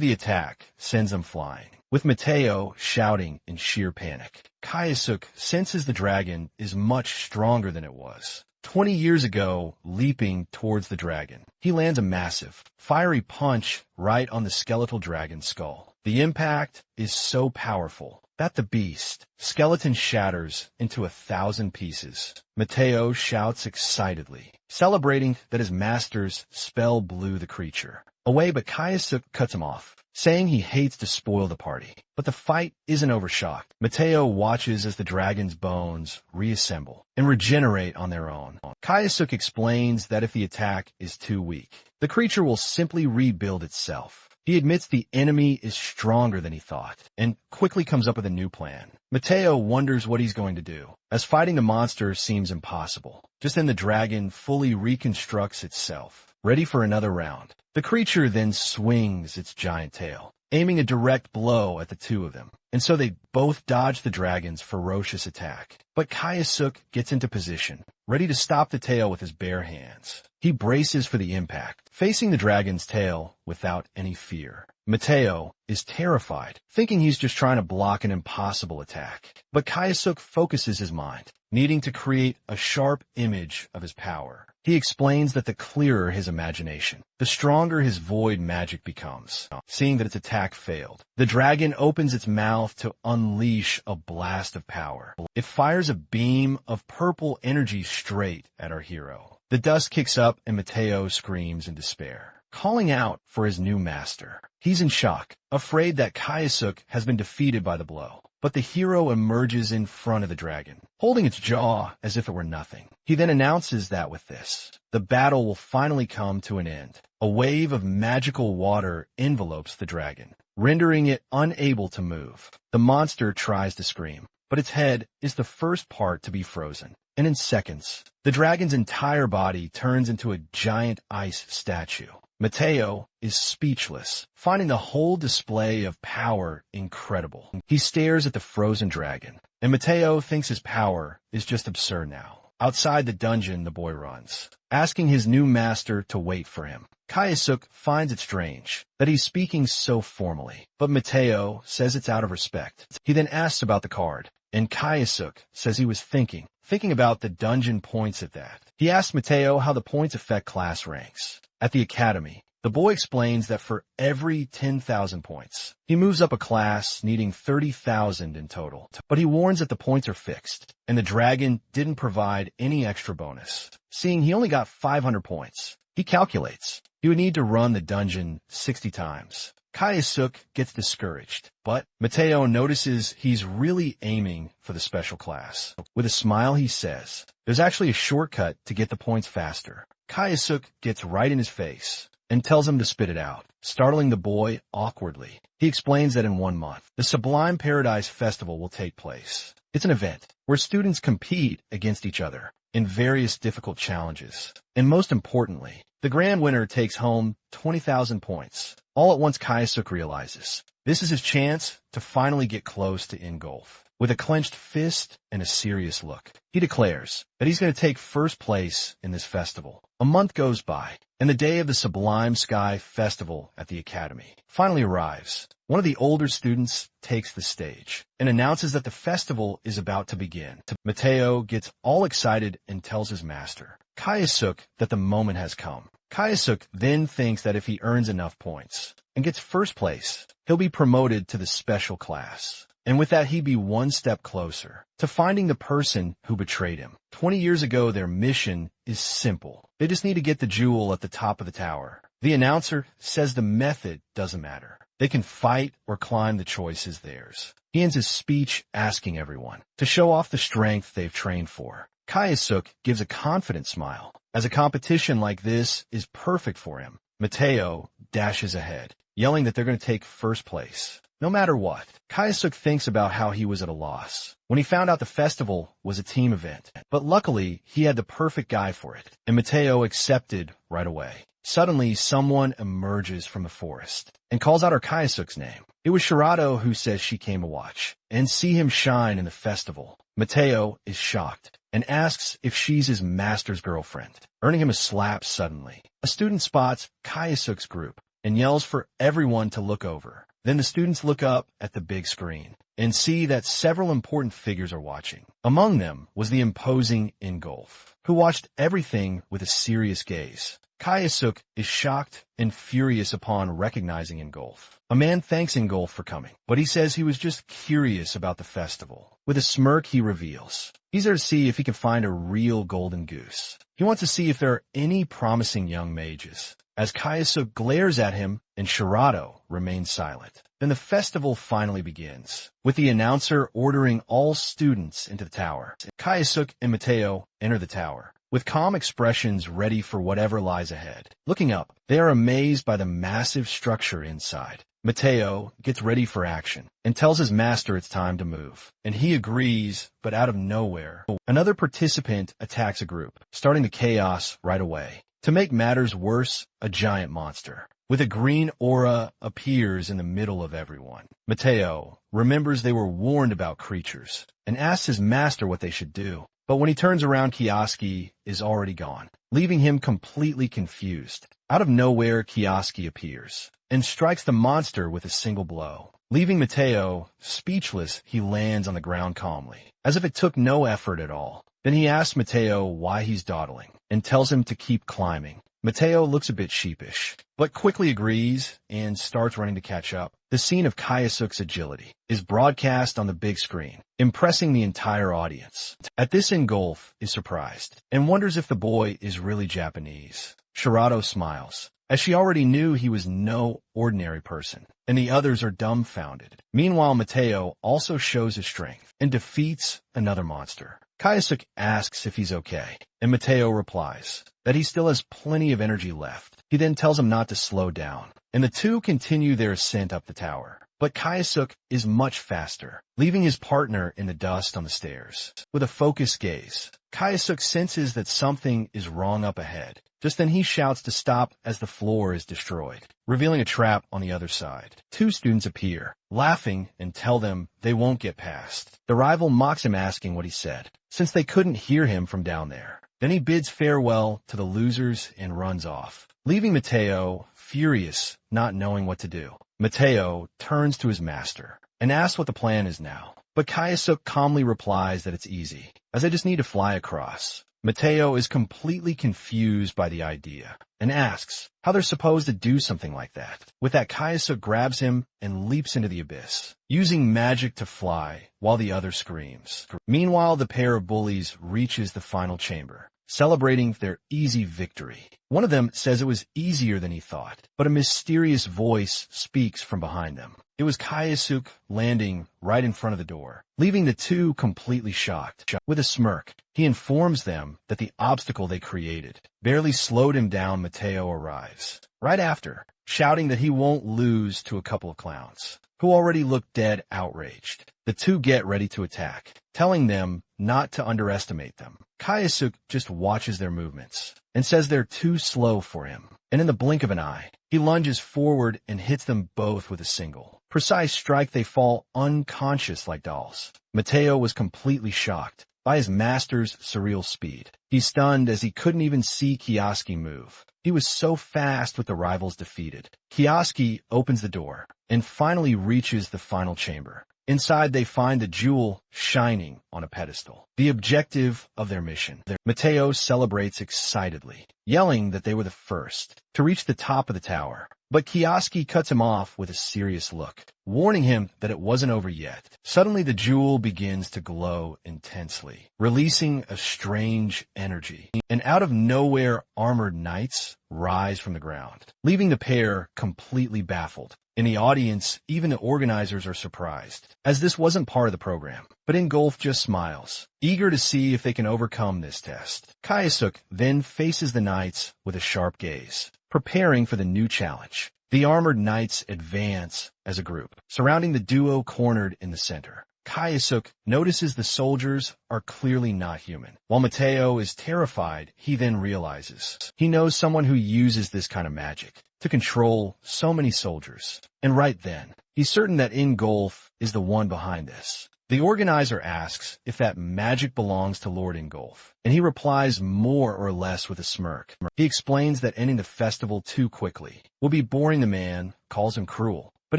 Speaker 1: the attack sends him flying, with Mateo shouting in sheer panic. Kayasuk senses the dragon is much stronger than it was 20 years ago, leaping towards the dragon. He lands a massive, fiery punch right on the skeletal dragon's skull. The impact is so powerful that the beast skeleton shatters into 1,000 pieces. Mateo shouts excitedly, celebrating that his master's spell blew the creature away, but Kayasuk cuts him off, saying he hates to spoil the party. But the fight isn't over. Shocked, Mateo watches as the dragon's bones reassemble and regenerate on their own. Kayasuk explains that if the attack is too weak, the creature will simply rebuild itself. He admits the enemy is stronger than he thought, and quickly comes up with a new plan. Mateo wonders what he's going to do, as fighting the monster seems impossible. Just then the dragon fully reconstructs itself, ready for another round. The creature then swings its giant tail, aiming a direct blow at the two of them, and so they both dodge the dragon's ferocious attack. But Kayasuk gets into position, ready to stop the tail with his bare hands. He braces for the impact, facing the dragon's tail without any fear. Mateo is terrified, thinking he's just trying to block an impossible attack. But Kayasuk focuses his mind, needing to create a sharp image of his power. He explains that the clearer his imagination, the stronger his void magic becomes. Seeing that its attack failed, the dragon opens its mouth to unleash a blast of power. It fires a beam of purple energy straight at our hero. The dust kicks up and Mateo screams in despair, calling out for his new master. He's in shock, afraid that Kayasuk has been defeated by the blow. But the hero emerges in front of the dragon, holding its jaw as if it were nothing. He then announces that with this, the battle will finally come to an end. A wave of magical water envelopes the dragon, rendering it unable to move. The monster tries to scream, but its head is the first part to be frozen. And in seconds, the dragon's entire body turns into a giant ice statue. Mateo is speechless, finding the whole display of power incredible. He stares at the frozen dragon, and Mateo thinks his power is just absurd now. Outside the dungeon, the boy runs, asking his new master to wait for him. Kayasuk finds it strange that he's speaking so formally, but Mateo says it's out of respect. He then asks about the card, and Kayasuk says he was thinking about the dungeon points at that. He asks Mateo how the points affect class ranks. At the academy, The boy explains that for every 10,000 points, he moves up a class needing 30,000 in total. But he warns that the points are fixed, and the dragon didn't provide any extra bonus. Seeing he only got 500 points, he calculates he would need to run the dungeon 60 times. Kaisuk gets discouraged, but Mateo notices he's really aiming for the special class. With a smile, he says, there's actually a shortcut to get the points faster. Kaisuk gets right in his face and tells him to spit it out, startling the boy awkwardly. He explains that in 1 month, the Sublime Paradise Festival will take place. It's an event where students compete against each other in various difficult challenges. And most importantly, the grand winner takes home 20,000 points. All at once, Kaisuk realizes this is his chance to finally get close to Ingolf. With a clenched fist and a serious look, he declares that he's going to take first place in this festival. A month goes by, and the day of the Sublime Sky Festival at the Academy finally arrives. One of the older students takes the stage and announces that the festival is about to begin. Mateo gets all excited and tells his master, Kaisuk, that the moment has come. Kaisuk then thinks that if he earns enough points and gets first place, he'll be promoted to the special class. And with that, he'd be one step closer to finding the person who betrayed him. 20 years ago, their mission is simple. They just need to get the jewel at the top of the tower. The announcer says the method doesn't matter. They can fight or climb, the choice is theirs. He ends his speech asking everyone to show off the strength they've trained for. Kaisuk gives a confident smile, as a competition like this is perfect for him. Mateo dashes ahead, yelling that they're going to take first place, no matter what. Kaisuk thinks about how he was at a loss when he found out the festival was a team event, but luckily he had the perfect guy for it, and Mateo accepted right away. Suddenly, someone emerges from the forest and calls out Kaisuk's name. It was Shirado, who says she came to watch and see him shine in the festival. Mateo is shocked and asks if she's his master's girlfriend, earning him a slap suddenly. A student spots Kaisuk's group and yells for everyone to look over. Then the students look up at the big screen and see that several important figures are watching. Among them was the imposing Ingolf, who watched everything with a serious gaze. Kaisuk is shocked and furious upon recognizing Ingolf. A man thanks Ingolf for coming, but he says he was just curious about the festival. With a smirk, he reveals he's there to see if he can find a real golden goose. He wants to see if there are any promising young mages. As Kaisuk glares at him and Shirado remains silent, then the festival finally begins, with the announcer ordering all students into the tower. Kaisuk and Mateo enter the tower, with calm expressions ready for whatever lies ahead. Looking up, they are amazed by the massive structure inside. Mateo gets ready for action and tells his master it's time to move, and he agrees, but out of nowhere, another participant attacks a group, starting the chaos right away. To make matters worse, a giant monster with a green aura appears in the middle of everyone. Mateo remembers they were warned about creatures and asks his master what they should do. But when he turns around, Kioski is already gone, leaving him completely confused. Out of nowhere, Kioski appears and strikes the monster with a single blow. Leaving Mateo speechless, he lands on the ground calmly, as if it took no effort at all. Then he asks Mateo why he's dawdling and tells him to keep climbing. Mateo looks a bit sheepish, but quickly agrees and starts running to catch up. The scene of Kaisuk's agility is broadcast on the big screen, impressing the entire audience. At this, Ingolf is surprised and wonders if the boy is really Japanese. Shirado smiles, as she already knew he was no ordinary person, and the others are dumbfounded. Meanwhile, Mateo also shows his strength and defeats another monster. Kaisuk asks if he's okay, and Mateo replies that he still has plenty of energy left. He then tells him not to slow down, and the two continue their ascent up the tower. But Kaisuk is much faster, leaving his partner in the dust on the stairs. With a focused gaze, Kaisuk senses that something is wrong up ahead. Just then he shouts to stop as the floor is destroyed, revealing a trap on the other side. Two students appear, laughing, and tell them they won't get past. The rival mocks him, asking what he said, since they couldn't hear him from down there. Then he bids farewell to the losers and runs off, leaving Mateo furious, not knowing what to do. Mateo turns to his master and asks what the plan is now, but Kaisuk calmly replies that it's easy, as they just need to fly across. Mateo is completely confused by the idea and asks how they're supposed to do something like that. With that, Kaisuke grabs him and leaps into the abyss, using magic to fly while the other screams. Meanwhile, the pair of bullies reaches the final chamber, celebrating their easy victory. One of them says it was easier than he thought, but a mysterious voice speaks from behind them. It was Kaisuke landing right in front of the door, leaving the two completely shocked. With a smirk, he informs them that the obstacle they created barely slowed him down. Mateo arrives right after, shouting that he won't lose to a couple of clowns, who already look dead outraged. The two get ready to attack, telling them not to underestimate them. Kaisuke just watches their movements and says they're too slow for him. And in the blink of an eye, he lunges forward and hits them both with a single precise strike. They fall unconscious like dolls. Mateo was completely shocked by his master's surreal speed. He's stunned as he couldn't even see Kioski move. He was so fast with the rivals defeated. Kioski opens the door and finally reaches the final chamber. Inside, they find the jewel shining on a pedestal, the objective of their mission. Mateo celebrates excitedly, yelling that they were the first to reach the top of the tower. But Kioski cuts him off with a serious look, warning him that it wasn't over yet. Suddenly, the jewel begins to glow intensely, releasing a strange energy. And out of nowhere, armored knights rise from the ground, leaving the pair completely baffled. In the audience, even the organizers are surprised, as this wasn't part of the program. But Ingolf just smiles, eager to see if they can overcome this test. Kaisuke then faces the knights with a sharp gaze, preparing for the new challenge. The armored knights advance as a group, surrounding the duo cornered in the center. Kaisuke notices the soldiers are clearly not human. While Mateo is terrified, he then realizes he knows someone who uses this kind of magic to control so many soldiers. And right then, he's certain that Ingolf is the one behind this. The organizer asks if that magic belongs to Lord Ingolf, and he replies more or less with a smirk. He explains that ending the festival too quickly will be boring. The man calls him cruel, but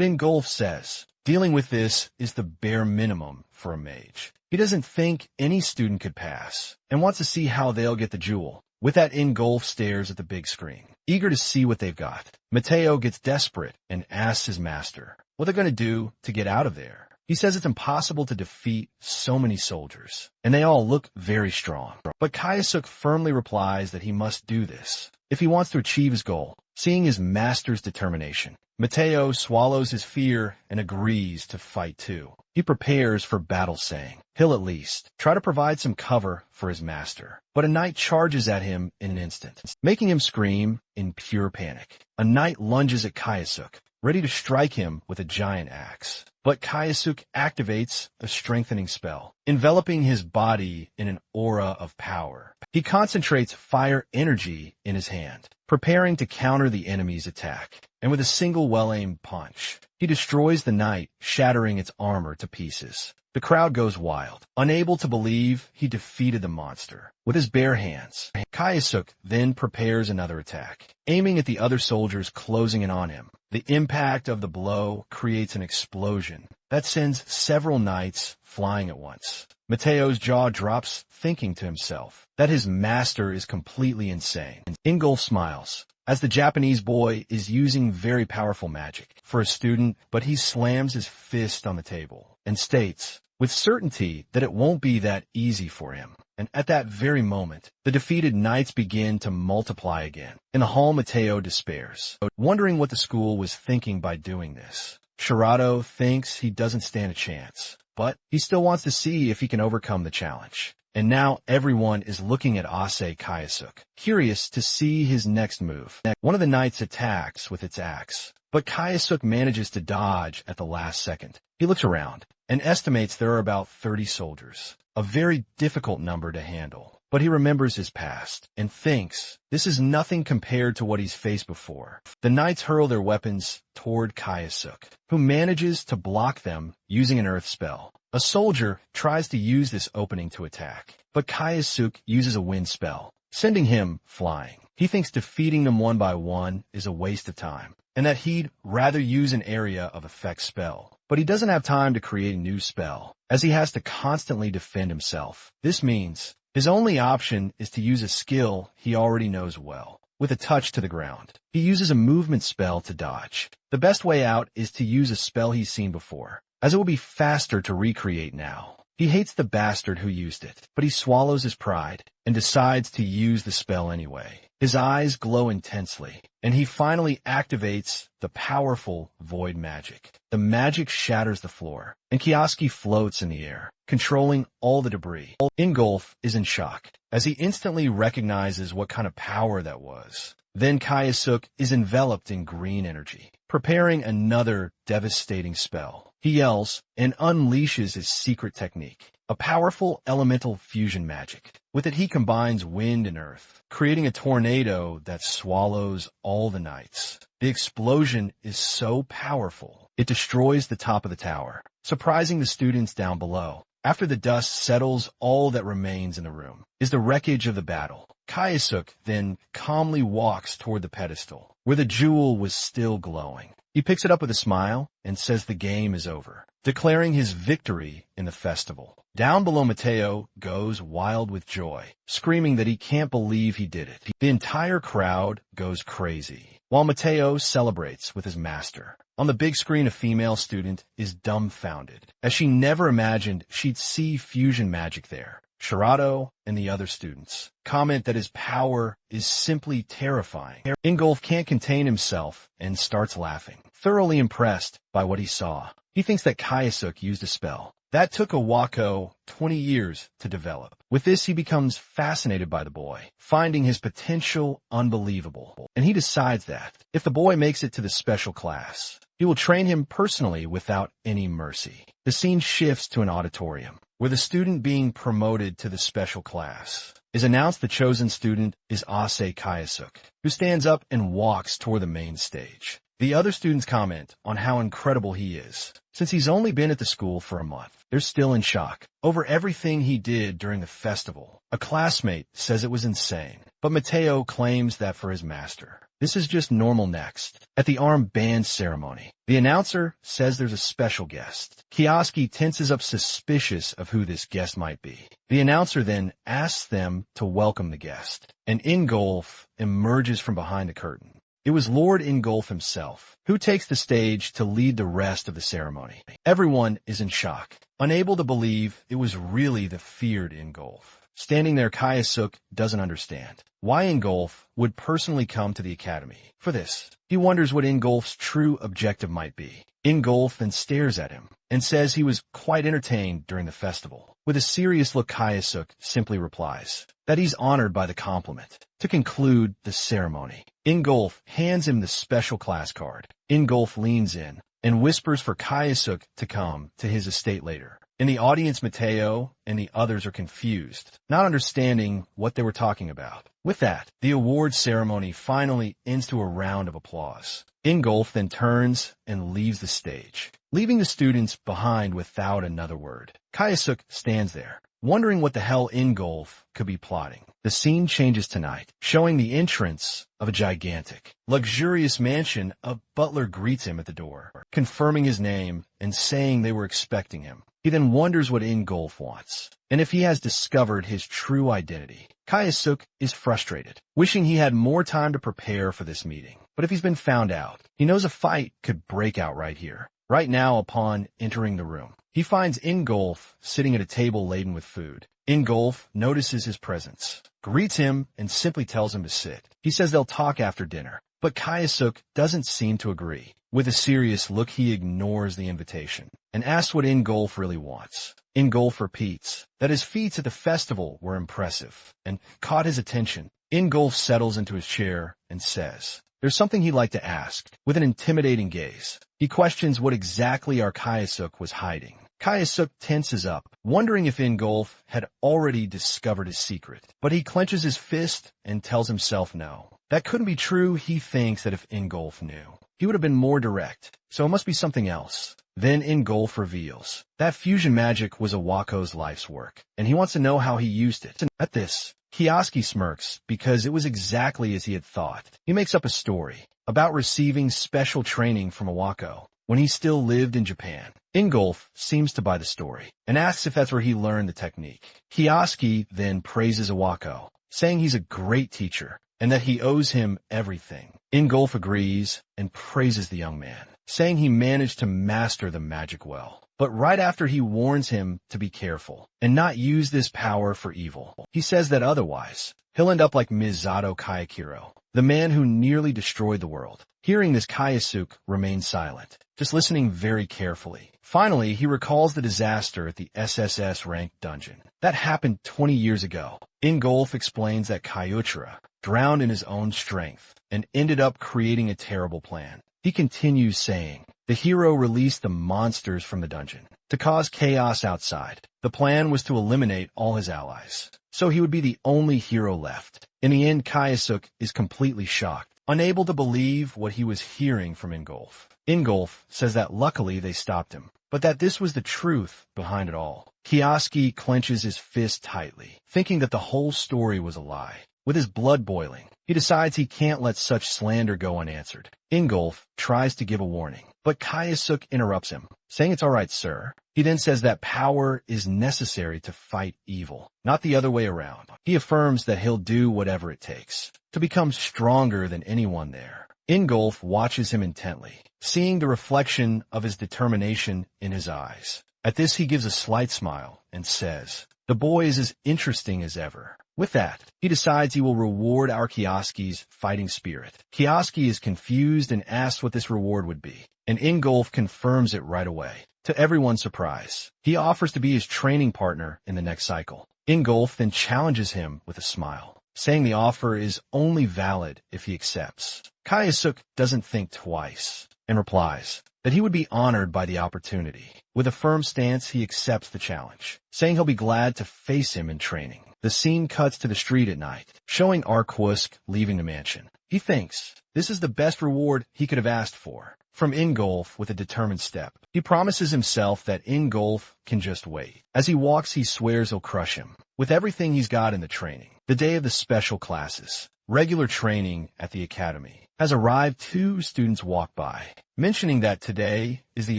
Speaker 1: Ingolf says dealing with this is the bare minimum for a mage. He doesn't think any student could pass, and wants to see how they'll get the jewel. With that, Ingolf stares at the big screen, eager to see what they've got. Mateo gets desperate and asks his master what they're going to do to get out of there. He says it's impossible to defeat so many soldiers, and they all look very strong. But Kaisuke firmly replies that he must do this if he wants to achieve his goal. Seeing his master's determination, Mateo swallows his fear and agrees to fight too. He prepares for battle, saying he'll at least try to provide some cover for his master. But a knight charges at him in an instant, making him scream in pure panic. A knight lunges at Kaisuke, ready to strike him with a giant axe. But Kaisuke activates a strengthening spell, enveloping his body in an aura of power. He concentrates fire energy in his hand, preparing to counter the enemy's attack. And with a single well-aimed punch, he destroys the knight, shattering its armor to pieces. The crowd goes wild, unable to believe he defeated the monster with his bare hands. Kaisuke then prepares another attack, aiming at the other soldiers closing in on him. The impact of the blow creates an explosion that sends several knights flying at once. Mateo's jaw drops, thinking to himself that his master is completely insane. Ingolf smiles, as the Japanese boy is using very powerful magic for a student, but he slams his fist on the table and states with certainty that it won't be that easy for him. And at that very moment, the defeated knights begin to multiply again. In the hall, Mateo despairs, wondering what the school was thinking by doing this. Shirato thinks he doesn't stand a chance, but he still wants to see if he can overcome the challenge. And now everyone is looking at Ase Kaisuke, curious to see his next move. One of the knights attacks with its axe, but Kaisuke manages to dodge at the last second. He looks around and estimates there are about 30 soldiers, a very difficult number to handle. But he remembers his past and thinks this is nothing compared to what he's faced before. The knights hurl their weapons toward Kaisuke, who manages to block them using an earth spell. A soldier tries to use this opening to attack, but Kaisuke uses a wind spell, sending him flying. He thinks defeating them one by one is a waste of time, and that he'd rather use an area of effect spell. But he doesn't have time to create a new spell, as he has to constantly defend himself. This means His only option is to use a skill he already knows well. With a touch to the ground, he uses a movement spell to dodge. The best way out is to use a spell he's seen before, as it will be faster to recreate now. He hates the bastard who used it, but he swallows his pride and decides to use the spell anyway. His eyes glow intensely, and he finally activates the powerful void magic. The magic shatters the floor, and Kioski floats in the air, controlling all the debris. Ingolf is in shock, as he instantly recognizes what kind of power that was. Then Kayasuk is enveloped in green energy, preparing another devastating spell. He yells and unleashes his secret technique, a powerful elemental fusion magic. With it he combines wind and earth, creating a tornado that swallows all the knights. The explosion is so powerful, it destroys the top of the tower, surprising the students down below. After the dust settles, all that remains in the room is the wreckage of the battle. Kayasuk then calmly walks toward the pedestal, where the jewel was still glowing. He picks it up with a smile and says the game is over, declaring his victory in the festival. Down below, Mateo goes wild with joy, screaming that he can't believe he did it. The entire crowd goes crazy, while Mateo celebrates with his master. On the big screen, a female student is dumbfounded, as she never imagined she'd see fusion magic there. Shirato and the other students comment that his power is simply terrifying. Ingolf can't contain himself and starts laughing, thoroughly impressed by what he saw. He thinks that Kayasuk used a spell that took Owako 20 years to develop. With this, he becomes fascinated by the boy, finding his potential unbelievable. And he decides that if the boy makes it to the special class, he will train him personally without any mercy. The scene shifts to an auditorium, where the student being promoted to the special class is announced. The chosen student is Ase Kayasuk, who stands up and walks toward the main stage. The other students comment on how incredible he is. Since he's only been at the school for a month, they're still in shock over everything he did during the festival. A classmate says it was insane, but Mateo claims that for his master, this is just normal. Next, at the armband ceremony, the announcer says there's a special guest. Kioski tenses up, suspicious of who this guest might be. The announcer then asks them to welcome the guest, and Ingolf emerges from behind the curtain. It was Lord Ingolf himself, who takes the stage to lead the rest of the ceremony. Everyone is in shock, unable to believe it was really the feared Ingolf. Standing there, Kayasuk doesn't understand why Ingolf would personally come to the academy. For this, he wonders what Ingolf's true objective might be. Ingolf then stares at him and says he was quite entertained during the festival. With a serious look, Kayasuk simply replies that he's honored by the compliment. To conclude the ceremony, Ingolf hands him the special class card. Ingolf leans in and whispers for Kayasuk to come to his estate later. In the audience, Mateo and the others are confused, not understanding what they were talking about. With that, the award ceremony finally ends to a round of applause. Ingolf then turns and leaves the stage, leaving the students behind without another word. Kayasuk stands there, wondering what the hell Ingolf could be plotting. The scene changes tonight, showing the entrance of a gigantic, luxurious mansion. A butler greets him at the door, confirming his name and saying they were expecting him. He then wonders what Ingolf wants, and if he has discovered his true identity. Kayasuk is frustrated, wishing he had more time to prepare for this meeting. But if he's been found out, he knows a fight could break out right here. Right now, upon entering the room, he finds Ingolf sitting at a table laden with food. Ingolf notices his presence, greets him, and simply tells him to sit. He says they'll talk after dinner, but Kayasuk doesn't seem to agree. With a serious look, he ignores the invitation and asks what Ingolf really wants. Ingolf repeats that his feats at the festival were impressive and caught his attention. Ingolf settles into his chair and says there's something he'd like to ask. With an intimidating gaze, he questions what exactly Kayasuk was hiding. Kayasuk tenses up, wondering if Ingolf had already discovered his secret. But he clenches his fist and tells himself no. That couldn't be true. He thinks that if Ingolf knew, he would have been more direct, so it must be something else. Then Ingolf reveals that fusion magic was Owako's life's work, and he wants to know how he used it. At this, Kioski smirks because it was exactly as he had thought. He makes up a story about receiving special training from Owako when he still lived in Japan. Ingolf seems to buy the story and asks if that's where he learned the technique. Kioski then praises Iwako, saying he's a great teacher and that he owes him everything. Ingolf agrees and praises the young man, saying he managed to master the magic well. But right after he warns him to be careful and not use this power for evil, he says that otherwise, he'll end up like Misato Kayakiro, the man who nearly destroyed the world. Hearing this, Kayasuke remains silent, just listening very carefully. Finally, he recalls the disaster at the SSS-ranked dungeon. That happened 20 years ago. Ingolf explains that Kyuchira drowned in his own strength and ended up creating a terrible plan. He continues saying, the hero released the monsters from the dungeon to cause chaos outside. The plan was to eliminate all his allies, so he would be the only hero left. In the end, Kayasuke is completely shocked, unable to believe what he was hearing from Ingolf. Ingolf says that luckily they stopped him, but that this was the truth behind it all. Kioski clenches his fist tightly, thinking that the whole story was a lie. With his blood boiling, he decides he can't let such slander go unanswered. Ingolf tries to give a warning, but Kayasuke interrupts him, saying it's all right, sir. He then says that power is necessary to fight evil, not the other way around. He affirms that he'll do whatever it takes to become stronger than anyone there. Ingolf watches him intently, seeing the reflection of his determination in his eyes. At this, he gives a slight smile and says, the boy is as interesting as ever. With that, he decides he will reward our Kioski's fighting spirit. Kioski is confused and asks what this reward would be, and Ingolf confirms it right away. To everyone's surprise, he offers to be his training partner in the next cycle. Ingolf then challenges him with a smile, saying the offer is only valid if he accepts. Kayasuke doesn't think twice and replies that he would be honored by the opportunity. With a firm stance, he accepts the challenge, saying he'll be glad to face him in training. The scene cuts to the street at night, showing Arquusk leaving the mansion. He thinks this is the best reward he could have asked for from Ingolf with a determined step. He promises himself that Ingolf can just wait. As he walks, he swears he'll crush him with everything he's got in the training. The day of the special classes, regular training at the academy, has arrived. Two students walk by, mentioning that today is the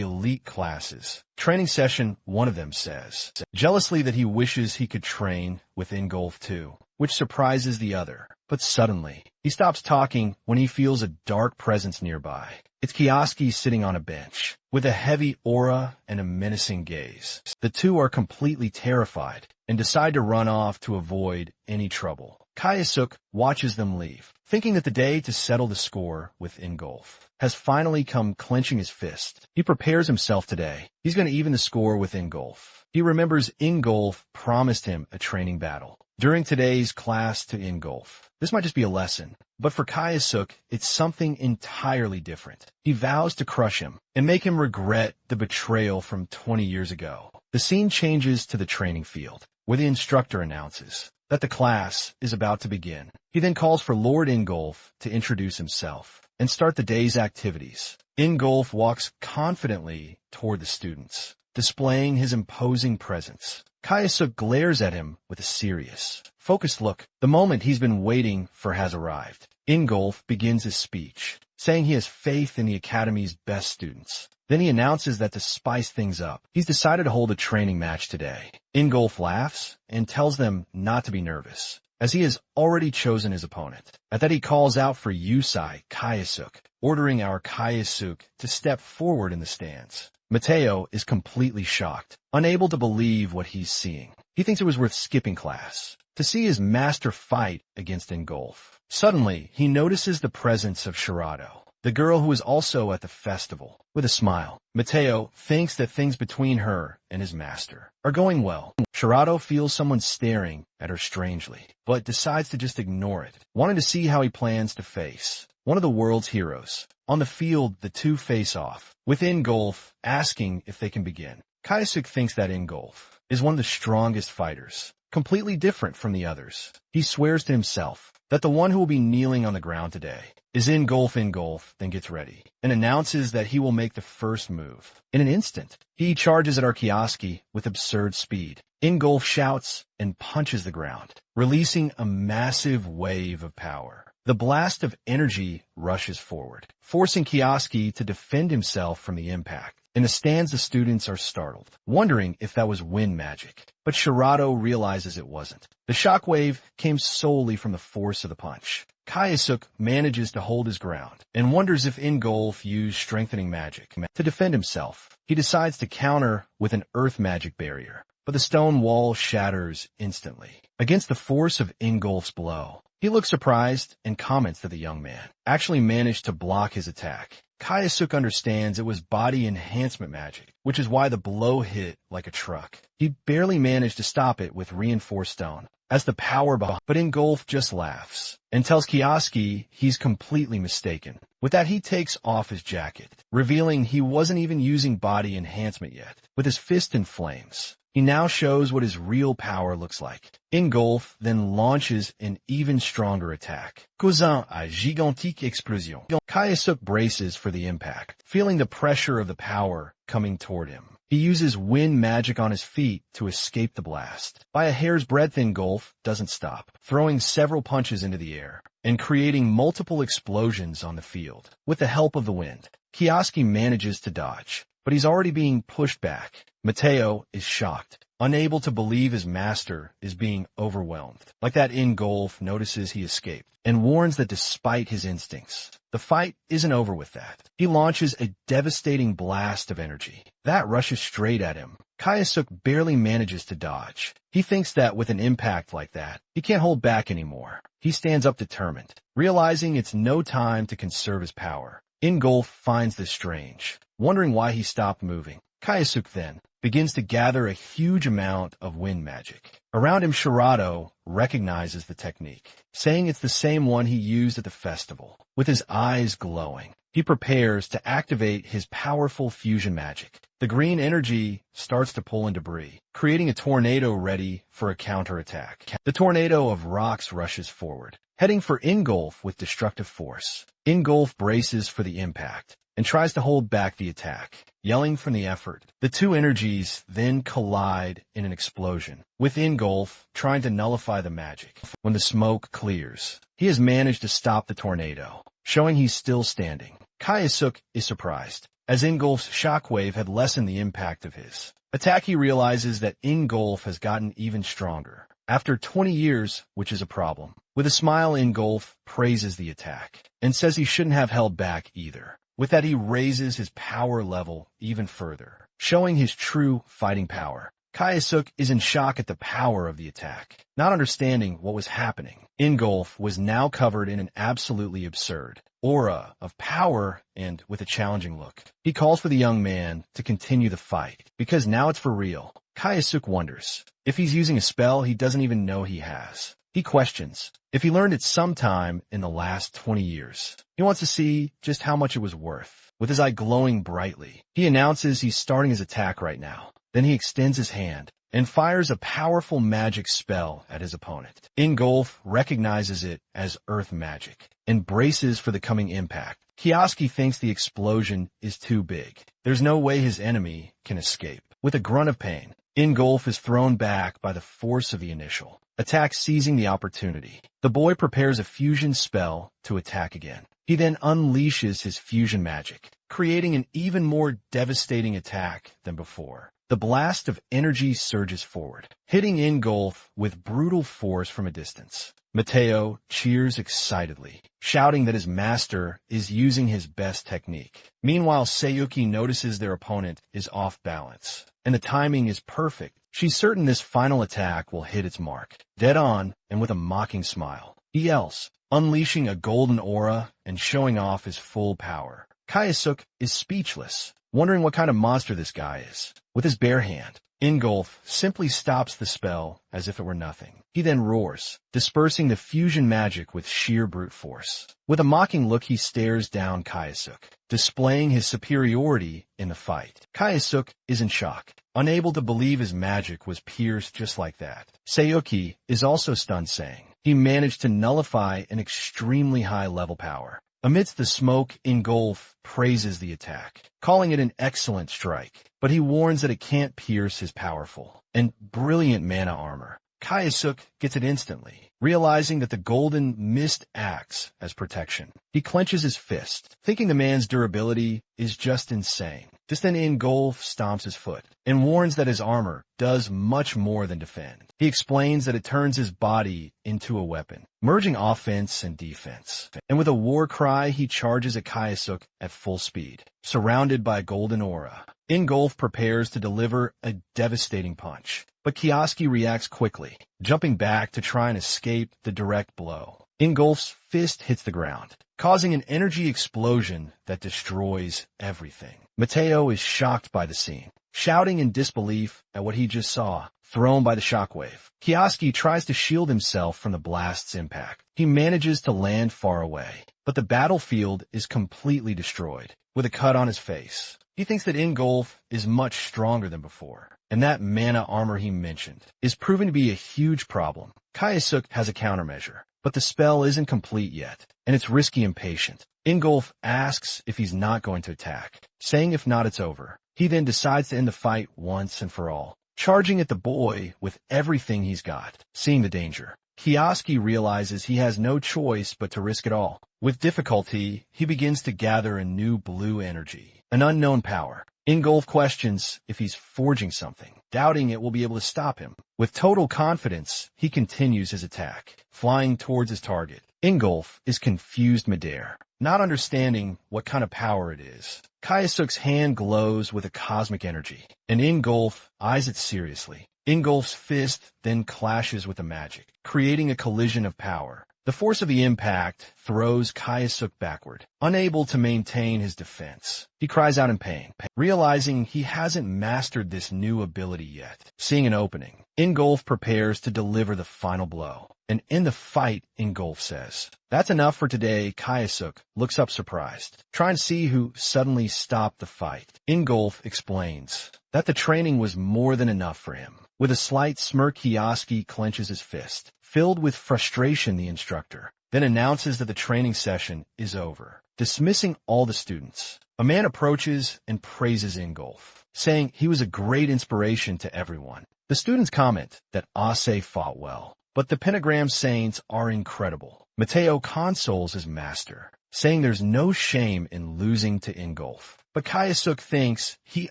Speaker 1: elite classes training session. One of them says jealously that he wishes he could train with Ingolf too, which surprises the other. But suddenly, he stops talking when he feels a dark presence nearby. It's Kioski sitting on a bench, with a heavy aura and a menacing gaze. The two are completely terrified and decide to run off to avoid any trouble. Kayasuke watches them leave, thinking that the day to settle the score with Ingolf has finally come. Clenching his fist, he prepares himself today. He's going to even the score with Ingolf. He remembers Ingolf promised him a training battle during today's class to Ingolf. This might just be a lesson, but for Kayasuke, it's something entirely different. He vows to crush him and make him regret the betrayal from 20 years ago. The scene changes to the training field, where the instructor announces that the class is about to begin. He then calls for Lord Ingolf to introduce himself and start the day's activities. Ingolf walks confidently toward the students, displaying his imposing presence. Kayasuke glares at him with a serious, focused look. The moment he's been waiting for has arrived. Ingolf begins his speech, saying he has faith in the academy's best students. Then he announces that to spice things up, he's decided to hold a training match today. Ingolf laughs and tells them not to be nervous, as he has already chosen his opponent. At that, he calls out for Yusai Kayasuke, ordering our Kayasuke to step forward in the stands. Mateo is completely shocked, unable to believe what he's seeing. He thinks it was worth skipping class to see his master fight against Ingolf. Suddenly, he notices the presence of Shirato, the girl who is also at the festival. With a smile, Mateo thinks that things between her and his master are going well. Shirato feels someone staring at her strangely, but decides to just ignore it, wanting to see how he plans to face one of the world's heroes. On the field, the two face off, with Ingolf asking if they can begin. Kayasuke thinks that Ingolf is one of the strongest fighters, completely different from the others. He swears to himself that the one who will be kneeling on the ground today is Ingolf. Ingolf then gets ready and announces that he will make the first move. In an instant, he charges at Kioski with absurd speed. Ingolf shouts and punches the ground, releasing a massive wave of power. The blast of energy rushes forward, forcing Kioski to defend himself from the impact. In the stands, the students are startled, wondering if that was wind magic. But Shirato realizes it wasn't. The shockwave came solely from the force of the punch. Kayasuk manages to hold his ground and wonders if Ingolf used strengthening magic. To defend himself, he decides to counter with an earth magic barrier, but the stone wall shatters instantly against the force of Ingolf's blow. He looks surprised and comments that the young man actually managed to block his attack. Kayasuk understands it was body enhancement magic, which is why the blow hit like a truck. He barely managed to stop it with reinforced stone, as the power behind. But Ingolf just laughs and tells Kioski he's completely mistaken. With that, he takes off his jacket, revealing he wasn't even using body enhancement yet. With his fist in flames, he now shows what his real power looks like. Ingolf then launches an even stronger attack, causant a gigantique explosion. Kayasuk braces for the impact, feeling the pressure of the power coming toward him. He uses wind magic on his feet to escape the blast. By a hair's breadth, Ingolf doesn't stop, throwing several punches into the air and creating multiple explosions on the field. With the help of the wind, Kioski manages to dodge, but he's already being pushed back. Mateo is shocked, unable to believe his master is being overwhelmed. Like that, Ingolf notices he escaped and warns that despite his instincts, the fight isn't over with that. He launches a devastating blast of energy that rushes straight at him. Kayasuk barely manages to dodge. He thinks that with an impact like that, he can't hold back anymore. He stands up determined, realizing it's no time to conserve his power. Ingolf finds this strange, wondering why he stopped moving. Kayasuk then begins to gather a huge amount of wind magic. Around him, Shirato recognizes the technique, saying it's the same one he used at the festival. With his eyes glowing, he prepares to activate his powerful fusion magic. The green energy starts to pull in debris, creating a tornado ready for a counterattack. The tornado of rocks rushes forward, heading for Ingolf with destructive force. Ingolf braces for the impact and tries to hold back the attack, yelling from the effort. The two energies then collide in an explosion, with Ingolf trying to nullify the magic. When the smoke clears, he has managed to stop the tornado, showing he's still standing. Kayasuk is surprised, as Ingolf's shockwave had lessened the impact of his attack. He realizes that Ingolf has gotten even stronger after 20 years, which is a problem. With a smile, Ingolf praises the attack and says he shouldn't have held back either. With that, he raises his power level even further, showing his true fighting power. Kayasuk is in shock at the power of the attack, not understanding what was happening. Ingolf was now covered in an absolutely absurd aura of power and with a challenging look. He calls for the young man to continue the fight, because now it's for real. Kayasuk wonders if he's using a spell he doesn't even know he has. He questions if he learned it sometime in the last 20 years. He wants to see just how much it was worth. With his eye glowing brightly, he announces he's starting his attack right now. Then he extends his hand and fires a powerful magic spell at his opponent. Ingolf recognizes it as earth magic and braces for the coming impact. Kioski thinks the explosion is too big. There's no way his enemy can escape. With a grunt of pain, Ingolf is thrown back by the force of the initial attack, seizing the opportunity. The boy prepares a fusion spell to attack again. He then unleashes his fusion magic, creating an even more devastating attack than before. The blast of energy surges forward, hitting Ingolf with brutal force from a distance. Mateo cheers excitedly, shouting that his master is using his best technique. Meanwhile, Sayuki notices their opponent is off balance, and the timing is perfect. She's certain this final attack will hit its mark, dead on and with a mocking smile. He yells, unleashing a golden aura and showing off his full power. Kayasuk is speechless, wondering what kind of monster this guy is. With his bare hand, Ingolf simply stops the spell as if it were nothing. He then roars, dispersing the fusion magic with sheer brute force. With a mocking look, he stares down Kayasuk, displaying his superiority in the fight. Kayasuk is in shock, unable to believe his magic was pierced just like that. Sayuki is also stunned, saying he managed to nullify an extremely high-level power. Amidst the smoke, Ingolf praises the attack, calling it an excellent strike, but he warns that it can't pierce his powerful and brilliant mana armor. Kayasuk gets it instantly, realizing that the golden mist acts as protection. He clenches his fist, thinking the man's durability is just insane. Just then Ingolf stomps his foot and warns that his armor does much more than defend. He explains that it turns his body into a weapon, merging offense and defense. And with a war cry, he charges at Kaiosuk at full speed, surrounded by a golden aura. Ingolf prepares to deliver a devastating punch, but Kioski reacts quickly, jumping back to try and escape the direct blow. Ingolf's fist hits the ground, causing an energy explosion that destroys everything. Mateo is shocked by the scene, shouting in disbelief at what he just saw, thrown by the shockwave. Kioski tries to shield himself from the blast's impact. He manages to land far away, but the battlefield is completely destroyed, with a cut on his face. He thinks that Ingolf is much stronger than before, and that mana armor he mentioned is proving to be a huge problem. Kaiosuk has a countermeasure, but the spell isn't complete yet, and it's risky and patient. Ingolf asks if he's not going to attack, saying if not, it's over. He then decides to end the fight once and for all, charging at the boy with everything he's got. Seeing the danger, Kioski realizes he has no choice but to risk it all. With difficulty, he begins to gather a new blue energy, an unknown power. Ingolf questions if he's forging something, doubting it will be able to stop him. With total confidence, he continues his attack, flying towards his target. Ingolf is confused midair, not understanding what kind of power it is. Kaiosuk's hand glows with a cosmic energy, and Ingolf eyes it seriously. Ingolf's fist then clashes with the magic, creating a collision of power. The force of the impact throws Kaiosuk backward, unable to maintain his defense. He cries out in pain, realizing he hasn't mastered this new ability yet. Seeing an opening, Ingolf prepares to deliver the final blow. And in the fight, Ingolf says, "That's enough for today." Kaiosuk looks up surprised, trying to see who suddenly stopped the fight. Ingolf explains that the training was more than enough for him. With a slight smirk, Kioski clenches his fist. Filled with frustration, the instructor then announces that the training session is over, dismissing all the students. A man approaches and praises Ingolf, saying he was a great inspiration to everyone. The students comment that Ase fought well, but the Pentagram Saints are incredible. Mateo consoles his master, saying there's no shame in losing to Ingolf. But Kaiosuk thinks he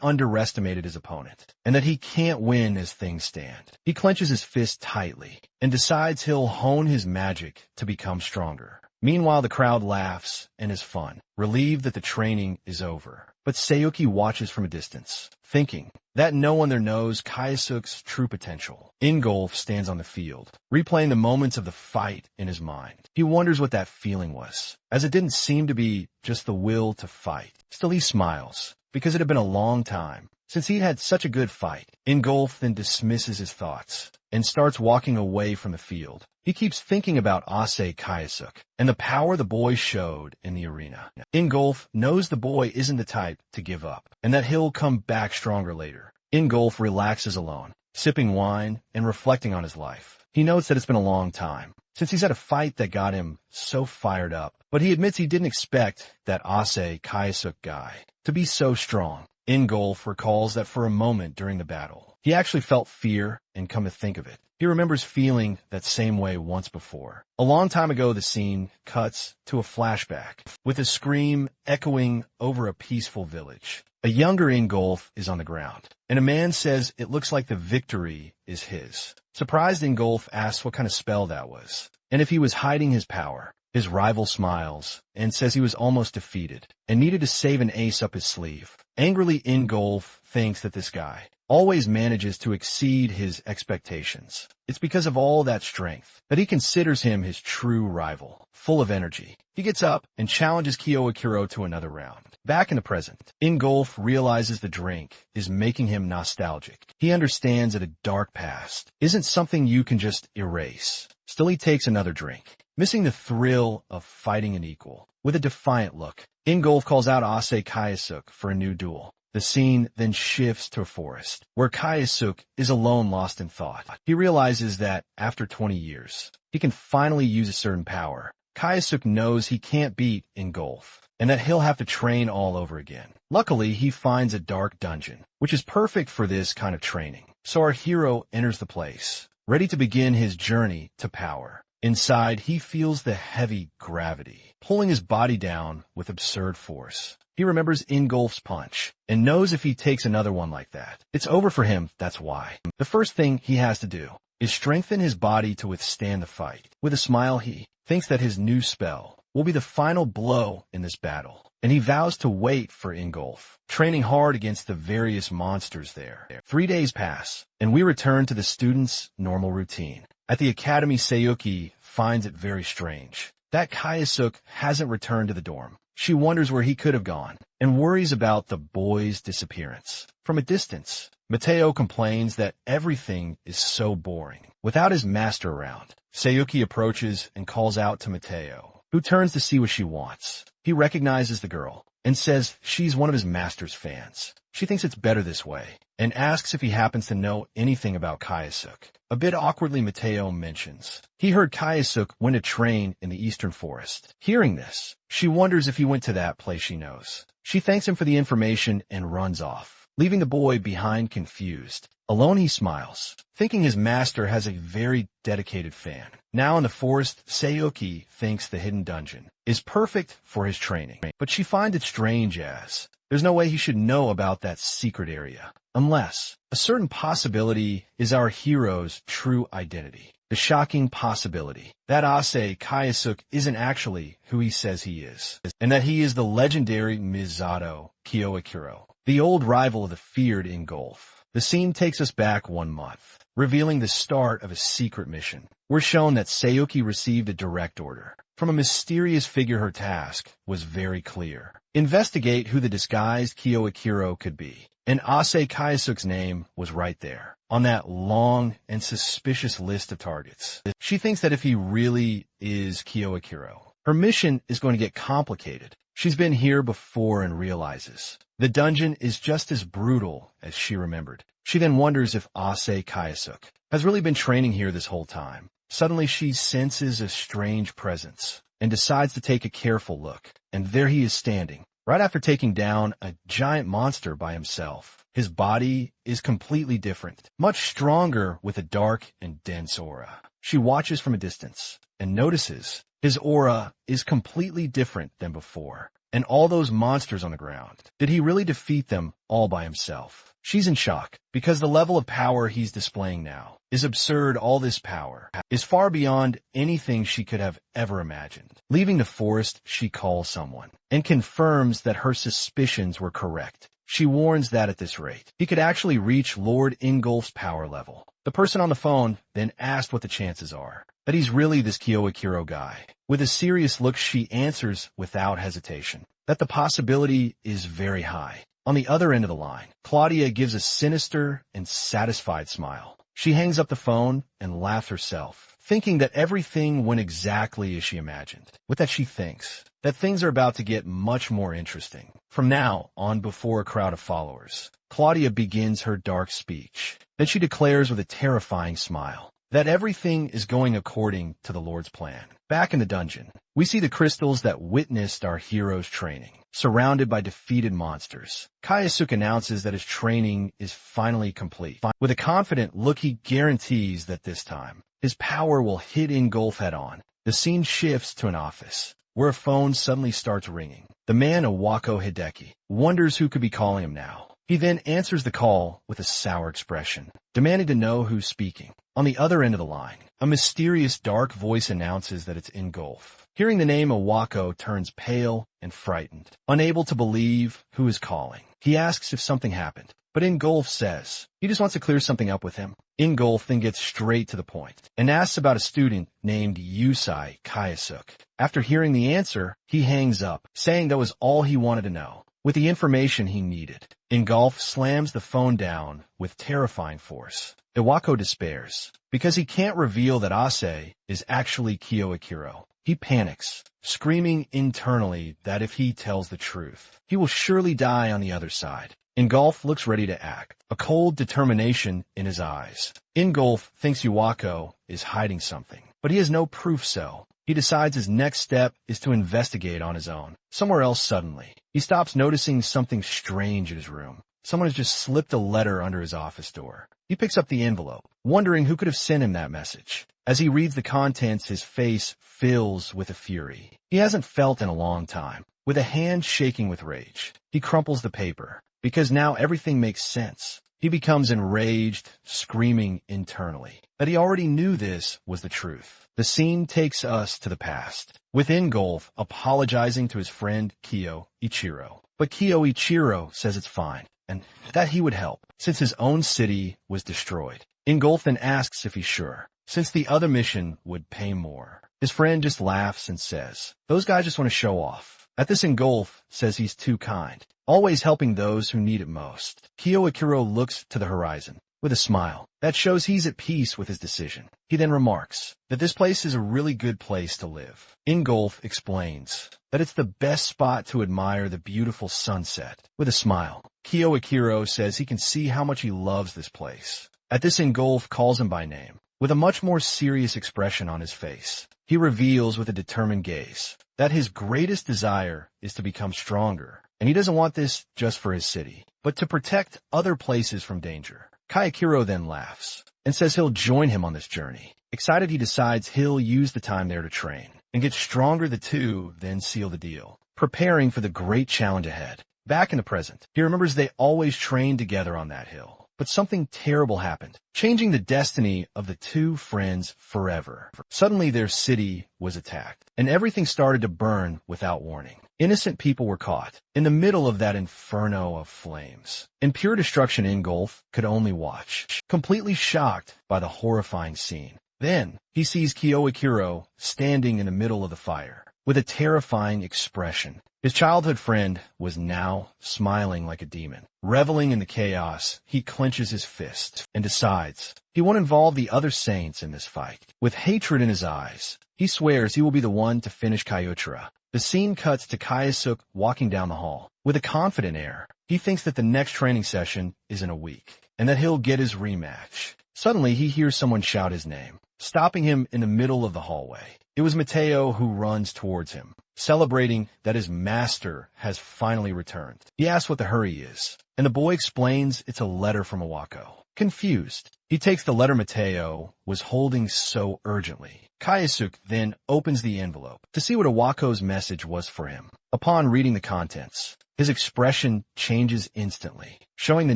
Speaker 1: underestimated his opponent, and that he can't win as things stand. He clenches his fist tightly, and decides he'll hone his magic to become stronger. Meanwhile, the crowd laughs and is fun, relieved that the training is over. But Sayuki watches from a distance, thinking that no one there knows Kaiosuk's true potential. Ingolf stands on the field, replaying the moments of the fight in his mind. He wonders what that feeling was, as it didn't seem to be just the will to fight. Still, he smiles, because it had been a long time since he'd had such a good fight. Ingolf then dismisses his thoughts and starts walking away from the field. He keeps thinking about Ase Kaiosuk and the power the boy showed in the arena. Ingolf knows the boy isn't the type to give up, and that he'll come back stronger later. Ingolf relaxes alone, sipping wine and reflecting on his life. He notes that it's been a long time since he's had a fight that got him so fired up, but he admits he didn't expect that Ase Kaiosuk guy to be so strong. Ingolf recalls that for a moment during the battle, he actually felt fear, and come to think of it, he remembers feeling that same way once before. A long time ago, the scene cuts to a flashback, with a scream echoing over a peaceful village. A younger Ingolf is on the ground, and a man says it looks like the victory is his. Surprised, Ingolf asks what kind of spell that was, and if he was hiding his power. His rival smiles and says he was almost defeated and needed to save an ace up his sleeve. Angrily, Ingolf thinks that this guy always manages to exceed his expectations. It's because of all that strength that he considers him his true rival. Full of energy, he gets up and challenges Kyo to another round. Back in the present, Ingolf realizes the drink is making him nostalgic. He understands that a dark past isn't something you can just erase. Still, he takes another drink, missing the thrill of fighting an equal. With a defiant look, Ingolf calls out Ase Kaiosuk for a new duel. The scene then shifts to a forest, where Kaiosuk is alone, lost in thought. He realizes that, after 20 years, he can finally use a certain power. Kaiosuk knows he can't beat Ingolf, and that he'll have to train all over again. Luckily, he finds a dark dungeon, which is perfect for this kind of training. So our hero enters the place, ready to begin his journey to power. Inside, he feels the heavy gravity, pulling his body down with absurd force. He remembers Ingolf's punch, and knows if he takes another one like that, it's over for him, that's why. The first thing he has to do is strengthen his body to withstand the fight. With a smile, he thinks that his new spell will be the final blow in this battle, and he vows to wait for Ingolf, training hard against the various monsters there. 3 days pass, and we return to the students' normal routine. At the academy, Sayuki finds it very strange that Kayasuk hasn't returned to the dorm. She wonders where he could have gone, and worries about the boy's disappearance. From a distance, Mateo complains that everything is so boring without his master around. Sayuki approaches and calls out to Mateo, who turns to see what she wants. He recognizes the girl and says she's one of his master's fans. She thinks it's better this way and asks if he happens to know anything about Kayasuk. A bit awkwardly, Mateo mentions he heard Kayasuk went to train in the Eastern Forest. Hearing this, she wonders if he went to that place she knows. She thanks him for the information and runs off, leaving the boy behind confused. Alone, he smiles, thinking his master has a very dedicated fan. Now in the forest, Sayuki thinks the hidden dungeon is perfect for his training, but she finds it strange as there's no way he should know about that secret area, unless a certain possibility is our hero's true identity. The shocking possibility that Ase Kayasuk isn't actually who he says he is, and that he is the legendary Misato Kyoakiro, the old rival of the feared Ingolf. The scene takes us back 1 month, revealing the start of a secret mission. We're shown that Sayuki received a direct order from a mysterious figure. Her task was very clear: investigate who the disguised Kyoakiro could be. And Ase Kayasuk's name was right there, on that long and suspicious list of targets. She thinks that if he really is Kyoakiro, her mission is going to get complicated. She's been here before and realizes the dungeon is just as brutal as she remembered. She then wonders if Ase Kayasuk has really been training here this whole time. Suddenly she senses a strange presence and decides to take a careful look. And there he is standing, right after taking down a giant monster by himself. His body is completely different, much stronger with a dark and dense aura. She watches from a distance and notices his aura is completely different than before. And all those monsters on the ground, did he really defeat them all by himself? She's in shock because the level of power he's displaying now is absurd. All this power is far beyond anything she could have ever imagined. Leaving the forest, she calls someone and confirms that her suspicions were correct. She warns that at this rate, he could actually reach Lord Ingolf's power level. The person on the phone then asked what the chances are that he's really this Kyoakiro guy. With a serious look, she answers without hesitation that the possibility is very high. On the other end of the line, Claudia gives a sinister and satisfied smile. She hangs up the phone and laughs herself, thinking that everything went exactly as she imagined. With that, she thinks that things are about to get much more interesting. From now on, before a crowd of followers, Claudia begins her dark speech. Then she declares with a terrifying smile that everything is going according to the Lord's plan. Back in the dungeon, we see the crystals that witnessed our hero's training, surrounded by defeated monsters. Kayasuk announces that his training is finally complete. With a confident look, he guarantees that this time, his power will hit Ingolf head on. The scene shifts to an office, where a phone suddenly starts ringing. The man, Iwako Hideki, wonders who could be calling him now. He then answers the call with a sour expression, demanding to know who's speaking. On the other end of the line, a mysterious dark voice announces that it's Ingolf. Hearing the name, Iwako turns pale and frightened, unable to believe who is calling. He asks if something happened, but Ingolf says he just wants to clear something up with him. Ingolf then gets straight to the point and asks about a student named Yusai Kayasuk. After hearing the answer, he hangs up, saying that was all he wanted to know, with the information he needed. Ingolf slams the phone down with terrifying force. Iwako despairs because he can't reveal that Ase is actually Kyoakiro. He panics, screaming internally that if he tells the truth, he will surely die on the other side. Ingolf looks ready to act, a cold determination in his eyes. Ingolf thinks Iwako is hiding something, but he has no proof, so he decides his next step is to investigate on his own. Somewhere else, suddenly, he stops noticing something strange in his room. someone has just slipped a letter under his office door. He picks up the envelope, wondering who could have sent him that message. As he reads the contents, his face fills with a fury he hasn't felt in a long time. With a hand shaking with rage, he crumples the paper, because now everything makes sense. He becomes enraged, screaming internally that he already knew this was the truth. The scene takes us to the past, with Ingolf apologizing to his friend Kyo Ichiro. But Kyo Ichiro says it's fine, and that he would help, since his own city was destroyed. Ingolf then asks if he's sure, since the other mission would pay more. His friend just laughs and says, those guys just want to show off. At this, Ingolf says he's too kind, always helping those who need it most. Kyo Ichiro looks to the horizon with a smile that shows he's at peace with his decision. He then remarks that this place is a really good place to live. Ingolf explains that it's the best spot to admire the beautiful sunset. With a smile, Kyo Ichiro says he can see how much he loves this place. At this, Ingolf calls him by name, with a much more serious expression on his face. He reveals with a determined gaze that his greatest desire is to become stronger, and he doesn't want this just for his city, but to protect other places from danger. Kayakiro then laughs and says he'll join him on this journey. Excited, he decides he'll use the time there to train and get stronger. The two then seal the deal, preparing for the great challenge ahead. Back in the present, he remembers they always trained together on that hill. But something terrible happened, changing the destiny of the two friends forever. Suddenly their city was attacked, and everything started to burn without warning. Innocent people were caught in the middle of that inferno of flames. In pure destruction, Ingolf could only watch, completely shocked by the horrifying scene. Then he sees Kyo Ichiro standing in the middle of the fire, with a terrifying expression. His childhood friend was now smiling like a demon. Reveling in the chaos, he clenches his fist and decides he won't involve the other saints in this fight. With hatred in his eyes, he swears he will be the one to finish Kyuchira. The scene cuts to Kayasuk walking down the hall. With a confident air, he thinks that the next training session is in a week, and that he'll get his rematch. Suddenly, he hears someone shout his name, stopping him in the middle of the hallway. It was Mateo, who runs towards him, celebrating that his master has finally returned. He asks what the hurry is, and the boy explains it's a letter from Iwako. Confused, he takes the letter Mateo was holding so urgently. Kayasuk then opens the envelope to see what Iwako's message was for him. Upon reading the contents, his expression changes instantly, showing the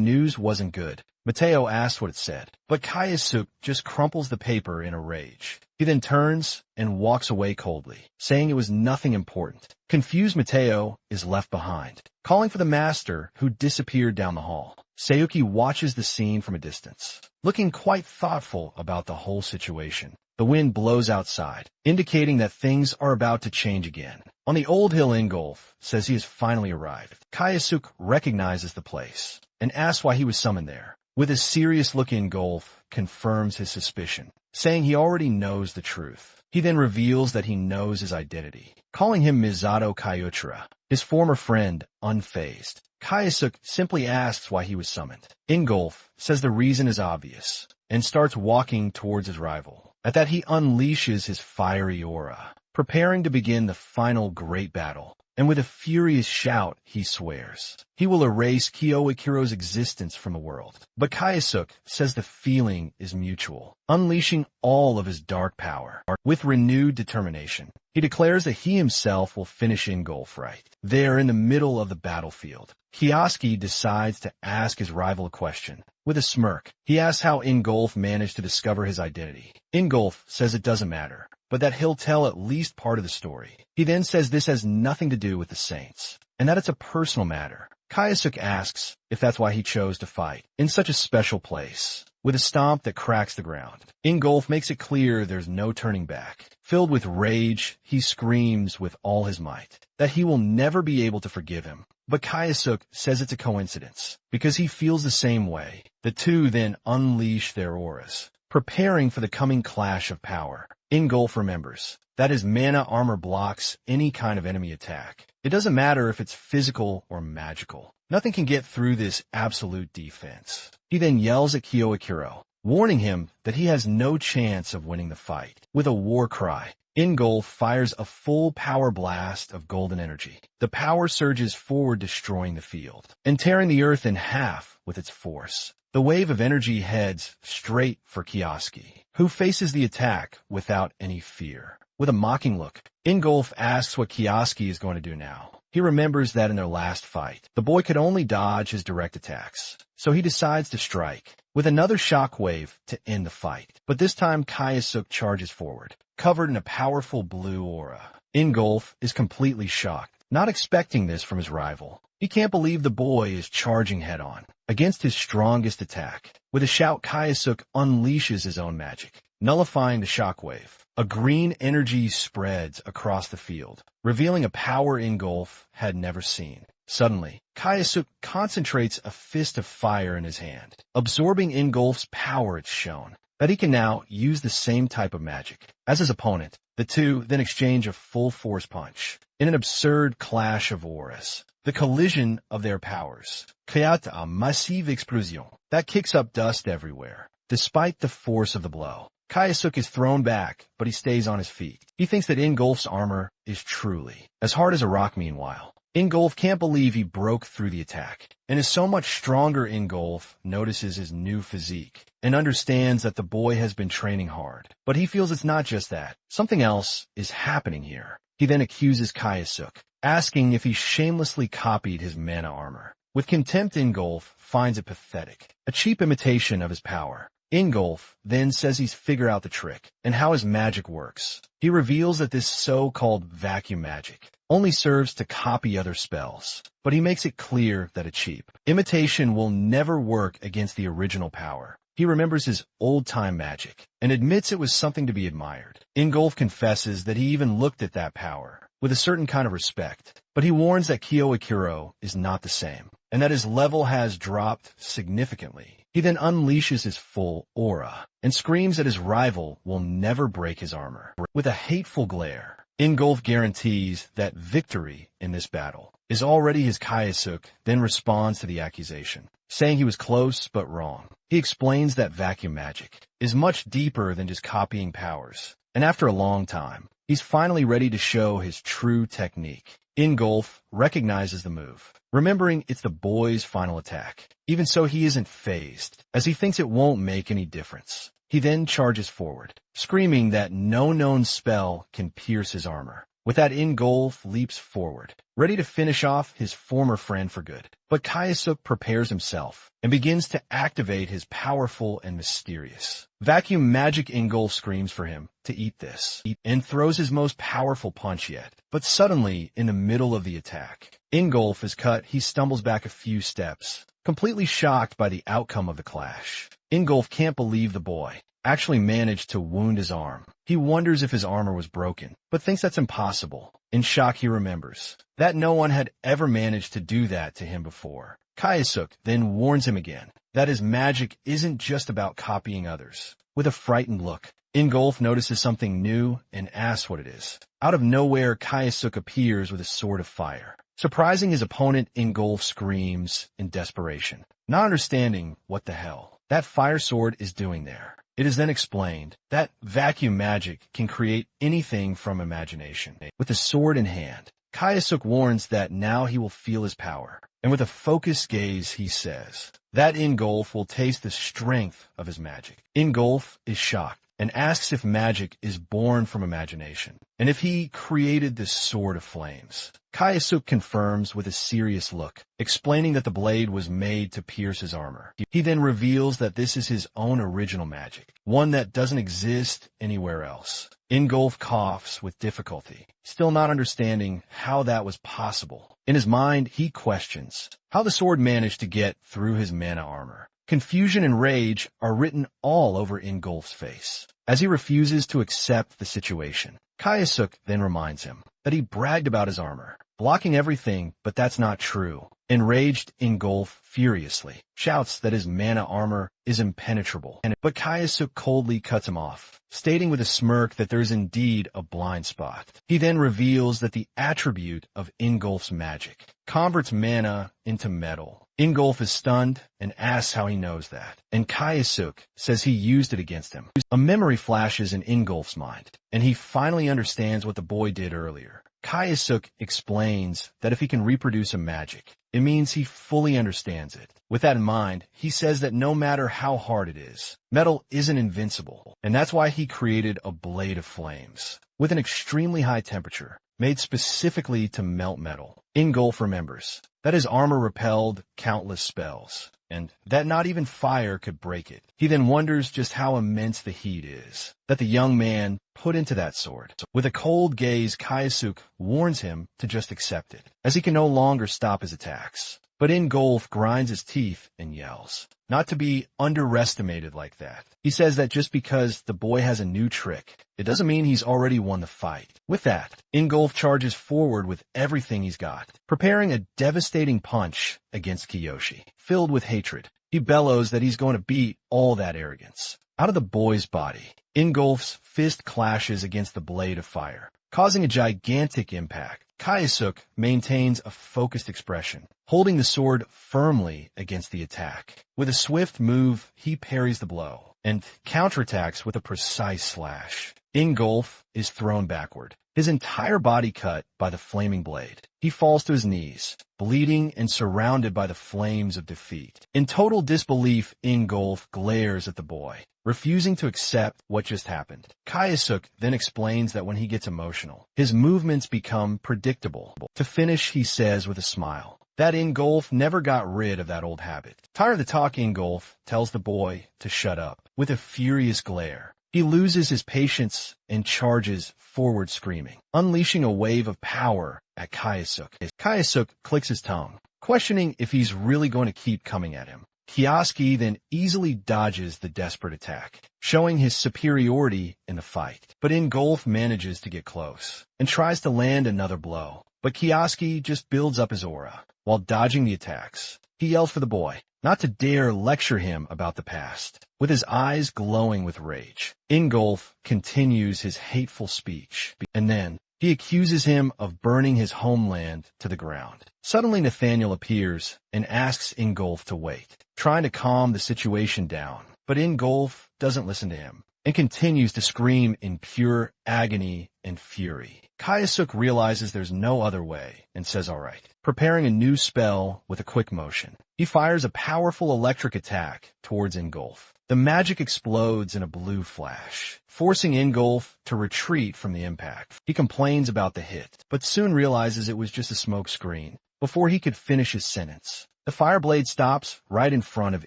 Speaker 1: news wasn't good. Mateo asks what it said, but Kayasuk just crumples the paper in a rage. He then turns and walks away coldly, saying it was nothing important. Confused, Mateo is left behind, calling for the master, who disappeared down the hall. Sayuki watches the scene from a distance, looking quite thoughtful about the whole situation. The wind blows outside, indicating that things are about to change again. On the old hill, Ingolf says he has finally arrived. Kayasuk recognizes the place and asks why he was summoned there. With a serious look, Ingolf confirms his suspicion, saying he already knows the truth. He then reveals that he knows his identity, calling him Misato Kyuchira, his former friend, unfazed. Kayasuk simply asks why he was summoned. Ingolf says the reason is obvious and starts walking towards his rival. At that, he unleashes his fiery aura, preparing to begin the final great battle. And with a furious shout, he swears he will erase Kyo Ichiro's existence from the world. But Kayasuk says the feeling is mutual, unleashing all of his dark power. With renewed determination, he declares that he himself will finish Ingolf right there in the middle of the battlefield. Kioski decides to ask his rival a question. With a smirk, he asks how Ingolf managed to discover his identity. Ingolf says it doesn't matter, but that he'll tell at least part of the story. He then says this has nothing to do with the Saints, and that it's a personal matter. Kayasuk asks if that's why he chose to fight in such a special place. With a stomp that cracks the ground, Ingolf makes it clear there's no turning back. Filled with rage, he screams with all his might that he will never be able to forgive him. But Kayasuk says it's a coincidence, because he feels the same way. The two then unleash their auras, preparing for the coming clash of power. Ingolf remembers that his mana armor blocks any kind of enemy attack. It doesn't matter if it's physical or magical. Nothing can get through this absolute defense. He then yells at Kyo Ichiro, warning him that he has no chance of winning the fight. With a war cry, Ingolf fires a full power blast of golden energy. The power surges forward, destroying the field and tearing the earth in half with its force. The wave of energy heads straight for Kioski, who faces the attack without any fear. With a mocking look, Ingolf asks what Kioski is going to do now. He remembers that in their last fight, the boy could only dodge his direct attacks, so he decides to strike with another shockwave to end the fight. But this time, Kaiosuk charges forward, covered in a powerful blue aura. Ingolf is completely shocked, not expecting this from his rival. He can't believe the boy is charging head-on against his strongest attack. With a shout, Kaiosuk unleashes his own magic, nullifying the shockwave. A green energy spreads across the field, revealing a power Ingolf had never seen. Suddenly, Kaiosuk concentrates a fist of fire in his hand, absorbing Ingolf's power. It's shown that he can now use the same type of magic as his opponent. The two then exchange a full-force punch in an absurd clash of auras. The collision of their powers creates a massive explosion that kicks up dust everywhere. Despite the force of the blow, Kaiosuk is thrown back, but he stays on his feet. He thinks that Ingolf's armor is truly as hard as a rock. Meanwhile, Ingolf can't believe he broke through the attack, and is so much stronger. Ingolf notices his new physique and understands that the boy has been training hard. But he feels it's not just that. Something else is happening here. He then accuses Kaiosuk, asking if he shamelessly copied his mana armor. With contempt, Ingolf finds it pathetic, a cheap imitation of his power. Ingolf then says he's figured out the trick and how his magic works. He reveals that this so-called vacuum magic only serves to copy other spells, but he makes it clear that a cheap imitation will never work against the original power. He remembers his old-time magic and admits it was something to be admired. Ingolf confesses that he even looked at that power with a certain kind of respect, but he warns that Kyo Akiro is not the same, and that his level has dropped significantly. He then unleashes his full aura and screams that his rival will never break his armor. With a hateful glare, Ingolf guarantees that victory in this battle is already his. Kaiosuk then responds to the accusation, saying he was close but wrong. He explains that vacuum magic is much deeper than just copying powers, and after a long time, he's finally ready to show his true technique. Ingolf recognizes the move, remembering it's the boy's final attack. Even so, he isn't fazed, as he thinks it won't make any difference. He then charges forward, screaming that no known spell can pierce his armor. With that, Ingolf leaps forward, ready to finish off his former friend for good. But Kaiosuk prepares himself and begins to activate his powerful and mysterious vacuum magic. Ingolf screams for him to eat this and throws his most powerful punch yet. But suddenly, in the middle of the attack, Ingolf is cut. He stumbles back a few steps, completely shocked by the outcome of the clash. Ingolf can't believe the boy actually managed to wound his arm. He wonders if his armor was broken, but thinks that's impossible. In shock, he remembers that no one had ever managed to do that to him before. Kaiosuk then warns him again that his magic isn't just about copying others. With a frightened look, Ingolf notices something new and asks what it is. Out of nowhere, Kaiosuk appears with a sword of fire. Surprising his opponent, Ingolf screams in desperation, not understanding what the hell that fire sword is doing there. It is then explained that vacuum magic can create anything from imagination. With the sword in hand, Kaiosuk warns that now he will feel his power, and with a focused gaze he says that Ingolf will taste the strength of his magic. Ingolf is shocked and asks if magic is born from imagination, and if he created this sword of flames. Kaiosuk confirms with a serious look, explaining that the blade was made to pierce his armor. He then reveals that this is his own original magic, one that doesn't exist anywhere else. Ingolf coughs with difficulty, still not understanding how that was possible. In his mind, he questions how the sword managed to get through his mana armor. Confusion and rage are written all over Ingolf's face, as he refuses to accept the situation. Kaiosuk then reminds him that he bragged about his armor, blocking everything, but that's not true. Enraged, Ingolf furiously shouts that his mana armor is impenetrable, but Kaiosuk coldly cuts him off, stating with a smirk that there is indeed a blind spot. He then reveals that the attribute of Ingolf's magic converts mana into metal, Ingolf is stunned and asks how he knows that, and Kayasuk says he used it against him. A memory flashes in Ingolf's mind, and he finally understands what the boy did earlier. Kayasuk explains that if he can reproduce a magic, it means he fully understands it. With that in mind, he says that no matter how hard it is, metal isn't invincible, and that's why he created a blade of flames with an extremely high temperature, made specifically to melt metal. Ingolf remembers that his armor repelled countless spells, and that not even fire could break it. He then wonders just how immense the heat is that the young man put into that sword. With a cold gaze, Kayasuk warns him to just accept it, as he can no longer stop his attacks. But Ingolf grinds his teeth and yells, not to be underestimated like that. He says that just because the boy has a new trick, it doesn't mean he's already won the fight. With that, Ingolf charges forward with everything he's got, preparing a devastating punch against Kiyoshi. Filled with hatred, he bellows that he's going to beat all that arrogance out of the boy's body. Ingolf's fist clashes against the blade of fire, causing a gigantic impact. Kayasuk maintains a focused expression, holding the sword firmly against the attack. With a swift move, he parries the blow and counterattacks with a precise slash. Ingolf is thrown backward, his entire body cut by the flaming blade. He falls to his knees, bleeding and surrounded by the flames of defeat. In total disbelief, Ingolf glares at the boy, refusing to accept what just happened. Kayasuk then explains that when he gets emotional, his movements become predictable. To finish, he says with a smile that Ingolf never got rid of that old habit. Tired of the talk, Ingolf tells the boy to shut up. With a furious glare, he loses his patience and charges forward screaming, unleashing a wave of power at Kayasuk. Kayasuk clicks his tongue, questioning if he's really going to keep coming at him. Kiyoshi then easily dodges the desperate attack, showing his superiority in the fight. But Ingolf manages to get close and tries to land another blow. But Kiyoshi just builds up his aura. While dodging the attacks, he yells for the boy not to dare lecture him about the past. With his eyes glowing with rage, Ingolf continues his hateful speech, and then he accuses him of burning his homeland to the ground. Suddenly Nathaniel appears and asks Ingolf to wait, trying to calm the situation down. But Ingolf doesn't listen to him and continues to scream in pure agony and fury. Kayasuk realizes there's no other way and says all right, preparing a new spell with a quick motion. He fires a powerful electric attack towards Ingolf. The magic explodes in a blue flash, forcing Ingolf to retreat from the impact. He complains about the hit, but soon realizes it was just a smoke screen. Before he could finish his sentence, the fireblade stops right in front of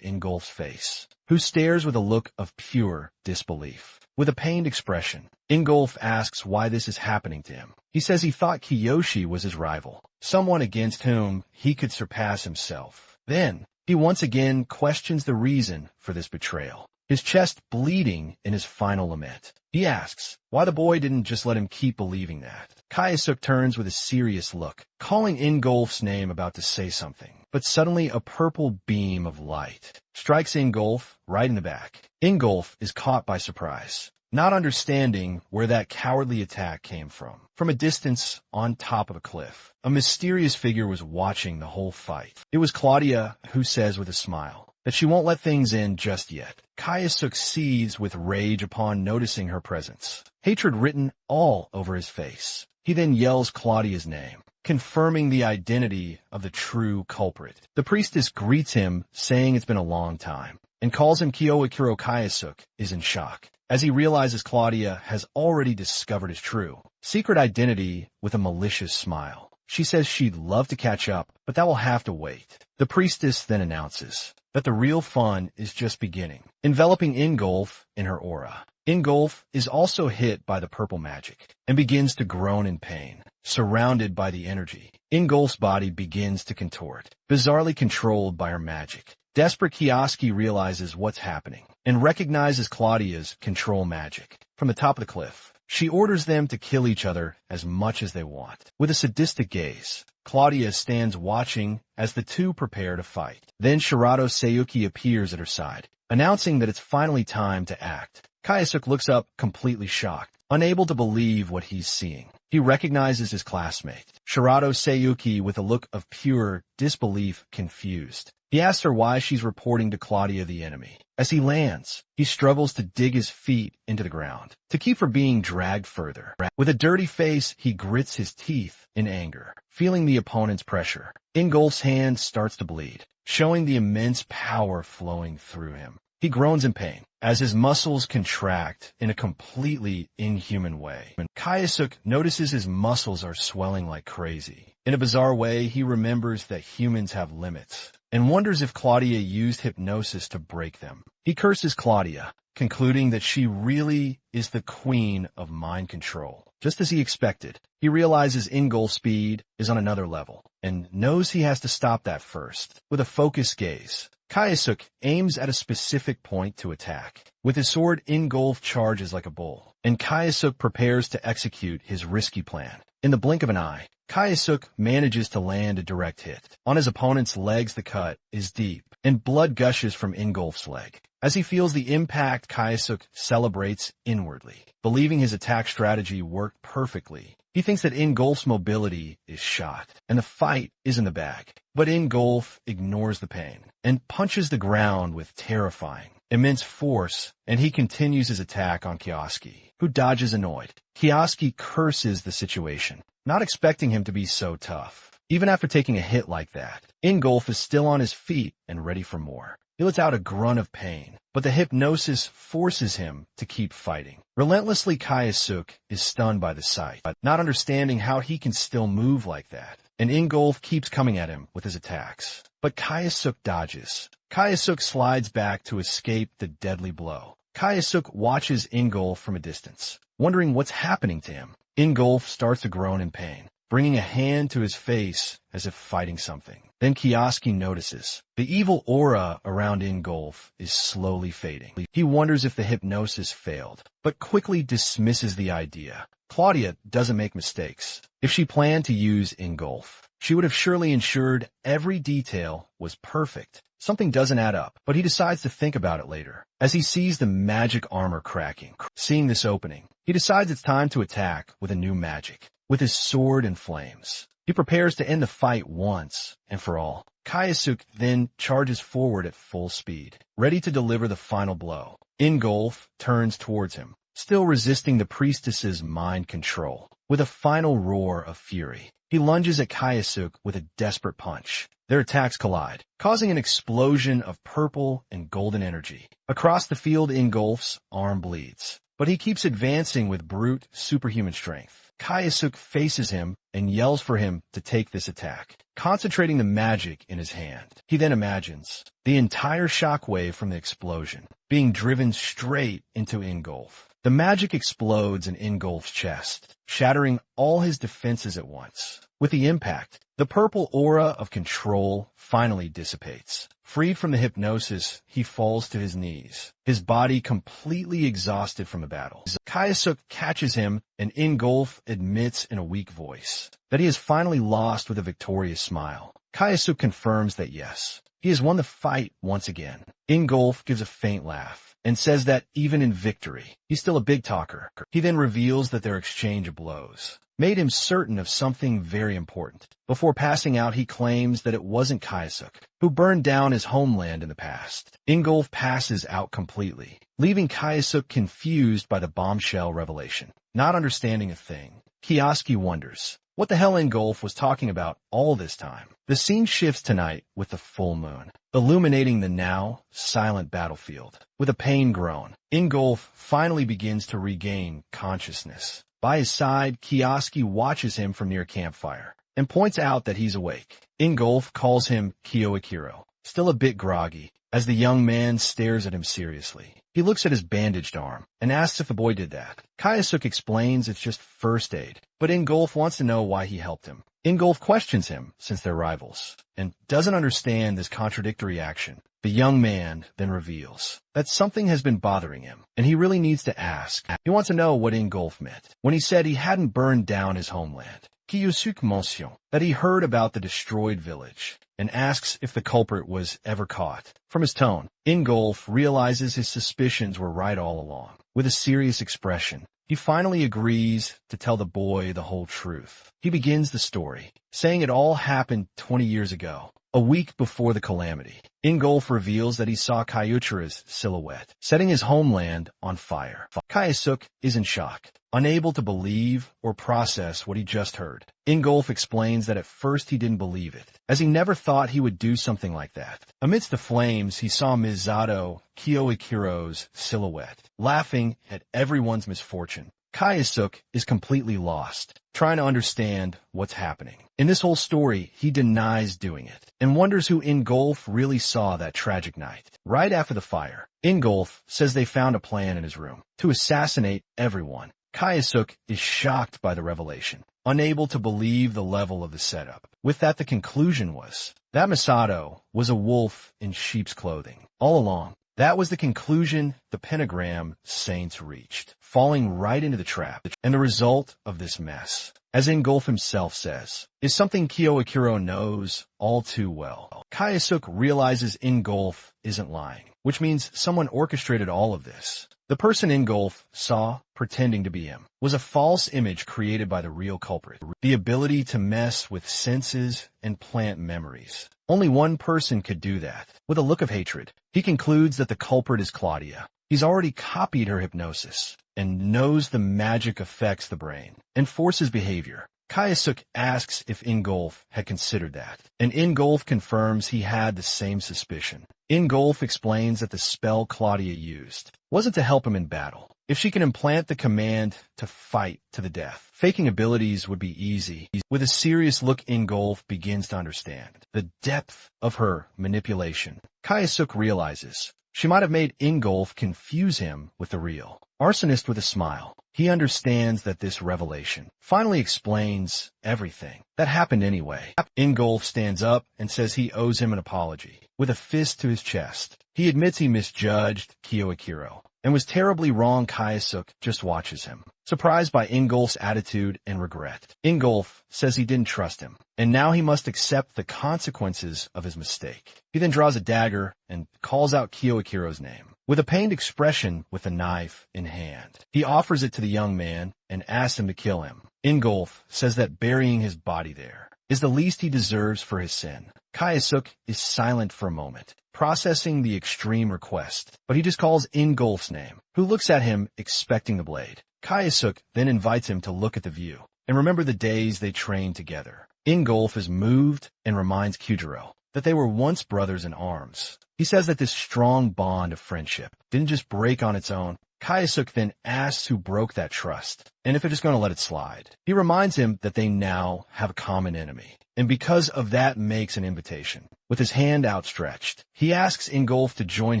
Speaker 1: Ingolf's face, who stares with a look of pure disbelief. With a pained expression, Ingolf asks why this is happening to him. He says he thought Kiyoshi was his rival, someone against whom he could surpass himself. Then, he once again questions the reason for this betrayal, his chest bleeding in his final lament. He asks why the boy didn't just let him keep believing that. Kayasuk turns with a serious look, calling Ingolf's name, about to say something. But suddenly a purple beam of light strikes Ingolf right in the back. Ingolf is caught by surprise, not understanding where that cowardly attack came from. From a distance on top of a cliff, a mysterious figure was watching the whole fight. It was Claudia, who says with a smile that she won't let things end just yet. Kayasuk seethes with rage upon noticing her presence, hatred written all over his face. He then yells Claudia's name, confirming the identity of the true culprit. The priestess greets him, saying it's been a long time, and calls him Kyoakuro. Kayasuk is in shock, as he realizes Claudia has already discovered his true secret identity. With a malicious smile, she says she'd love to catch up, but that will have to wait. The priestess then announces that the real fun is just beginning, enveloping Ingolf in her aura. Ingolf is also hit by the purple magic and begins to groan in pain. Surrounded by the energy, Ingolf's body begins to contort, bizarrely controlled by her magic. Desperate Kiyoshi realizes what's happening and recognizes Claudia's control magic. From the top of the cliff, she orders them to kill each other as much as they want. With a sadistic gaze, Claudia stands watching as the two prepare to fight. Then Shirato Seiyuki appears at her side, announcing that it's finally time to act. Kayasuk looks up completely shocked, unable to believe what he's seeing. He recognizes his classmate, Shirato Seiyuki, with a look of pure disbelief, confused. He asks her why she's reporting to Claudia the enemy. As he lands, he struggles to dig his feet into the ground to keep from being dragged further. With a dirty face, he grits his teeth in anger, feeling the opponent's pressure. Ingolf's hand starts to bleed, showing the immense power flowing through him. He groans in pain as his muscles contract in a completely inhuman way. Kayasuk notices his muscles are swelling like crazy. In a bizarre way, he remembers that humans have limits and wonders if Claudia used hypnosis to break them. He curses Claudia, concluding that she really is the queen of mind control. Just as he expected, he realizes Ingolf's speed is on another level and knows he has to stop that first. With a focused gaze, Kayasuk aims at a specific point to attack. With his sword, Ingolf charges like a bull, and Kayasuk prepares to execute his risky plan. In the blink of an eye, Kayasuk manages to land a direct hit. On his opponent's legs, the cut is deep, and blood gushes from Ingolf's leg. As he feels the impact, Kayasuk celebrates inwardly, believing his attack strategy worked perfectly. He thinks that Ingolf's mobility is shot, and the fight is in the bag. But Ingolf ignores the pain and punches the ground with terrifying, immense force, and he continues his attack on Kioski, who dodges annoyed. Kioski curses the situation, not expecting him to be so tough. Even after taking a hit like that, Ingolf is still on his feet and ready for more. He lets out a grunt of pain, but the hypnosis forces him to keep fighting. Relentlessly, Kayasuk is stunned by the sight, not understanding how he can still move like that. And Ingolf keeps coming at him with his attacks. But Kayasuk dodges. Kayasuk slides back to escape the deadly blow. Kayasuk watches Ingolf from a distance, wondering what's happening to him. Ingolf starts to groan in pain, bringing a hand to his face as if fighting something. Then Kioski notices. The evil aura around Ingolf is slowly fading. He wonders if the hypnosis failed, but quickly dismisses the idea. Claudia doesn't make mistakes. If she planned to use Ingolf, she would have surely ensured every detail was perfect. Something doesn't add up, but he decides to think about it later. As he sees the magic armor cracking, seeing this opening, he decides it's time to attack with a new magic. With his sword in flames, he prepares to end the fight once and for all. Kayasuk then charges forward at full speed, ready to deliver the final blow. Ingolf turns towards him, still resisting the priestess's mind control. With a final roar of fury, he lunges at Kayasuk with a desperate punch. Their attacks collide, causing an explosion of purple and golden energy. Across the field, Ingolf's arm bleeds, but he keeps advancing with brute, superhuman strength. Kayasuk faces him and yells for him to take this attack, concentrating the magic in his hand. He then imagines the entire shockwave from the explosion being driven straight into Ingolf. The magic explodes in Ingolf's chest, shattering all his defenses at once. With the impact, the purple aura of control finally dissipates. Freed from the hypnosis, he falls to his knees, his body completely exhausted from the battle. Kayasuk catches him, and Ingolf admits in a weak voice that he has finally lost with a victorious smile. Kayasuk confirms that yes, he has won the fight once again. Ingolf gives a faint laugh and says that even in victory, he's still a big talker. He then reveals that their exchange of blows made him certain of something very important. Before passing out, he claims that it wasn't Kayasuk who burned down his homeland in the past. Ingolf passes out completely, leaving Kayasuk confused by the bombshell revelation. Not understanding a thing, Kioski wonders what the hell Ingolf was talking about all this time. The scene shifts tonight with the full moon, illuminating the now silent battlefield. With a pain groan, Ingolf finally begins to regain consciousness. By his side, Kioski watches him from near a campfire and points out that he's awake. Ingolf calls him Kyoikiro, still a bit groggy, as the young man stares at him seriously. He looks at his bandaged arm and asks if the boy did that. Kayasuk explains it's just first aid, but Ingolf wants to know why he helped him. Ingolf questions him since they're rivals and doesn't understand this contradictory action. The young man then reveals that something has been bothering him, and he really needs to ask. He wants to know what Ingolf meant when he said he hadn't burned down his homeland. Kiyosuk mentions that he heard about the destroyed village and asks if the culprit was ever caught. From his tone, Ingolf realizes his suspicions were right all along. With a serious expression, he finally agrees to tell the boy the whole truth. He begins the story, saying it all happened 20 years ago. A week before the calamity, Ingolf reveals that he saw Kyuchira's silhouette, setting his homeland on fire. Kayasuk is in shock, unable to believe or process what he just heard. Ingolf explains that at first he didn't believe it, as he never thought he would do something like that. Amidst the flames, he saw Misato Kiyoichiro's silhouette, laughing at everyone's misfortune. Kayasuk is completely lost, trying to understand what's happening. In this whole story, he denies doing it, and wonders who Ingolf really saw that tragic night. Right after the fire, Ingolf says they found a plan in his room to assassinate everyone. Kayasuk is shocked by the revelation, unable to believe the level of the setup. With that, the conclusion was that Misato was a wolf in sheep's clothing. All along, that was the conclusion the pentagram saints reached, falling right into the trap. And the result of this mess, as Ingolf himself says, is something Kiyoichiro knows all too well. Kayasuk realizes Ingolf isn't lying, which means someone orchestrated all of this. The person Ingolf saw pretending to be him was a false image created by the real culprit. The ability to mess with senses and plant memories. Only one person could do that. With a look of hatred, he concludes that the culprit is Claudia. He's already copied her hypnosis and knows the magic affects the brain and forces behavior. Kayasuk asks if Ingolf had considered that, and Ingolf confirms he had the same suspicion. Ingolf explains that the spell Claudia used wasn't to help him in battle. If she can implant the command to fight to the death, faking abilities would be easy. With a serious look, Ingolf begins to understand the depth of her manipulation. Kayasuk realizes she might have made Ingolf confuse him with the real arsonist. With a smile, he understands that this revelation finally explains everything that happened anyway. Ingolf stands up and says he owes him an apology. With a fist to his chest, he admits he misjudged Kiyoichiro and was terribly wrong. Kayasuk just watches him, surprised by Ingolf's attitude and regret. Ingolf says he didn't trust him, and now he must accept the consequences of his mistake. He then draws a dagger and calls out Kiyoichiro's name. With a pained expression with a knife in hand, he offers it to the young man and asks him to kill him. Ingolf says that burying his body there is the least he deserves for his sin. Kayasuk is silent for a moment, processing the extreme request, but he just calls Ingolf's name, who looks at him expecting the blade. Kayasuk then invites him to look at the view and remember the days they trained together. Ingolf is moved and reminds Kujiro that they were once brothers in arms. He says that this strong bond of friendship didn't just break on its own. Kayasuk then asks who broke that trust, and if they're just going to let it slide. He reminds him that they now have a common enemy, and because of that makes an invitation. With his hand outstretched, he asks Ingolf to join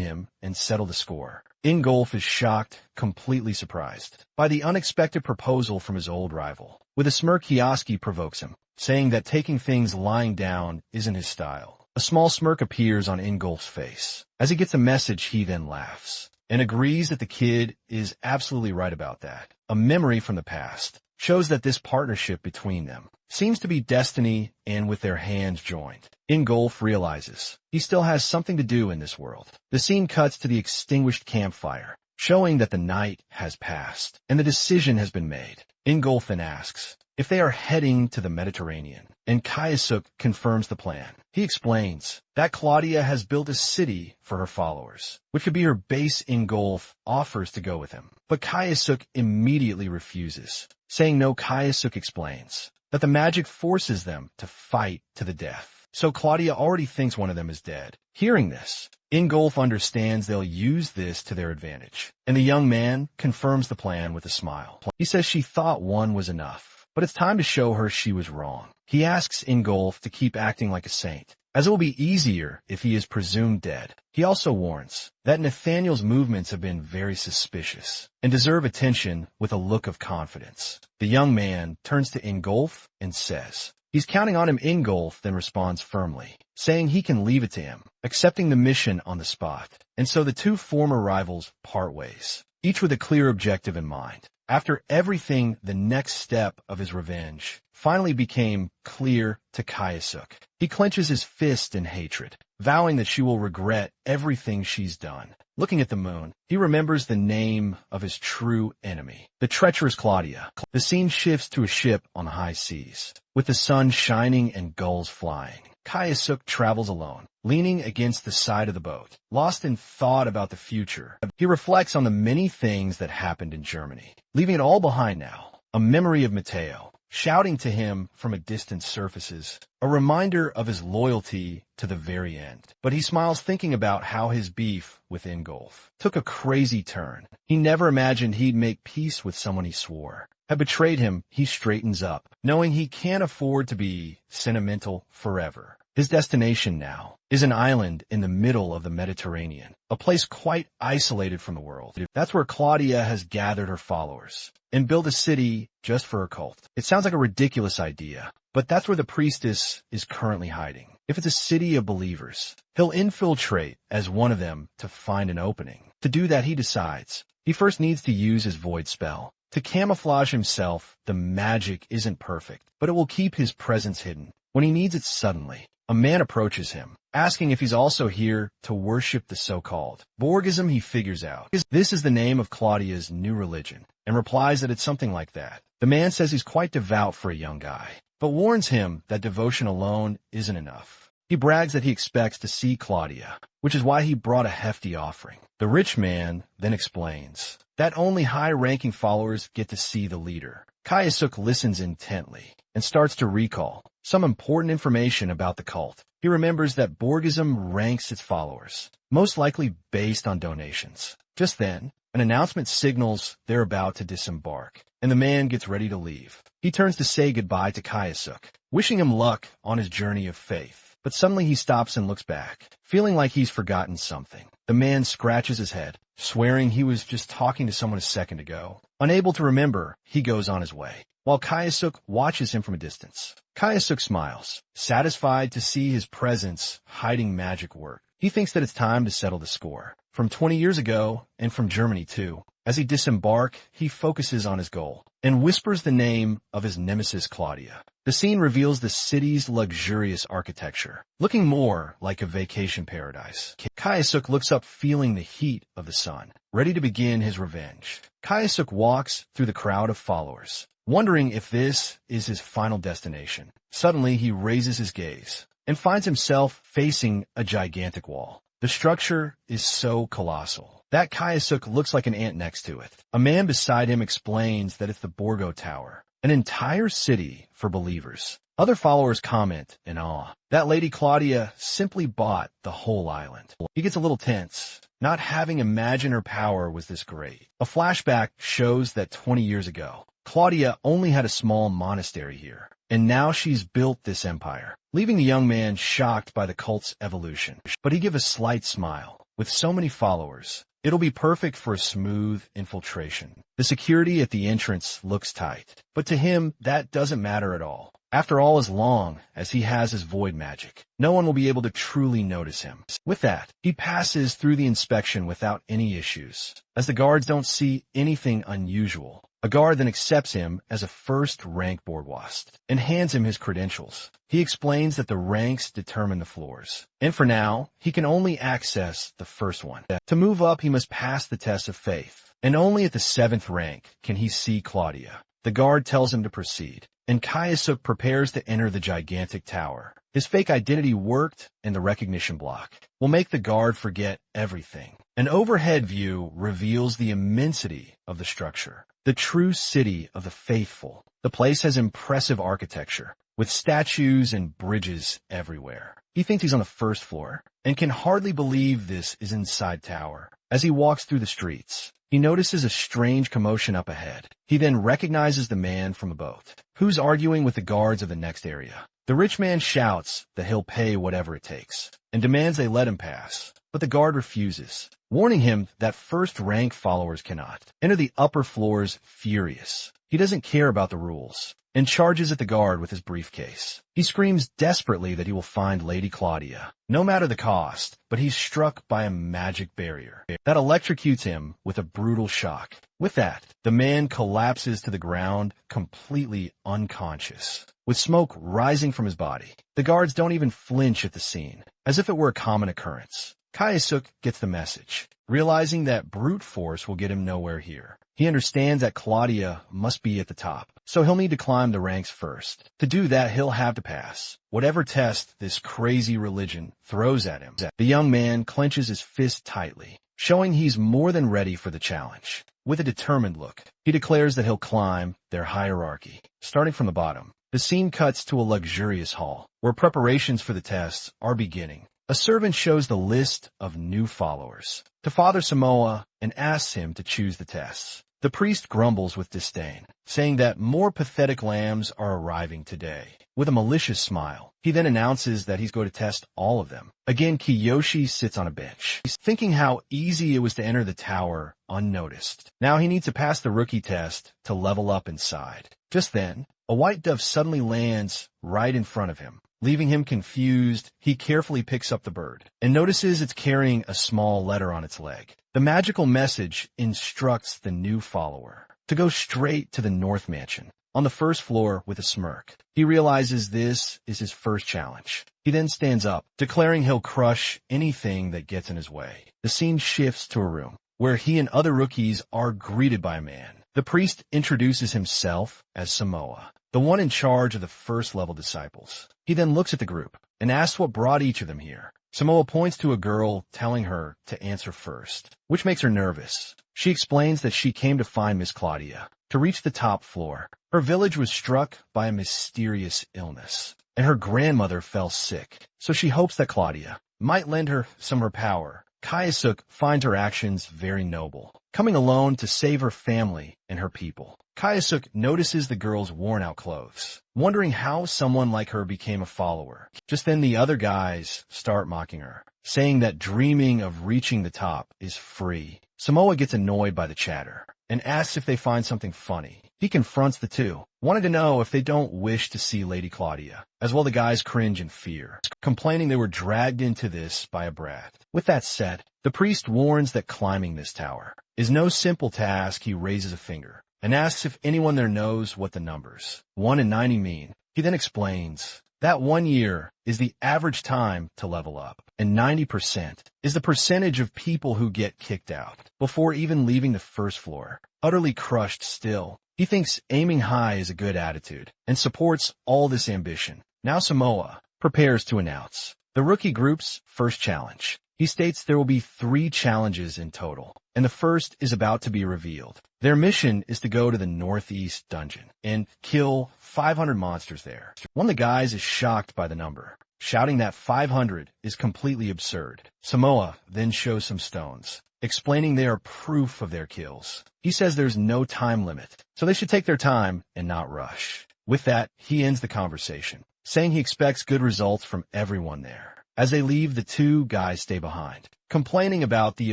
Speaker 1: him and settle the score. Ingolf is shocked, completely surprised by the unexpected proposal from his old rival. With a smirk, Kioski provokes him, saying that taking things lying down isn't his style. A small smirk appears on Ingolf's face. As he gets a message, he then laughs and agrees that the kid is absolutely right about that. A memory from the past shows that this partnership between them seems to be destiny, and with their hands joined, Ingolf realizes he still has something to do in this world. The scene cuts to the extinguished campfire, showing that the night has passed and the decision has been made. Ingolf then asks if they are heading to the Mediterranean, and Kayasuk confirms the plan. He explains that Claudia has built a city for her followers, which could be her base. Ingolf offers to go with him, but Kayasuk immediately refuses, saying no. Kayasuk explains that the magic forces them to fight to the death, so Claudia already thinks one of them is dead. Hearing this, Ingolf understands they'll use this to their advantage, and the young man confirms the plan with a smile. He says she thought one was enough, but it's time to show her she was wrong. He asks Ingolf to keep acting like a saint, as it will be easier if he is presumed dead. He also warns that Nathaniel's movements have been very suspicious and deserve attention. With a look of confidence, the young man turns to Ingolf and says he's counting on him. Ingolf then responds firmly, saying he can leave it to him, accepting the mission on the spot. And so the two former rivals part ways, each with a clear objective in mind. After everything, the next step of his revenge finally became clear to Kayasuk. He clenches his fist in hatred, vowing that she will regret everything she's done. Looking at the moon, he remembers the name of his true enemy, the treacherous Claudia. The scene shifts to a ship on the high seas, with the sun shining and gulls flying. Kayasuk travels alone, leaning against the side of the boat, lost in thought about the future. He reflects on the many things that happened in Germany, leaving it all behind now. A memory of Mateo, shouting to him from a distant surfaces, a reminder of his loyalty to the very end. But he smiles thinking about how his beef with Ingolf took a crazy turn. He never imagined he'd make peace with someone he swore had betrayed him. He straightens up, knowing he can't afford to be sentimental forever. His destination now is an island in the middle of the Mediterranean, a place quite isolated from the world. That's where Claudia has gathered her followers and built a city just for her cult. It sounds like a ridiculous idea, but that's where the priestess is currently hiding. If it's a city of believers, he'll infiltrate as one of them to find an opening. To do that, he decides he first needs to use his void spell. To camouflage himself, the magic isn't perfect, but it will keep his presence hidden. When he needs it suddenly, a man approaches him, asking if he's also here to worship the so-called Borgism. He figures out this is the name of Claudia's new religion, and replies that it's something like that. The man says he's quite devout for a young guy, but warns him that devotion alone isn't enough. He brags that he expects to see Claudia, which is why he brought a hefty offering. The rich man then explains that only high-ranking followers get to see the leader. Kayasuk listens intently and starts to recall some important information about the cult. He remembers that Borgism ranks its followers, most likely based on donations. Just then, an announcement signals they're about to disembark, and the man gets ready to leave. He turns to say goodbye to Kayasuk, wishing him luck on his journey of faith. But suddenly he stops and looks back, feeling like he's forgotten something. The man scratches his head, swearing he was just talking to someone a second ago. Unable to remember, he goes on his way, while Kayasuk watches him from a distance. Kayasuk smiles, satisfied to see his presence hiding magic work. He thinks that it's time to settle the score. From 20 years ago, and from Germany too. As he disembarks, he focuses on his goal, and whispers the name of his nemesis Claudia. The scene reveals the city's luxurious architecture, looking more like a vacation paradise. Kayasuk looks up feeling the heat of the sun, ready to begin his revenge. Kayasuk walks through the crowd of followers, wondering if this is his final destination. Suddenly he raises his gaze and finds himself facing a gigantic wall. The structure is so colossal that Kayasuk looks like an ant next to it. A man beside him explains that it's the Borgo Tower, an entire city for believers. Other followers comment in awe that Lady Claudia simply bought the whole island. He gets a little tense, not having imagined her power was this great. A flashback shows that 20 years ago, Claudia only had a small monastery here, and now she's built this empire, leaving the young man shocked by the cult's evolution. But he gives a slight smile. With so many followers, it'll be perfect for a smooth infiltration. The security at the entrance looks tight, but to him, that doesn't matter at all. After all, as long as he has his void magic, no one will be able to truly notice him. With that, he passes through the inspection without any issues, as the guards don't see anything unusual. A guard then accepts him as a first-rank Borgwast and hands him his credentials. He explains that the ranks determine the floors, and for now, he can only access the first one. To move up, he must pass the test of faith, and only at the 7th rank can he see Claudia. The guard tells him to proceed, and Kayasuk prepares to enter the gigantic tower. His fake identity worked, and the recognition block will make the guard forget everything. An overhead view reveals the immensity of the structure, the true city of the faithful. The place has impressive architecture, with statues and bridges everywhere. He thinks he's on the first floor, and can hardly believe this is inside tower. As he walks through the streets, he notices a strange commotion up ahead. He then recognizes the man from a boat, who's arguing with the guards of the next area. The rich man shouts that he'll pay whatever it takes, and demands they let him pass, but the guard refuses, warning him that first-rank followers cannot enter the upper floors. Furious, he doesn't care about the rules, and charges at the guard with his briefcase. He screams desperately that he will find Lady Claudia, no matter the cost, but he's struck by a magic barrier that electrocutes him with a brutal shock. With that, the man collapses to the ground, completely unconscious, with smoke rising from his body. The guards don't even flinch at the scene, as if it were a common occurrence. Kaiosuk gets the message, realizing that brute force will get him nowhere here. He understands that Claudia must be at the top, so he'll need to climb the ranks first. To do that, he'll have to pass whatever test this crazy religion throws at him. The young man clenches his fist tightly, showing he's more than ready for the challenge. With a determined look, he declares that he'll climb their hierarchy, starting from the bottom. The scene cuts to a luxurious hall, where preparations for the tests are beginning. A servant shows the list of new followers to Father Samoa and asks him to choose the tests. The priest grumbles with disdain, saying that more pathetic lambs are arriving today. With a malicious smile, he then announces that he's going to test all of them. Again, Kiyoshi sits on a bench, thinking how easy it was to enter the tower unnoticed. Now he needs to pass the rookie test to level up inside. Just then, a white dove suddenly lands right in front of him. Leaving him confused, he carefully picks up the bird and notices it's carrying a small letter on its leg. The magical message instructs the new follower to go straight to the North Mansion on the first floor with a smirk. He realizes this is his first challenge. He then stands up, declaring he'll crush anything that gets in his way. The scene shifts to a room where he and other rookies are greeted by a man. The priest introduces himself as Samoa, the one in charge of the first-level disciples. He then looks at the group and asks what brought each of them here. Samoa points to a girl, telling her to answer first, which makes her nervous. She explains that she came to find Miss Claudia. To reach the top floor, her village was struck by a mysterious illness, and her grandmother fell sick, so she hopes that Claudia might lend her some of her power. Kaiosuk finds her actions very noble, coming alone to save her family and her people. Kaiosuk notices the girl's worn-out clothes, wondering how someone like her became a follower. Just then the other guys start mocking her, saying that dreaming of reaching the top is free. Samoa gets annoyed by the chatter and asks if they find something funny. He confronts the two, wanting to know if they don't wish to see Lady Claudia. As well, the guys cringe in fear, complaining they were dragged into this by a brat. With that said, the priest warns that climbing this tower is no simple task. He raises a finger and asks if anyone there knows what the numbers 1 and 90 mean. He then explains that 1 year is the average time to level up, and 90% is the percentage of people who get kicked out before even leaving the first floor. Utterly crushed still, he thinks aiming high is a good attitude and supports all this ambition. Now Samoa prepares to announce the rookie group's first challenge. He states there will be 3 challenges in total, and the first is about to be revealed. Their mission is to go to the Northeast Dungeon and kill 500 monsters there. One of the guys is shocked by the number, shouting that 500 is completely absurd. Samoa then shows some stones, explaining they are proof of their kills. He says there's no time limit, so they should take their time and not rush. With that, he ends the conversation, saying he expects good results from everyone there. As they leave, the 2 guys stay behind, complaining about the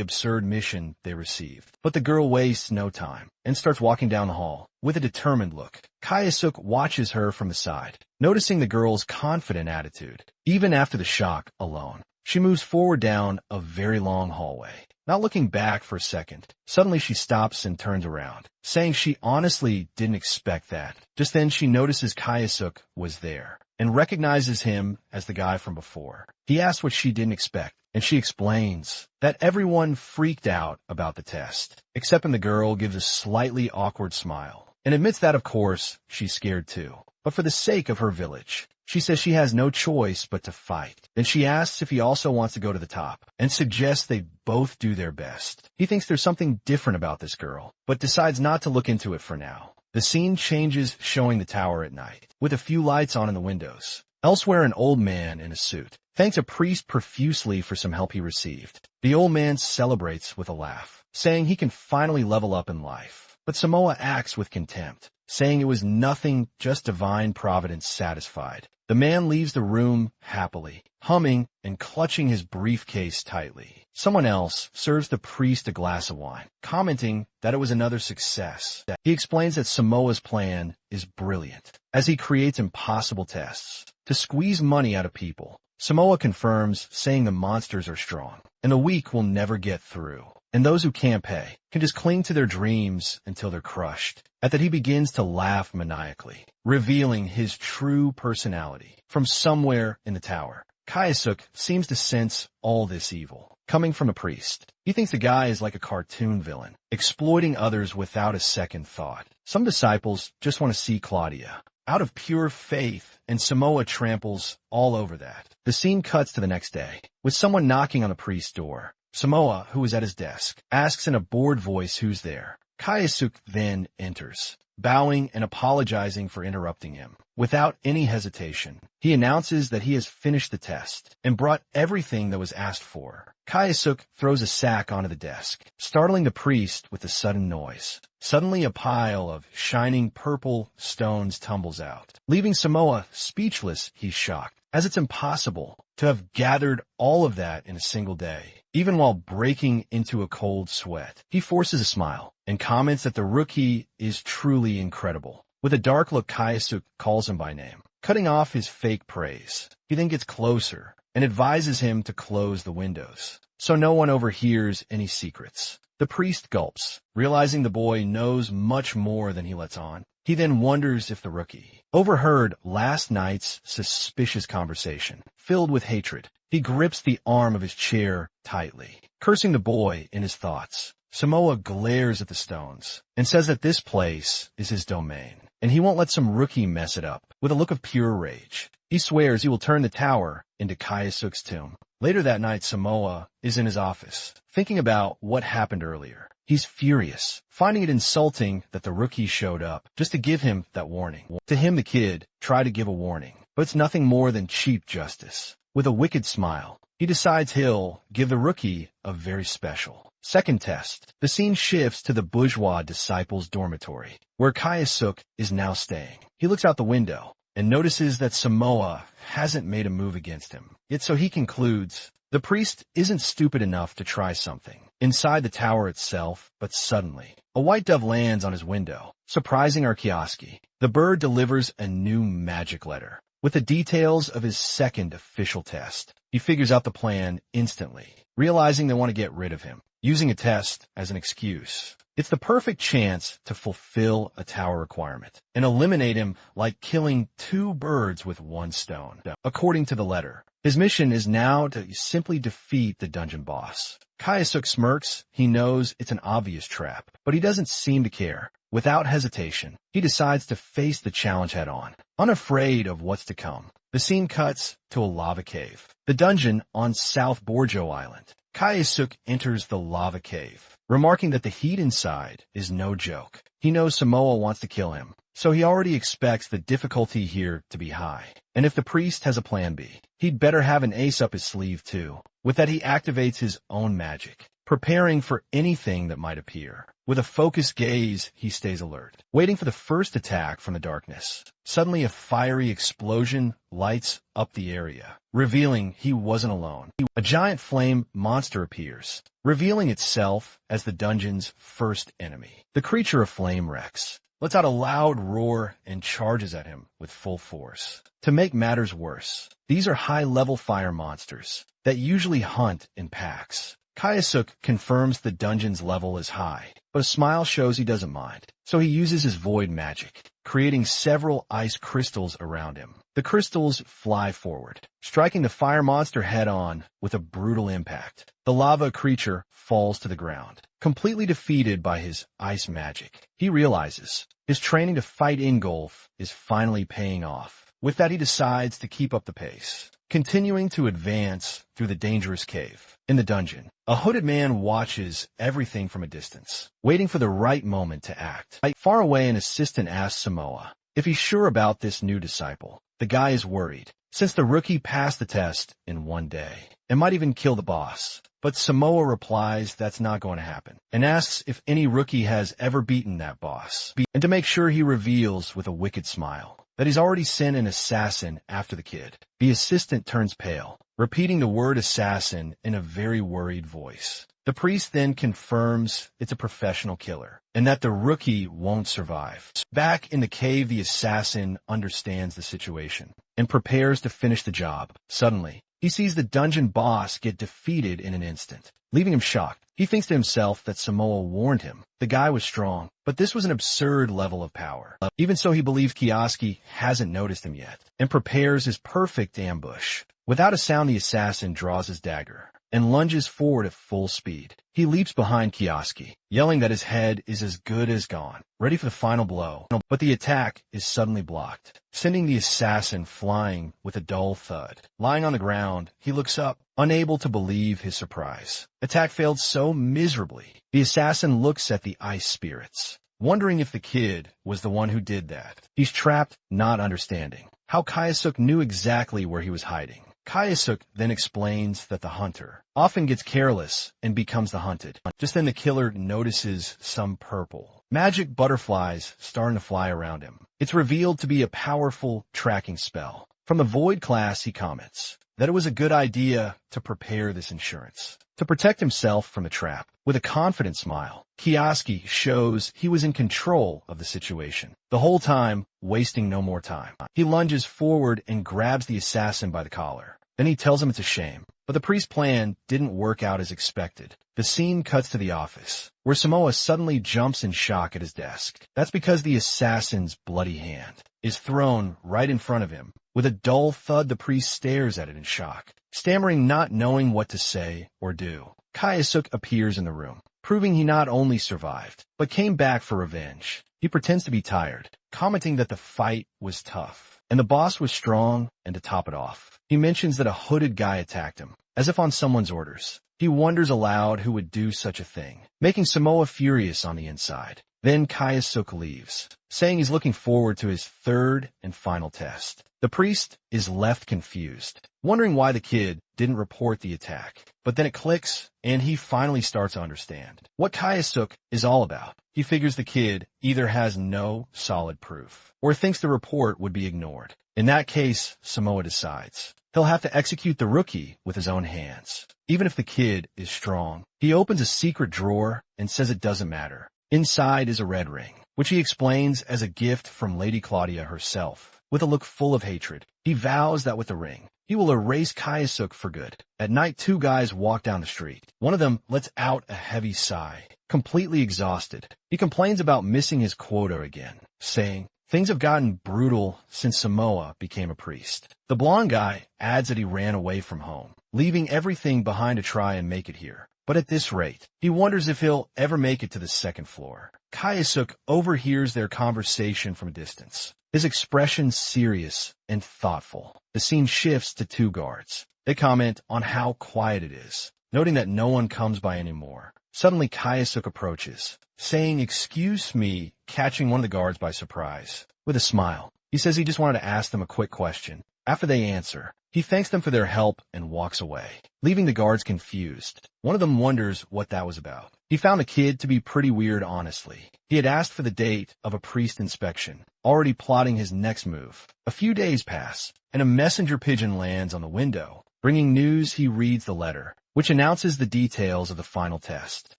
Speaker 1: absurd mission they received. But the girl wastes no time and starts walking down the hall with a determined look. Kaiosuk watches her from the side, noticing the girl's confident attitude. Even after the shock alone, she moves forward down a very long hallway, not looking back for a second. Suddenly she stops and turns around, saying she honestly didn't expect that. Just then she notices Kaiosuk was there and recognizes him as the guy from before. He asks what she didn't expect, and she explains that everyone freaked out about the test, except when the girl gives a slightly awkward smile and admits that, of course, she's scared too. But for the sake of her village, she says she has no choice but to fight. Then she asks if he also wants to go to the top and suggests they both do their best. He thinks there's something different about this girl, but decides not to look into it for now. The scene changes, showing the tower at night, with a few lights on in the windows. Elsewhere, an old man in a suit thanks a priest profusely for some help he received. The old man celebrates with a laugh, saying he can finally level up in life. But Samoa acts with contempt, saying it was nothing, just divine providence satisfied. The man leaves the room happily, humming and clutching his briefcase tightly. Someone else serves the priest a glass of wine, commenting that it was another success. He explains that Samoa's plan is brilliant, as he creates impossible tests to squeeze money out of people. Samoa confirms, saying the monsters are strong, and the weak will never get through, and those who can't pay can just cling to their dreams until they're crushed. At that, he begins to laugh maniacally, revealing his true personality. From somewhere in the tower, Kaiosuk seems to sense all this evil, coming from a priest. He thinks the guy is like a cartoon villain, exploiting others without a second thought. Some disciples just want to see Claudia out of pure faith, and Samoa tramples all over that. The scene cuts to the next day, with someone knocking on the priest's door. Samoa, who is at his desk, asks in a bored voice who's there. Kayasuk then enters, bowing and apologizing for interrupting him. Without any hesitation, he announces that he has finished the test and brought everything that was asked for. Kayasuk throws a sack onto the desk, startling the priest with a sudden noise. Suddenly, a pile of shining purple stones tumbles out. Leaving Samoa speechless, he's shocked, as it's impossible to have gathered all of that in a single day. Even while breaking into a cold sweat, he forces a smile and comments that the rookie is truly incredible. With a dark look, Kayasuk calls him by name, cutting off his fake praise. He then gets closer and advises him to close the windows, so no one overhears any secrets. The priest gulps, realizing the boy knows much more than he lets on. He then wonders if the rookie overheard last night's suspicious conversation. Filled with hatred, he grips the arm of his chair tightly, cursing the boy in his thoughts. Samoa glares at the stones and says that this place is his domain, and he won't let some rookie mess it up. With a look of pure rage, he swears he will turn the tower into Kayasuk's tomb. Later that night, Samoa is in his office, thinking about what happened earlier. He's furious, finding it insulting that the rookie showed up just to give him that warning. To him, the kid tried to give a warning, but it's nothing more than cheap justice. With a wicked smile, he decides he'll give the rookie a very special second test. The scene shifts to the bourgeois disciples' dormitory, where Kayasuk is now staying. He looks out the window and notices that Samoa hasn't made a move against him. Yet so he concludes, the priest isn't stupid enough to try something inside the tower itself, but suddenly, a white dove lands on his window, surprising Arkiowski. The bird delivers a new magic letter with the details of his second official test. He figures out the plan instantly, realizing they want to get rid of him, using a test as an excuse. It's the perfect chance to fulfill a tower requirement and eliminate him like killing two birds with one stone. According to the letter, his mission is now to simply defeat the dungeon boss. Kayasuk smirks. He knows it's an obvious trap, but he doesn't seem to care. Without hesitation, he decides to face the challenge head-on, unafraid of what's to come. The scene cuts to a lava cave, the dungeon on South Borjo Island. Kayasuk enters the lava cave, remarking that the heat inside is no joke. He knows Samoa wants to kill him, so he already expects the difficulty here to be high. And if the priest has a plan B, he'd better have an ace up his sleeve too. With that, he activates his own magic, preparing for anything that might appear. With a focused gaze, he stays alert, waiting for the first attack from the darkness. Suddenly, a fiery explosion lights up the area, revealing he wasn't alone. A giant flame monster appears, revealing itself as the dungeon's first enemy. The creature of flame Rex lets out a loud roar and charges at him with full force. To make matters worse, these are high-level fire monsters that usually hunt in packs. Kayasuk confirms the dungeon's level is high, but a smile shows he doesn't mind. So he uses his void magic, creating several ice crystals around him. The crystals fly forward, striking the fire monster head-on with a brutal impact. The lava creature falls to the ground, completely defeated by his ice magic. He realizes his training to fight Ingolf is finally paying off. With that, he decides to keep up the pace, continuing to advance through the dangerous cave. In the dungeon, a hooded man watches everything from a distance, waiting for the right moment to act. Far away, an assistant asks Samoa if he's sure about this new disciple. The guy is worried, since the rookie passed the test in one day and might even kill the boss. But Samoa replies that's not going to happen, and asks if any rookie has ever beaten that boss. And to make sure, he reveals with a wicked smile that he's already sent an assassin after the kid. The assistant turns pale, repeating the word assassin in a very worried voice. The priest then confirms it's a professional killer, and that the rookie won't survive. Back in the cave, the assassin understands the situation and prepares to finish the job. Suddenly, he sees the dungeon boss get defeated in an instant, leaving him shocked. He thinks to himself that Samoa warned him. The guy was strong, but this was an absurd level of power. Even so, he believes Kioski hasn't noticed him yet, and prepares his perfect ambush. Without a sound, the assassin draws his dagger and lunges forward at full speed. He leaps behind Kioski, yelling that his head is as good as gone, ready for the final blow. But the attack is suddenly blocked, sending the assassin flying with a dull thud. Lying on the ground, he looks up, unable to believe his surprise. Attack failed so miserably. The assassin looks at the ice spirits, wondering if the kid was the one who did that. He's trapped, not understanding how Kayasuk knew exactly where he was hiding. Kayasuk then explains that the hunter often gets careless and becomes the hunted. Just then the killer notices some purple magic butterflies starting to fly around him. It's revealed to be a powerful tracking spell. From the Void class, he comments that it was a good idea to prepare this insurance to protect himself from the trap. With a confident smile, Kioski shows he was in control of the situation the whole time, wasting no more time. He lunges forward and grabs the assassin by the collar. Then he tells him it's a shame, but the priest's plan didn't work out as expected. The scene cuts to the office, where Samoa suddenly jumps in shock at his desk. That's because the assassin's bloody hand is thrown right in front of him. With a dull thud, the priest stares at it in shock, stammering, not knowing what to say or do. Kayasuk appears in the room, proving he not only survived, but came back for revenge. He pretends to be tired, commenting that the fight was tough, and the boss was strong, and to top it off, he mentions that a hooded guy attacked him, as if on someone's orders. He wonders aloud who would do such a thing, making Samoa furious on the inside. Then Kayasuk leaves, saying he's looking forward to his third and final test. The priest is left confused, wondering why the kid didn't report the attack. But then it clicks, and he finally starts to understand what Kayasuk is all about. He figures the kid either has no solid proof, or thinks the report would be ignored. In that case, Samoa decides he'll have to execute the rookie with his own hands. Even if the kid is strong, he opens a secret drawer and says it doesn't matter. Inside is a red ring, which he explains as a gift from Lady Claudia herself. With a look full of hatred, he vows that with the ring, he will erase Kayasuk for good. At night, two guys walk down the street. One of them lets out a heavy sigh, completely exhausted. He complains about missing his quota again, saying, "Things have gotten brutal since Samoa became a priest." The blonde guy adds that he ran away from home, leaving everything behind to try and make it here. But at this rate, he wonders if he'll ever make it to the second floor. Kayasuk overhears their conversation from a distance, his expression serious and thoughtful. The scene shifts to two guards. They comment on how quiet it is, noting that no one comes by anymore. Suddenly, Kayasuk approaches, saying, "Excuse me," catching one of the guards by surprise. With a smile, he says he just wanted to ask them a quick question. After they answer, he thanks them for their help and walks away, leaving the guards confused. One of them wonders what that was about. He found the kid to be pretty weird, honestly. He had asked for the date of a priest inspection, already plotting his next move. A few days pass, and a messenger pigeon lands on the window. Bringing news, he reads the letter, which announces the details of the final test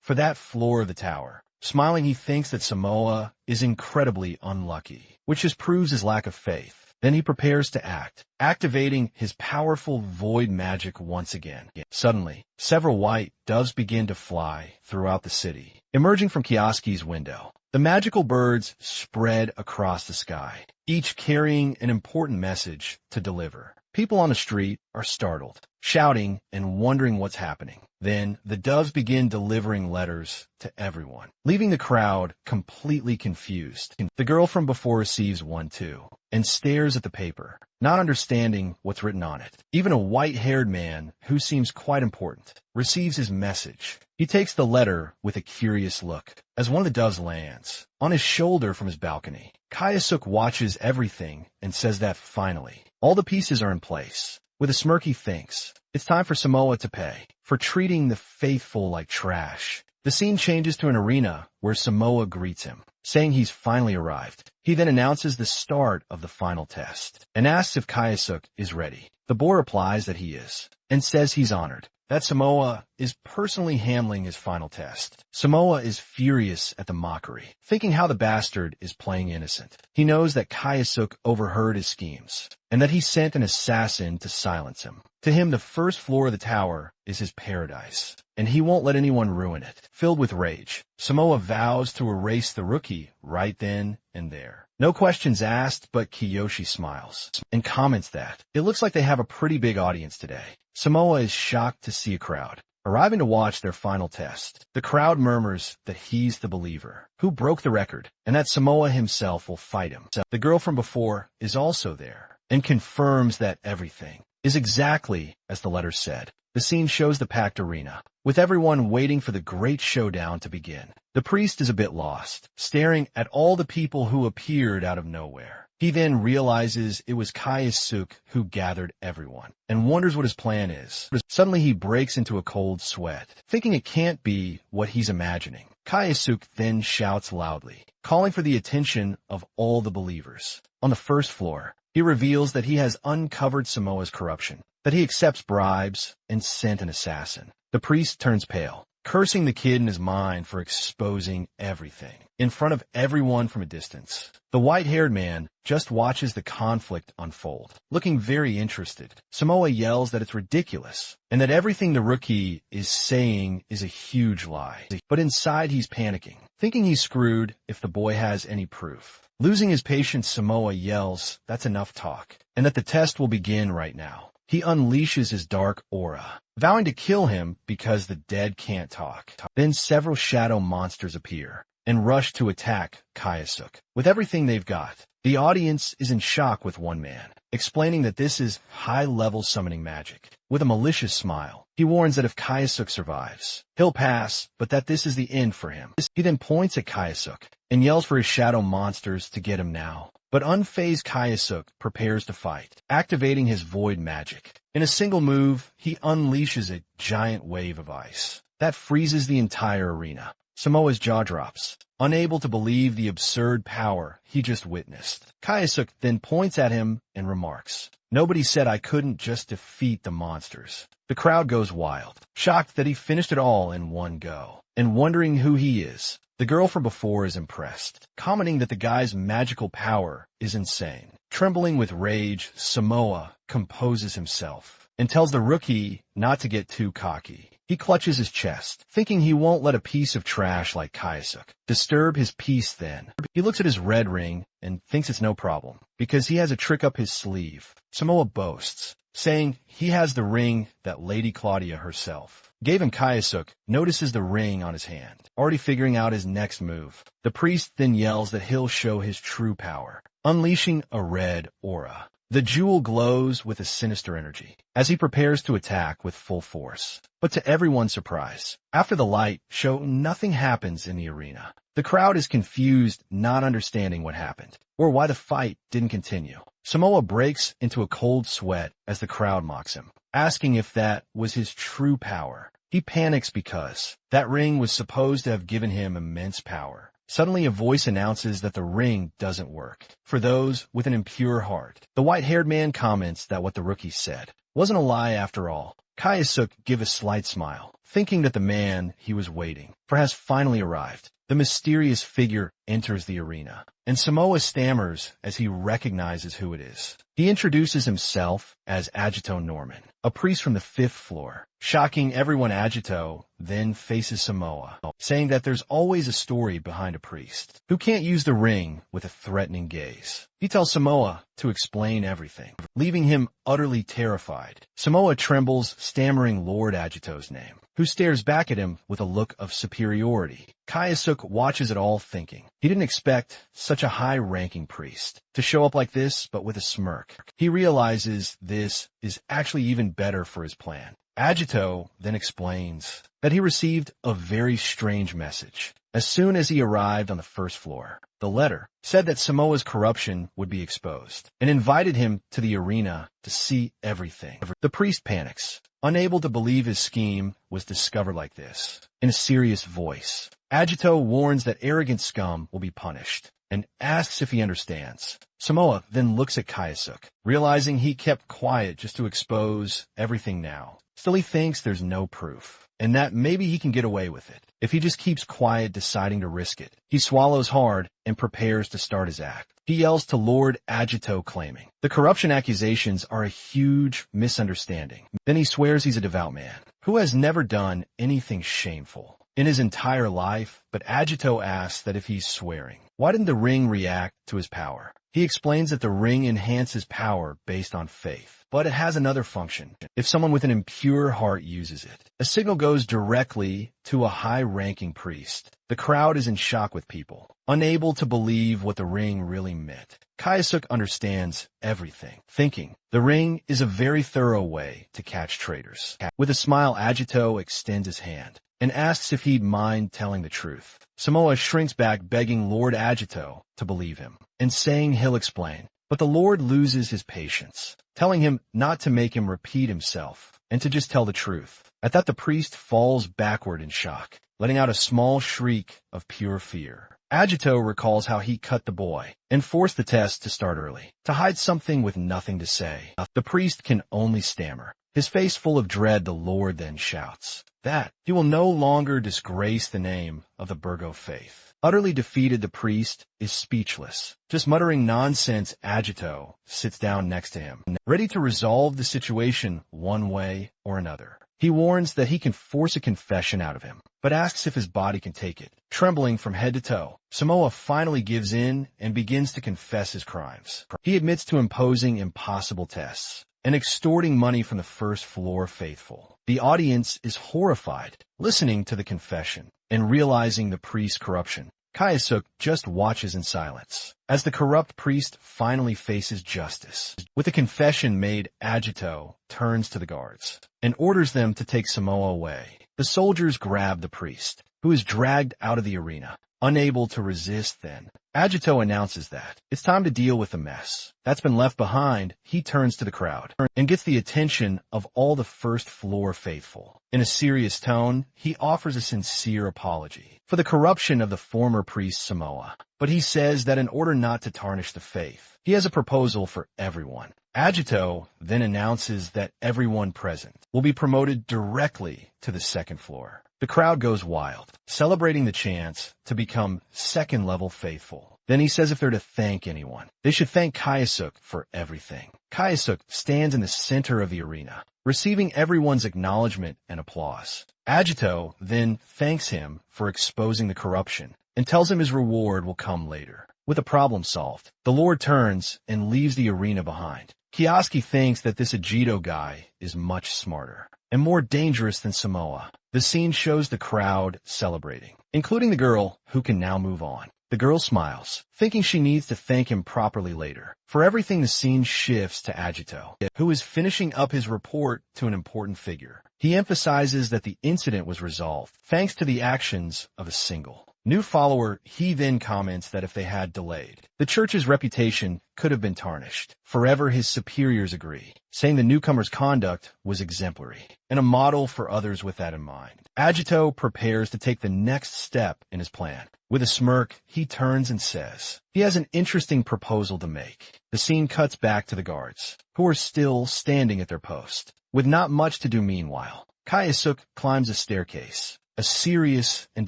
Speaker 1: for that floor of the tower. Smiling, he thinks that Samoa is incredibly unlucky, which just proves his lack of faith. Then he prepares to act, activating his powerful void magic once again. Suddenly, several white doves begin to fly throughout the city, emerging from Kioski's window. The magical birds spread across the sky, each carrying an important message to deliver. People on the street are startled, shouting and wondering what's happening. Then the doves begin delivering letters to everyone, leaving the crowd completely confused. The girl from before receives one too, and stares at the paper, not understanding what's written on it. Even a white-haired man, who seems quite important, receives his message. He takes the letter with a curious look as one of the doves lands on his shoulder from his balcony. Kayasuk watches everything and says that finally, all the pieces are in place. With a smirk, he thinks it's time for Samoa to pay for treating the faithful like trash. The scene changes to an arena where Samoa greets him, saying he's finally arrived. He then announces the start of the final test and asks if Kayasuk is ready. The boy replies that he is, and says he's honored that Samoa is personally handling his final test. Samoa is furious at the mockery, thinking how the bastard is playing innocent. He knows that Kayasuk overheard his schemes, and that he sent an assassin to silence him. To him, the first floor of the tower is his paradise, and he won't let anyone ruin it. Filled with rage, Samoa vows to erase the rookie right then and there. No questions asked, but Kiyoshi smiles and comments that it looks like they have a pretty big audience today. Samoa is shocked to see a crowd arriving to watch their final test. The crowd murmurs that he's the believer who broke the record and that Samoa himself will fight him. The girl from before is also there and confirms that everything is exactly as the letter said. The scene shows the packed arena, with everyone waiting for the great showdown to begin. The priest is a bit lost, staring at all the people who appeared out of nowhere. He then realizes it was Kaisuk who gathered everyone, and wonders what his plan is. Suddenly he breaks into a cold sweat, thinking it can't be what he's imagining. Kaisuk then shouts loudly, calling for the attention of all the believers. On the first floor, he reveals that he has uncovered Samoa's corruption, that he accepts bribes and sent an assassin. The priest turns pale, cursing the kid in his mind for exposing everything in front of everyone from a distance. The white-haired man just watches the conflict unfold, looking very interested. Samoa yells that it's ridiculous and that everything the rookie is saying is a huge lie. But inside he's panicking, thinking he's screwed if the boy has any proof. Losing his patience, Samoa yells that's enough talk and that the test will begin right now. He unleashes his dark aura, vowing to kill him because the dead can't talk. Then several shadow monsters appear and rush to attack Kaisuk with everything they've got. The audience is in shock with one man, explaining that this is high-level summoning magic. With a malicious smile, he warns that if Kaisuk survives, he'll pass, but that this is the end for him. He then points at Kaisuk and yells for his shadow monsters to get him now. But unfazed Kaisuk prepares to fight, activating his void magic. In a single move, he unleashes a giant wave of ice that freezes the entire arena. Samoa's jaw drops, unable to believe the absurd power he just witnessed. Kaisuk then points at him and remarks, "Nobody said I couldn't just defeat the monsters." The crowd goes wild, shocked that he finished it all in one go, and wondering who he is. The girl from before is impressed, commenting that the guy's magical power is insane. Trembling with rage, Samoa composes himself and tells the rookie not to get too cocky. He clutches his chest, thinking he won't let a piece of trash like Kaisuk disturb his peace then. He looks at his red ring and thinks it's no problem, because he has a trick up his sleeve. Samoa boasts, saying he has the ring that Lady Claudia herself gave him. Kaisuk notices the ring on his hand, already figuring out his next move. The priest then yells that he'll show his true power, unleashing a red aura. The jewel glows with a sinister energy as he prepares to attack with full force. But to everyone's surprise, after the light show, nothing happens in the arena. The crowd is confused, not understanding what happened or why the fight didn't continue. Samoa breaks into a cold sweat as the crowd mocks him, asking if that was his true power. He panics because that ring was supposed to have given him immense power. Suddenly a voice announces that the ring doesn't work for those with an impure heart. The white-haired man comments that what the rookie said wasn't a lie after all. Kaisuk gives a slight smile, thinking that the man he was waiting for has finally arrived. The mysterious figure enters the arena, and Samoa stammers as he recognizes who it is. He introduces himself as Agito Norman, a priest from the 5th floor. Shocking everyone, Agito then faces Samoa, saying that there's always a story behind a priest who can't use the ring with a threatening gaze. He tells Samoa to explain everything, leaving him utterly terrified. Samoa trembles, stammering Lord Agito's name, who stares back at him with a look of superiority. Kaisuk watches it all, thinking he didn't expect such a high-ranking priest to show up like this, but with a smirk. He realizes this is actually even better for his plan. Agito then explains that he received a very strange message as soon as he arrived on the 1st floor. The letter said that Samoa's corruption would be exposed and invited him to the arena to see everything. The priest panics, unable to believe his scheme was discovered like this. In a serious voice, Agito warns that arrogant scum will be punished and asks if he understands. Samoa then looks at Kaisuk, realizing he kept quiet just to expose everything now. Still, he thinks there's no proof and that maybe he can get away with it. if he just keeps quiet, deciding to risk it. He swallows hard and prepares to start his act. He yells to Lord Agito, claiming the corruption accusations are a huge misunderstanding. Then he swears he's a devout man who has never done anything shameful in his entire life, but Agito asks that if he's swearing, why didn't the ring react to his power? He explains that the ring enhances power based on faith, but it has another function. If someone with an impure heart uses it, a signal goes directly to a high-ranking priest. The crowd is in shock with people, unable to believe what the ring really meant. Kayasuk understands everything, thinking the ring is a very thorough way to catch traitors. With a smile, Agito extends his hand and asks if he'd mind telling the truth. Samoa shrinks back, begging Lord Agito to believe him and saying he'll explain. But the Lord loses his patience, telling him not to make him repeat himself and to just tell the truth. At that, the priest falls backward in shock, letting out a small shriek of pure fear. Agito recalls how he cut the boy and forced the test to start early, to hide something with nothing to say. The priest can only stammer. His face full of dread, the Lord then shouts that he will no longer disgrace the name of the Burgo faith. Utterly defeated, the priest is speechless, just muttering nonsense. Agito sits down next to him, ready to resolve the situation one way or another. He warns that he can force a confession out of him, but asks if his body can take it. Trembling from head to toe, Samoa finally gives in and begins to confess his crimes. He admits to imposing impossible tests and extorting money from the first-floor faithful. The audience is horrified, listening to the confession and realizing the priest's corruption. Kayasuk just watches in silence as the corrupt priest finally faces justice. With the confession made, Agito turns to the guards and orders them to take Samoa away. The soldiers grab the priest, who is dragged out of the arena. Unable to resist, then Agito announces that it's time to deal with the mess that's been left behind. He turns to the crowd and gets the attention of all the first-floor faithful. In a serious tone, he offers a sincere apology for the corruption of the former priest Samoa. But he says that in order not to tarnish the faith, he has a proposal for everyone. Agito then announces that everyone present will be promoted directly to the second floor. The crowd goes wild, celebrating the chance to become second-level faithful. Then he says if they're to thank anyone, they should thank Kayasuk for everything. Kayasuk stands in the center of the arena, receiving everyone's acknowledgement and applause. Agito then thanks him for exposing the corruption and tells him his reward will come later. With the problem solved, the Lord turns and leaves the arena behind. Kioski thinks that this Agito guy is much smarter and more dangerous than Samoa. The scene shows the crowd celebrating, including the girl, who can now move on. The girl smiles, thinking she needs to thank him properly later. For everything, the scene shifts to Agito, who is finishing up his report to an important figure. He emphasizes that the incident was resolved thanks to the actions of a single new follower. He then comments that if they had delayed, the church's reputation could have been tarnished. Forever, his superiors agree, saying the newcomer's conduct was exemplary and a model for others with that in mind. Agito prepares to take the next step in his plan. With a smirk, he turns and says he has an interesting proposal to make. The scene cuts back to the guards, who are still standing at their post, with not much to do. Meanwhile, Kayasuk climbs a staircase, a serious and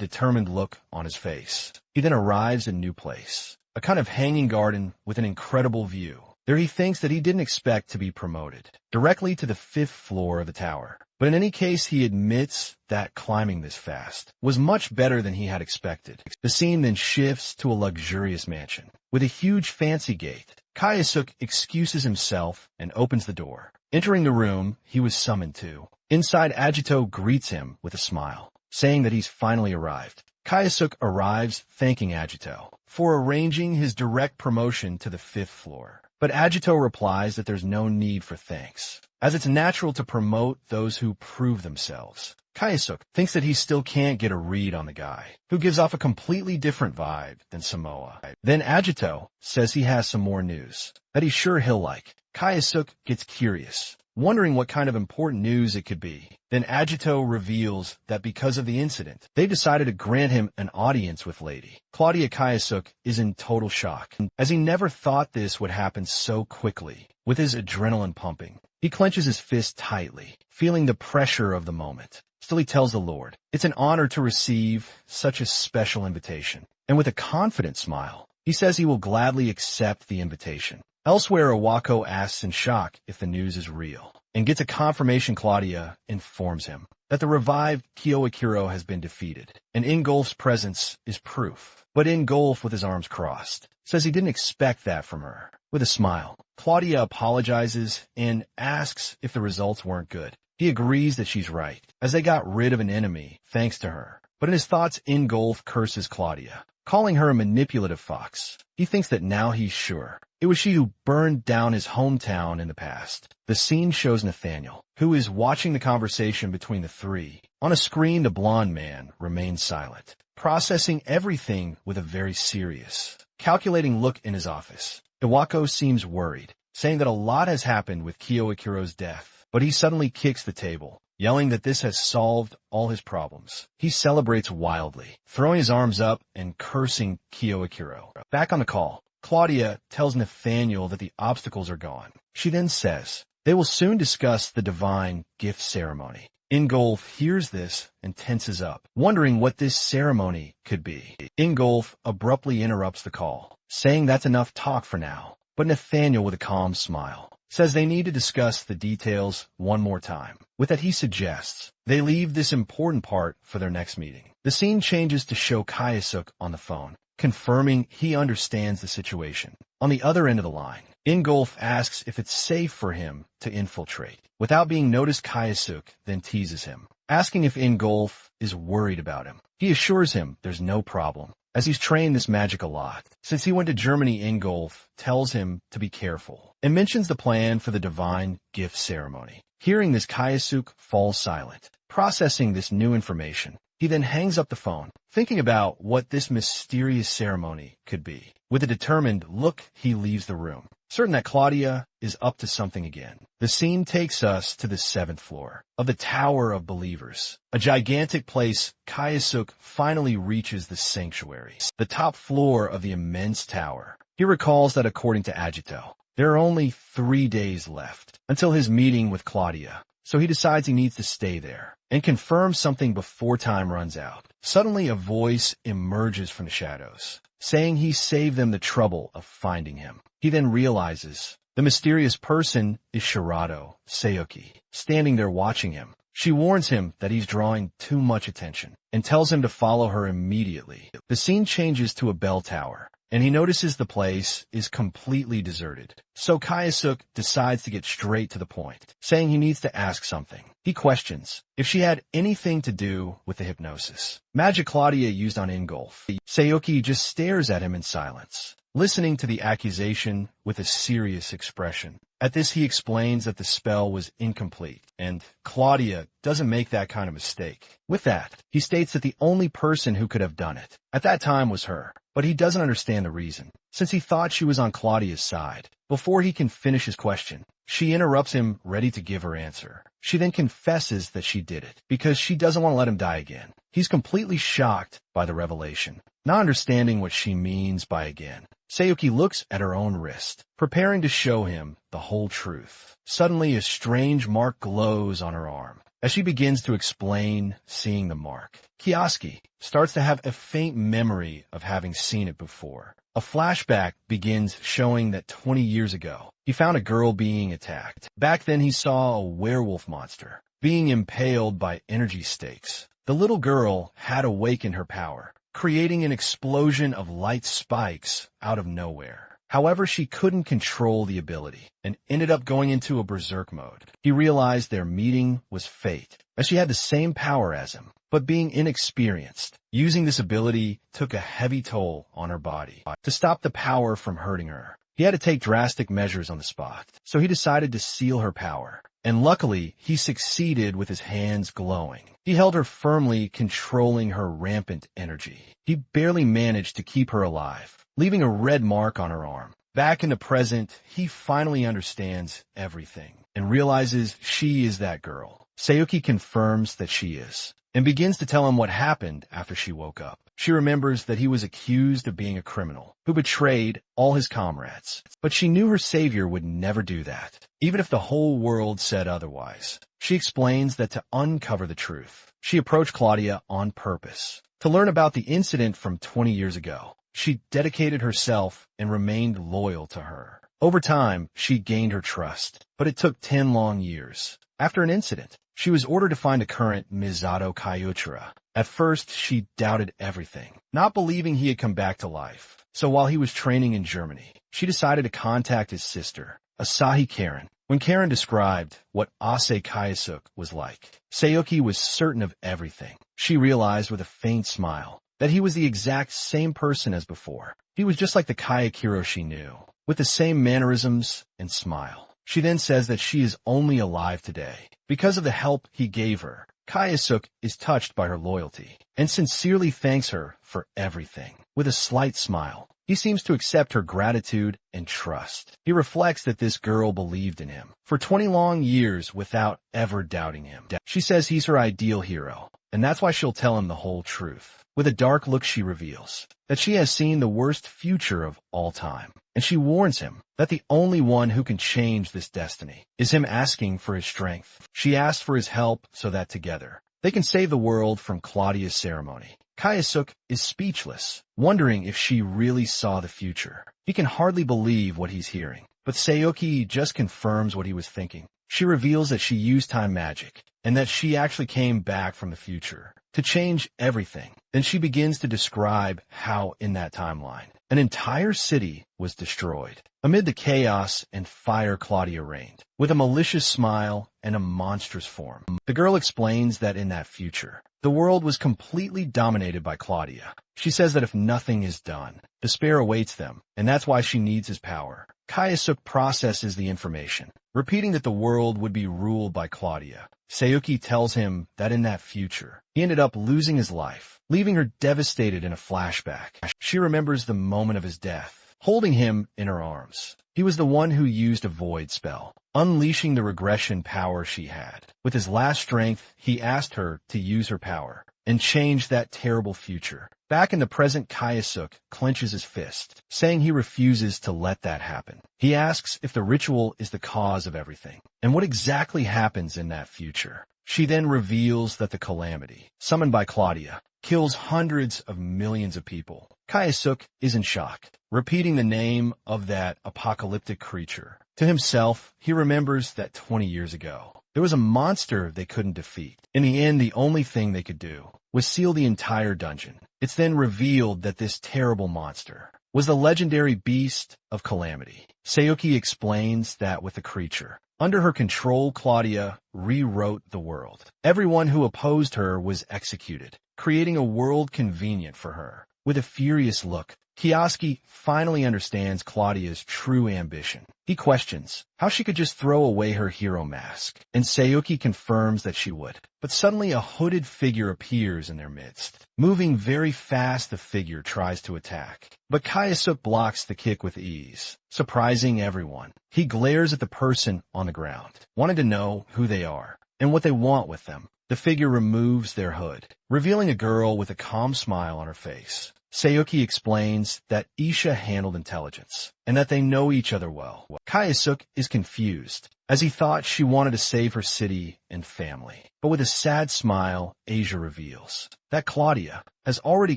Speaker 1: determined look on his face. He then arrives at a new place, a kind of hanging garden with an incredible view. There he thinks that he didn't expect to be promoted directly to the 5th floor of the tower. But in any case, he admits that climbing this fast was much better than he had expected. The scene then shifts to a luxurious mansion with a huge fancy gate. Kayasuk excuses himself and opens the door. Entering the room he was summoned to, inside, Agito greets him with a smile, saying that he's finally arrived. Kayasuk arrives thanking Agito for arranging his direct promotion to the 5th floor. But Agito replies that there's no need for thanks, as it's natural to promote those who prove themselves. Kayasuk thinks that he still can't get a read on the guy, who gives off a completely different vibe than Samoa. Then Agito says he has some more news that he's sure he'll like. Kayasuk gets curious, wondering what kind of important news it could be. Then Agito reveals that because of the incident, they decided to grant him an audience with Lady Claudia. Kayasuk is in total shock, as he never thought this would happen so quickly. With his adrenaline pumping, he clenches his fist tightly, feeling the pressure of the moment. Still he tells the Lord, it's an honor to receive such a special invitation. And with a confident smile, he says he will gladly accept the invitation. Elsewhere, Iwako asks in shock if the news is real, and gets a confirmation. Claudia informs him that the revived Kiyoakiro has been defeated, and Ingolf's presence is proof. But Ingolf, with his arms crossed, says he didn't expect that from her. With a smile, Claudia apologizes and asks if the results weren't good. He agrees that she's right, as they got rid of an enemy thanks to her. But in his thoughts, Ingolf curses Claudia, calling her a manipulative fox. He thinks that now he's sure it was she who burned down his hometown in the past. The scene shows Nathaniel, who is watching the conversation between the three. On a screen, the blonde man remains silent, processing everything with a very serious, calculating look in his office. Iwako seems worried, saying that a lot has happened with Kiyoakiro's death, but he suddenly kicks the table, yelling that this has solved all his problems. He celebrates wildly, throwing his arms up and cursing Kiyoakiro. Back on the call, Claudia tells Nathaniel that the obstacles are gone. She then says they will soon discuss the divine gift ceremony. Ingolf hears this and tenses up, wondering what this ceremony could be. Ingolf abruptly interrupts the call, saying that's enough talk for now. But Nathaniel, with a calm smile, says they need to discuss the details one more time. With that, he suggests they leave this important part for their next meeting. The scene changes to show Kayasuk on the phone, confirming he understands the situation. On the other end of the line, Ingolf asks if it's safe for him to infiltrate. Without being noticed, Kayasuk then teases him, asking if Ingolf is worried about him. He assures him there's no problem, as he's trained this magic a lot. Since he went to Germany, Ingolf tells him to be careful, and mentions the plan for the divine gift ceremony. Hearing this, Kayasuk falls silent, processing this new information. He then hangs up the phone, thinking about what this mysterious ceremony could be. With a determined look, he leaves the room, certain that Claudia is up to something again. The scene takes us to the 7th floor of the Tower of Believers, a gigantic place. Kayasuk finally reaches the sanctuary, the top floor of the immense tower. He recalls that according to Agito, there are only 3 days left until his meeting with Claudia, so he decides he needs to stay there and confirm something before time runs out. Suddenly, a voice emerges from the shadows, saying he saved them the trouble of finding him. He then realizes the mysterious person is Shirado Sayuki, standing there watching him. She warns him that he's drawing too much attention and tells him to follow her immediately. The scene changes to a bell tower, and he notices the place is completely deserted. So Kayasuk decides to get straight to the point, saying he needs to ask something. He questions if she had anything to do with the hypnosis magic Claudia used on Ingolf. Sayuki just stares at him in silence, listening to the accusation with a serious expression. At this, he explains that the spell was incomplete, and Claudia doesn't make that kind of mistake. With that, he states that the only person who could have done it at that time was her, but he doesn't understand the reason, since he thought she was on Claudia's side. Before he can finish his question, she interrupts him, ready to give her answer. She then confesses that she did it, because she doesn't want to let him die again. He's completely shocked by the revelation, not understanding what she means by again. Sayuki looks at her own wrist, preparing to show him the whole truth. Suddenly, a strange mark glows on her arm. As she begins to explain seeing the mark, Kioski starts to have a faint memory of having seen it before. A flashback begins showing that 20 years ago, he found a girl being attacked. Back then, he saw a werewolf monster being impaled by energy stakes. The little girl had awakened her power, creating an explosion of light spikes out of nowhere. However, she couldn't control the ability and ended up going into a berserk mode. He realized their meeting was fate, as she had the same power as him, but being inexperienced, using this ability took a heavy toll on her body. To stop the power from hurting her, he had to take drastic measures on the spot, so he decided to seal her power. And luckily, he succeeded with his hands glowing. He held her firmly, controlling her rampant energy. He barely managed to keep her alive, leaving a red mark on her arm. Back in the present, he finally understands everything and realizes she is that girl. Sayuki confirms that she is, and begins to tell him what happened after she woke up. She remembers that he was accused of being a criminal who betrayed all his comrades, but she knew her savior would never do that, even if the whole world said otherwise. She explains that to uncover the truth, she approached Claudia on purpose. To learn about the incident from 20 years ago, she dedicated herself and remained loyal to her. Over time, she gained her trust, but it took 10 long years. After an incident, she was ordered to find a current Misato Kaiuchira. At first, she doubted everything, not believing he had come back to life. So while he was training in Germany, she decided to contact his sister, Asahi Karen. When Karen described what Ase Kayasuk was like, Sayuki was certain of everything. She realized with a faint smile that he was the exact same person as before. He was just like the Kayakiro she knew, with the same mannerisms and smile. She then says that she is only alive today because of the help he gave her. Kayasuk is touched by her loyalty and sincerely thanks her for everything. With a slight smile, he seems to accept her gratitude and trust. He reflects that this girl believed in him for 20 long years without ever doubting him. She says he's her ideal hero, and that's why she'll tell him the whole truth. With a dark look, she reveals that she has seen the worst future of all time, and she warns him that the only one who can change this destiny is him asking for his strength. She asks for his help so that together they can save the world from Claudia's ceremony. Kayasuk is speechless, wondering if she really saw the future. He can hardly believe what he's hearing, but Sayuki just confirms what he was thinking. She reveals that she used time magic, and that she actually came back from the future to change everything. Then she begins to describe how, in that timeline, an entire city was destroyed. Amid the chaos and fire, Claudia reigned, with a malicious smile and a monstrous form. The girl explains that in that future, the world was completely dominated by Claudia. She says that if nothing is done, despair awaits them, and that's why she needs his power. Kayasuk processes the information, repeating that the world would be ruled by Claudia. Sayuki tells him that in that future, he ended up losing his life, leaving her devastated in a flashback. She remembers the moment of his death, holding him in her arms. He was the one who used a void spell, unleashing the regression power she had. With his last strength, he asked her to use her power and change that terrible future. Back in the present, Kayasuk clenches his fist, saying he refuses to let that happen. He asks if the ritual is the cause of everything, and what exactly happens in that future. She then reveals that the calamity, summoned by Claudia, kills hundreds of millions of people. Kayasuk is in shock, repeating the name of that apocalyptic creature. To himself, he remembers that 20 years ago, there was a monster they couldn't defeat. In the end, the only thing they could do was seal the entire dungeon. It's then revealed that this terrible monster was the legendary beast of calamity. Sayuki explains that with the creature under her control, Claudia rewrote the world. Everyone who opposed her was executed, creating a world convenient for her. With a furious look, Kioski finally understands Claudia's true ambition. He questions how she could just throw away her hero mask, and Sayuki confirms that she would. But suddenly a hooded figure appears in their midst. Moving very fast, the figure tries to attack, but Kayasuk blocks the kick with ease, surprising everyone. He glares at the person on the ground, wanting to know who they are and what they want with them. The figure removes their hood, revealing a girl with a calm smile on her face. Sayuki explains that Isha handled intelligence, and that they know each other well. Kayasuk is confused, as he thought she wanted to save her city and family. But with a sad smile, Asia reveals that Claudia has already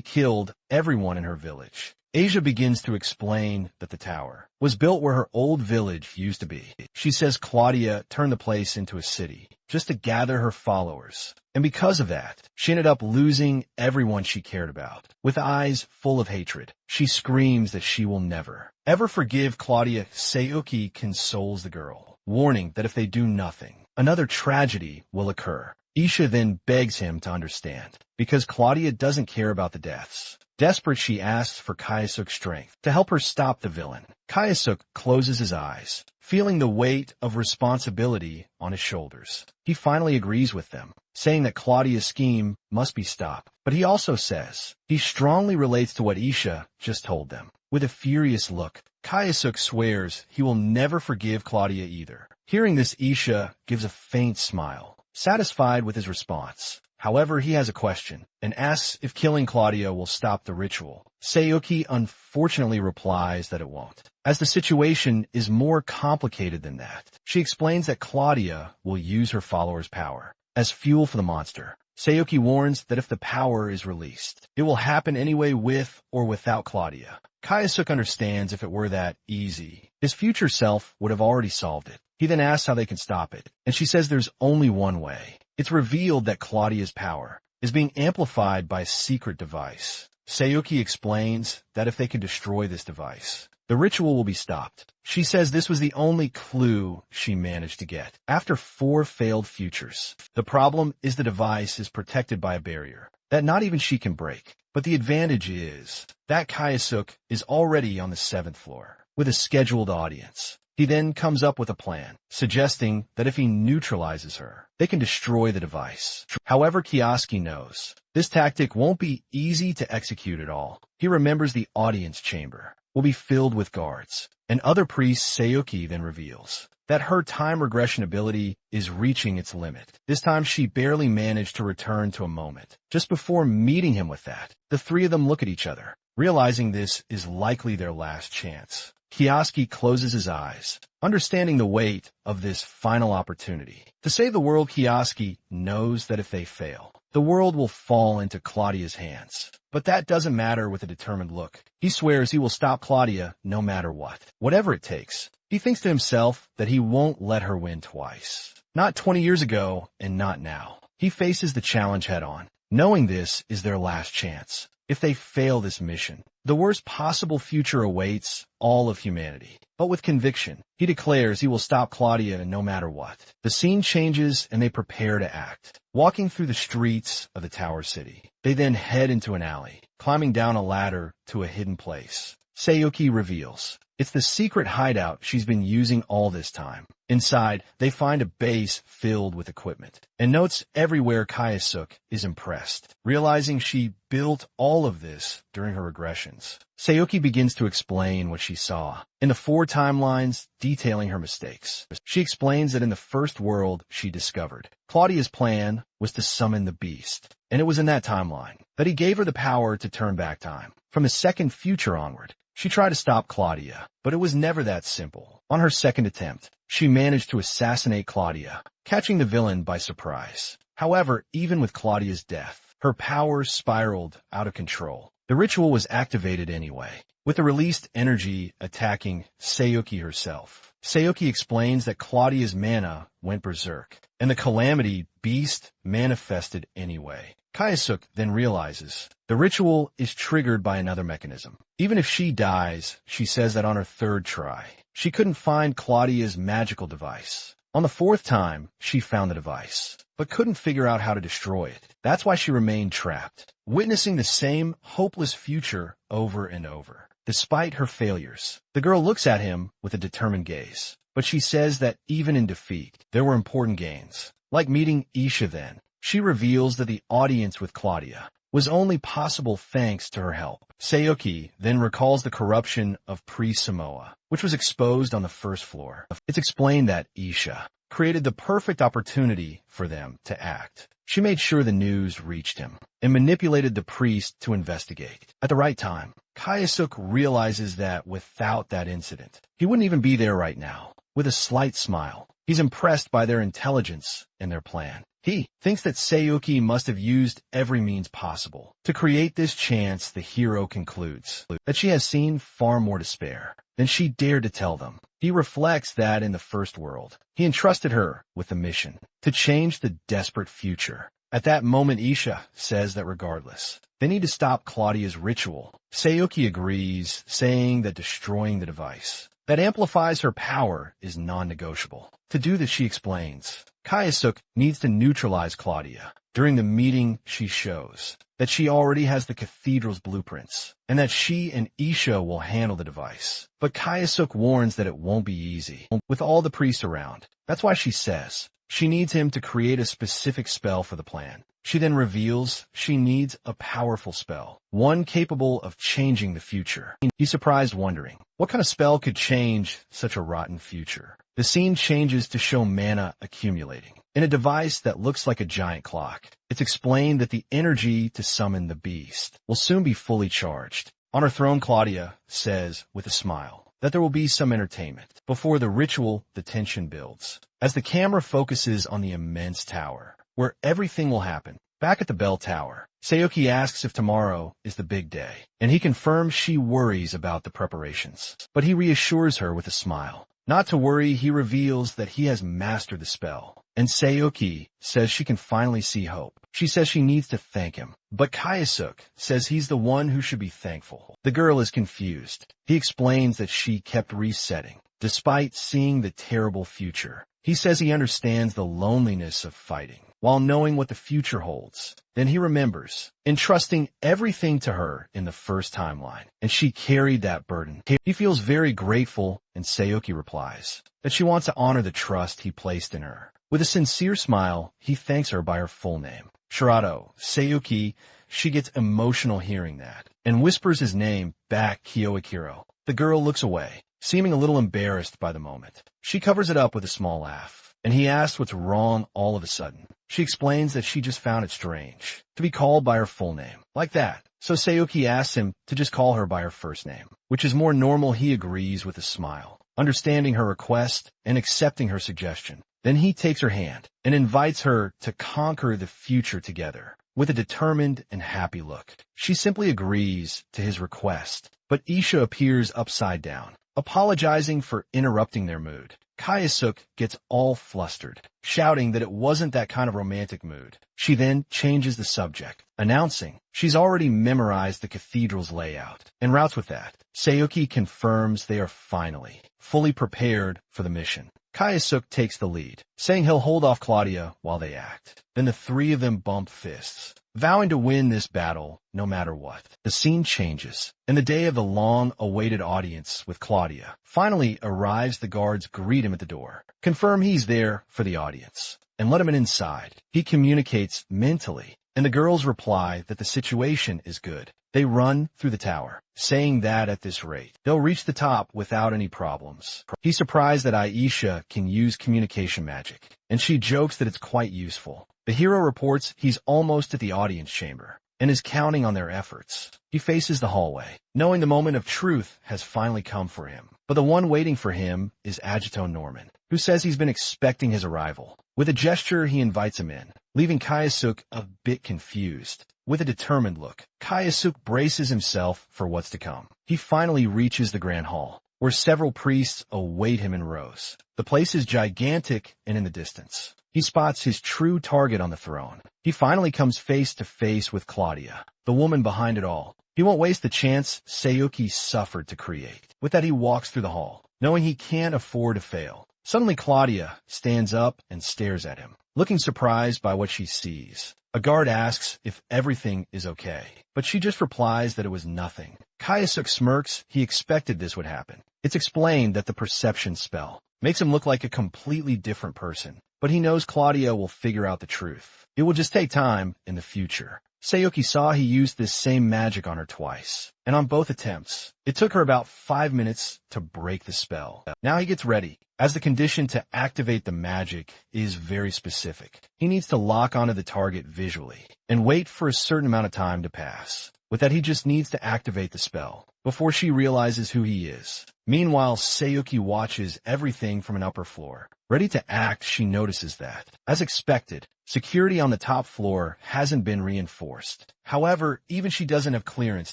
Speaker 1: killed everyone in her village. Asia begins to explain that the tower was built where her old village used to be. She says Claudia turned the place into a city just to gather her followers. And because of that, she ended up losing everyone she cared about. With eyes full of hatred, she screams that she will never, ever forgive Claudia. Sayuki consoles the girl, warning that if they do nothing, another tragedy will occur. Isha then begs him to understand, because Claudia doesn't care about the deaths. Desperate, she asks for Kayasuk's strength to help her stop the villain. Kayasuk closes his eyes, feeling the weight of responsibility on his shoulders. He finally agrees with them, saying that Claudia's scheme must be stopped. But he also says he strongly relates to what Isha just told them. With a furious look, Kayasuk swears he will never forgive Claudia either. Hearing this, Isha gives a faint smile, satisfied with his response. However, he has a question, and asks if killing Claudia will stop the ritual. Sayuki unfortunately replies that it won't. as the situation is more complicated than that. She explains that Claudia will use her followers' power as fuel for the monster. Sayuki warns that if the power is released, it will happen anyway with or without Claudia. Kayasuke understands if it were that easy, his future self would have already solved it. He then asks how they can stop it, and she says there's only one way. It's revealed that Claudia's power is being amplified by a secret device. Sayuki explains that if they can destroy this device, the ritual will be stopped. She says this was the only clue she managed to get after 4 failed futures. The problem is the device is protected by a barrier that not even she can break. But the advantage is that Kayasuke is already on the 7th floor with a scheduled audience. He then comes up with a plan, suggesting that if he neutralizes her, they can destroy the device. However, Kioski knows this tactic won't be easy to execute at all. He remembers the audience chamber will be filled with guards, and other priests. Sayuki then reveals that her time regression ability is reaching its limit. This time she barely managed to return to a moment. Just before meeting him with that, the 3 of them look at each other, realizing this is likely their last chance. Kioski closes his eyes, understanding the weight of this final opportunity. To save the world, Kioski knows that if they fail, the world will fall into Claudia's hands. But that doesn't matter with a determined look. He swears he will stop Claudia no matter what, whatever it takes. He thinks to himself that he won't let her win twice. Not 20 years ago, and not now. He faces the challenge head-on, knowing this is their last chance. If they fail this mission, the worst possible future awaits all of humanity. But with conviction, he declares he will stop Claudia no matter what. The scene changes and they prepare to act. Walking through the streets of the Tower City, they then head into an alley, climbing down a ladder to a hidden place. Sayuki reveals it's the secret hideout she's been using all this time. Inside, they find a base filled with equipment, and notes everywhere. Kayasuke is impressed, realizing she built all of this during her regressions. Sayuki begins to explain what she saw in the 4 timelines, detailing her mistakes. She explains that in the first world she discovered, Claudia's plan was to summon the beast, and it was in that timeline that he gave her the power to turn back time. From the 2nd future onward, she tried to stop Claudia, but it was never that simple. On her 2nd attempt, she managed to assassinate Claudia, catching the villain by surprise. However, even with Claudia's death, her power spiraled out of control. The ritual was activated anyway, with the released energy attacking Sayuki herself. Sayuki explains that Claudia's mana went berserk, and the calamity beast manifested anyway. Kayasuke then realizes the ritual is triggered by another mechanism. Even if she dies, she says that on her 3rd try, she couldn't find Claudia's magical device. On the 4th time, she found the device, but couldn't figure out how to destroy it. That's why she remained trapped, witnessing the same hopeless future over and over. Despite her failures, the girl looks at him with a determined gaze, but she says that even in defeat, there were important gains, like meeting Isha. Then she reveals that the audience with Claudia was only possible thanks to her help. Sayuki then recalls the corruption of Pre-Samoa, which was exposed on the 1st floor. It's explained that Isha created the perfect opportunity for them to act. She made sure the news reached him and manipulated the priest to investigate. At the right time, Kayasuke realizes that without that incident, he wouldn't even be there right now. With a slight smile, he's impressed by their intelligence and their plan. He thinks that Sayuki must have used every means possible to create this chance. The hero concludes that she has seen far more to spare than she dared to tell them. He reflects that in the 1st world, he entrusted her with the mission to change the desperate future. At that moment, Isha says that regardless, they need to stop Claudia's ritual. Sayuki agrees, saying that destroying the device that amplifies her power is non-negotiable. To do this, she explains, Kayasuke needs to neutralize Claudia. During the meeting, she shows that she already has the cathedral's blueprints, and that she and Isha will handle the device. But Kayasuke warns that it won't be easy, with all the priests around. That's why she says she needs him to create a specific spell for the plan. She then reveals she needs a powerful spell, one capable of changing the future. He's surprised, wondering what kind of spell could change such a rotten future. The scene changes to show mana accumulating in a device that looks like a giant clock. It's explained that the energy to summon the beast will soon be fully charged. On her throne, Claudia says with a smile that there will be some entertainment. Before the ritual, the tension builds. As the camera focuses on the immense tower, where everything will happen. Back at the bell tower, Saoki asks if tomorrow is the big day, and he confirms she worries about the preparations. But he reassures her with a smile. Not to worry, he reveals that he has mastered the spell. And Saoki says she can finally see hope. She says she needs to thank him. But Kayasuk says he's the one who should be thankful. The girl is confused. He explains that she kept resetting, despite seeing the terrible future. He says he understands the loneliness of fighting, while knowing what the future holds. Then he remembers, entrusting everything to her in the first timeline, and she carried that burden. He feels very grateful, and Saoki replies that she wants to honor the trust he placed in her. With a sincere smile, he thanks her by her full name. Shirato, Saoki, she gets emotional hearing that, and whispers his name back, Kyoakiro. The girl looks away, seeming a little embarrassed by the moment. She covers it up with a small laugh, and he asks what's wrong all of a sudden. She explains that she just found it strange to be called by her full name, like that. So Saoki asks him to just call her by her first name, which is more normal. He agrees with a smile, understanding her request and accepting her suggestion. Then he takes her hand and invites her to conquer the future together. With a determined and happy look, she simply agrees to his request, but Isha appears upside down, apologizing for interrupting their mood. Kayasuk gets all flustered, shouting that it wasn't that kind of romantic mood. She then changes the subject, announcing she's already memorized the cathedral's layout, and routes with that. Saoki confirms they are finally fully prepared for the mission. Kayasuk takes the lead, saying he'll hold off Claudia while they act. Then the three of them bump fists, vowing to win this battle no matter what. The scene changes, and the day of the long-awaited audience with Claudia finally arrives. The guards greet him at the door, confirm he's there for the audience, and let him in inside. He communicates mentally, and the girls reply that the situation is good. They run through the tower, saying that at this rate, they'll reach the top without any problems. He's surprised that Aisha can use communication magic, and she jokes that it's quite useful. The hero reports he's almost at the audience chamber, and is counting on their efforts. He faces the hallway, knowing the moment of truth has finally come for him. But the one waiting for him is Agito Norman, who says he's been expecting his arrival. With a gesture, he invites him in, leaving Kayasuk a bit confused. With a determined look, Kayasuk braces himself for what's to come. He finally reaches the grand hall, where several priests await him in rows. The place is gigantic and in the distance. He spots his true target on the throne. He finally comes face to face with Claudia, the woman behind it all. He won't waste the chance Saoki suffered to create. With that, he walks through the hall, knowing he can't afford to fail. Suddenly, Claudia stands up and stares at him, looking surprised by what she sees. A guard asks if everything is okay, but she just replies that it was nothing. Kayasuk smirks. He expected this would happen. It's explained that the perception spell makes him look like a completely different person, but he knows Claudia will figure out the truth. It will just take time in the future. Saoki saw he used this same magic on her twice, and on both attempts, it took her about 5 minutes to break the spell. Now he gets ready, as the condition to activate the magic is very specific. He needs to lock onto the target visually, and wait for a certain amount of time to pass. With that, he just needs to activate the spell, before she realizes who he is. Meanwhile, Saoki watches everything from an upper floor. Ready to act, she notices that, as expected, security on the top floor hasn't been reinforced. However, even she doesn't have clearance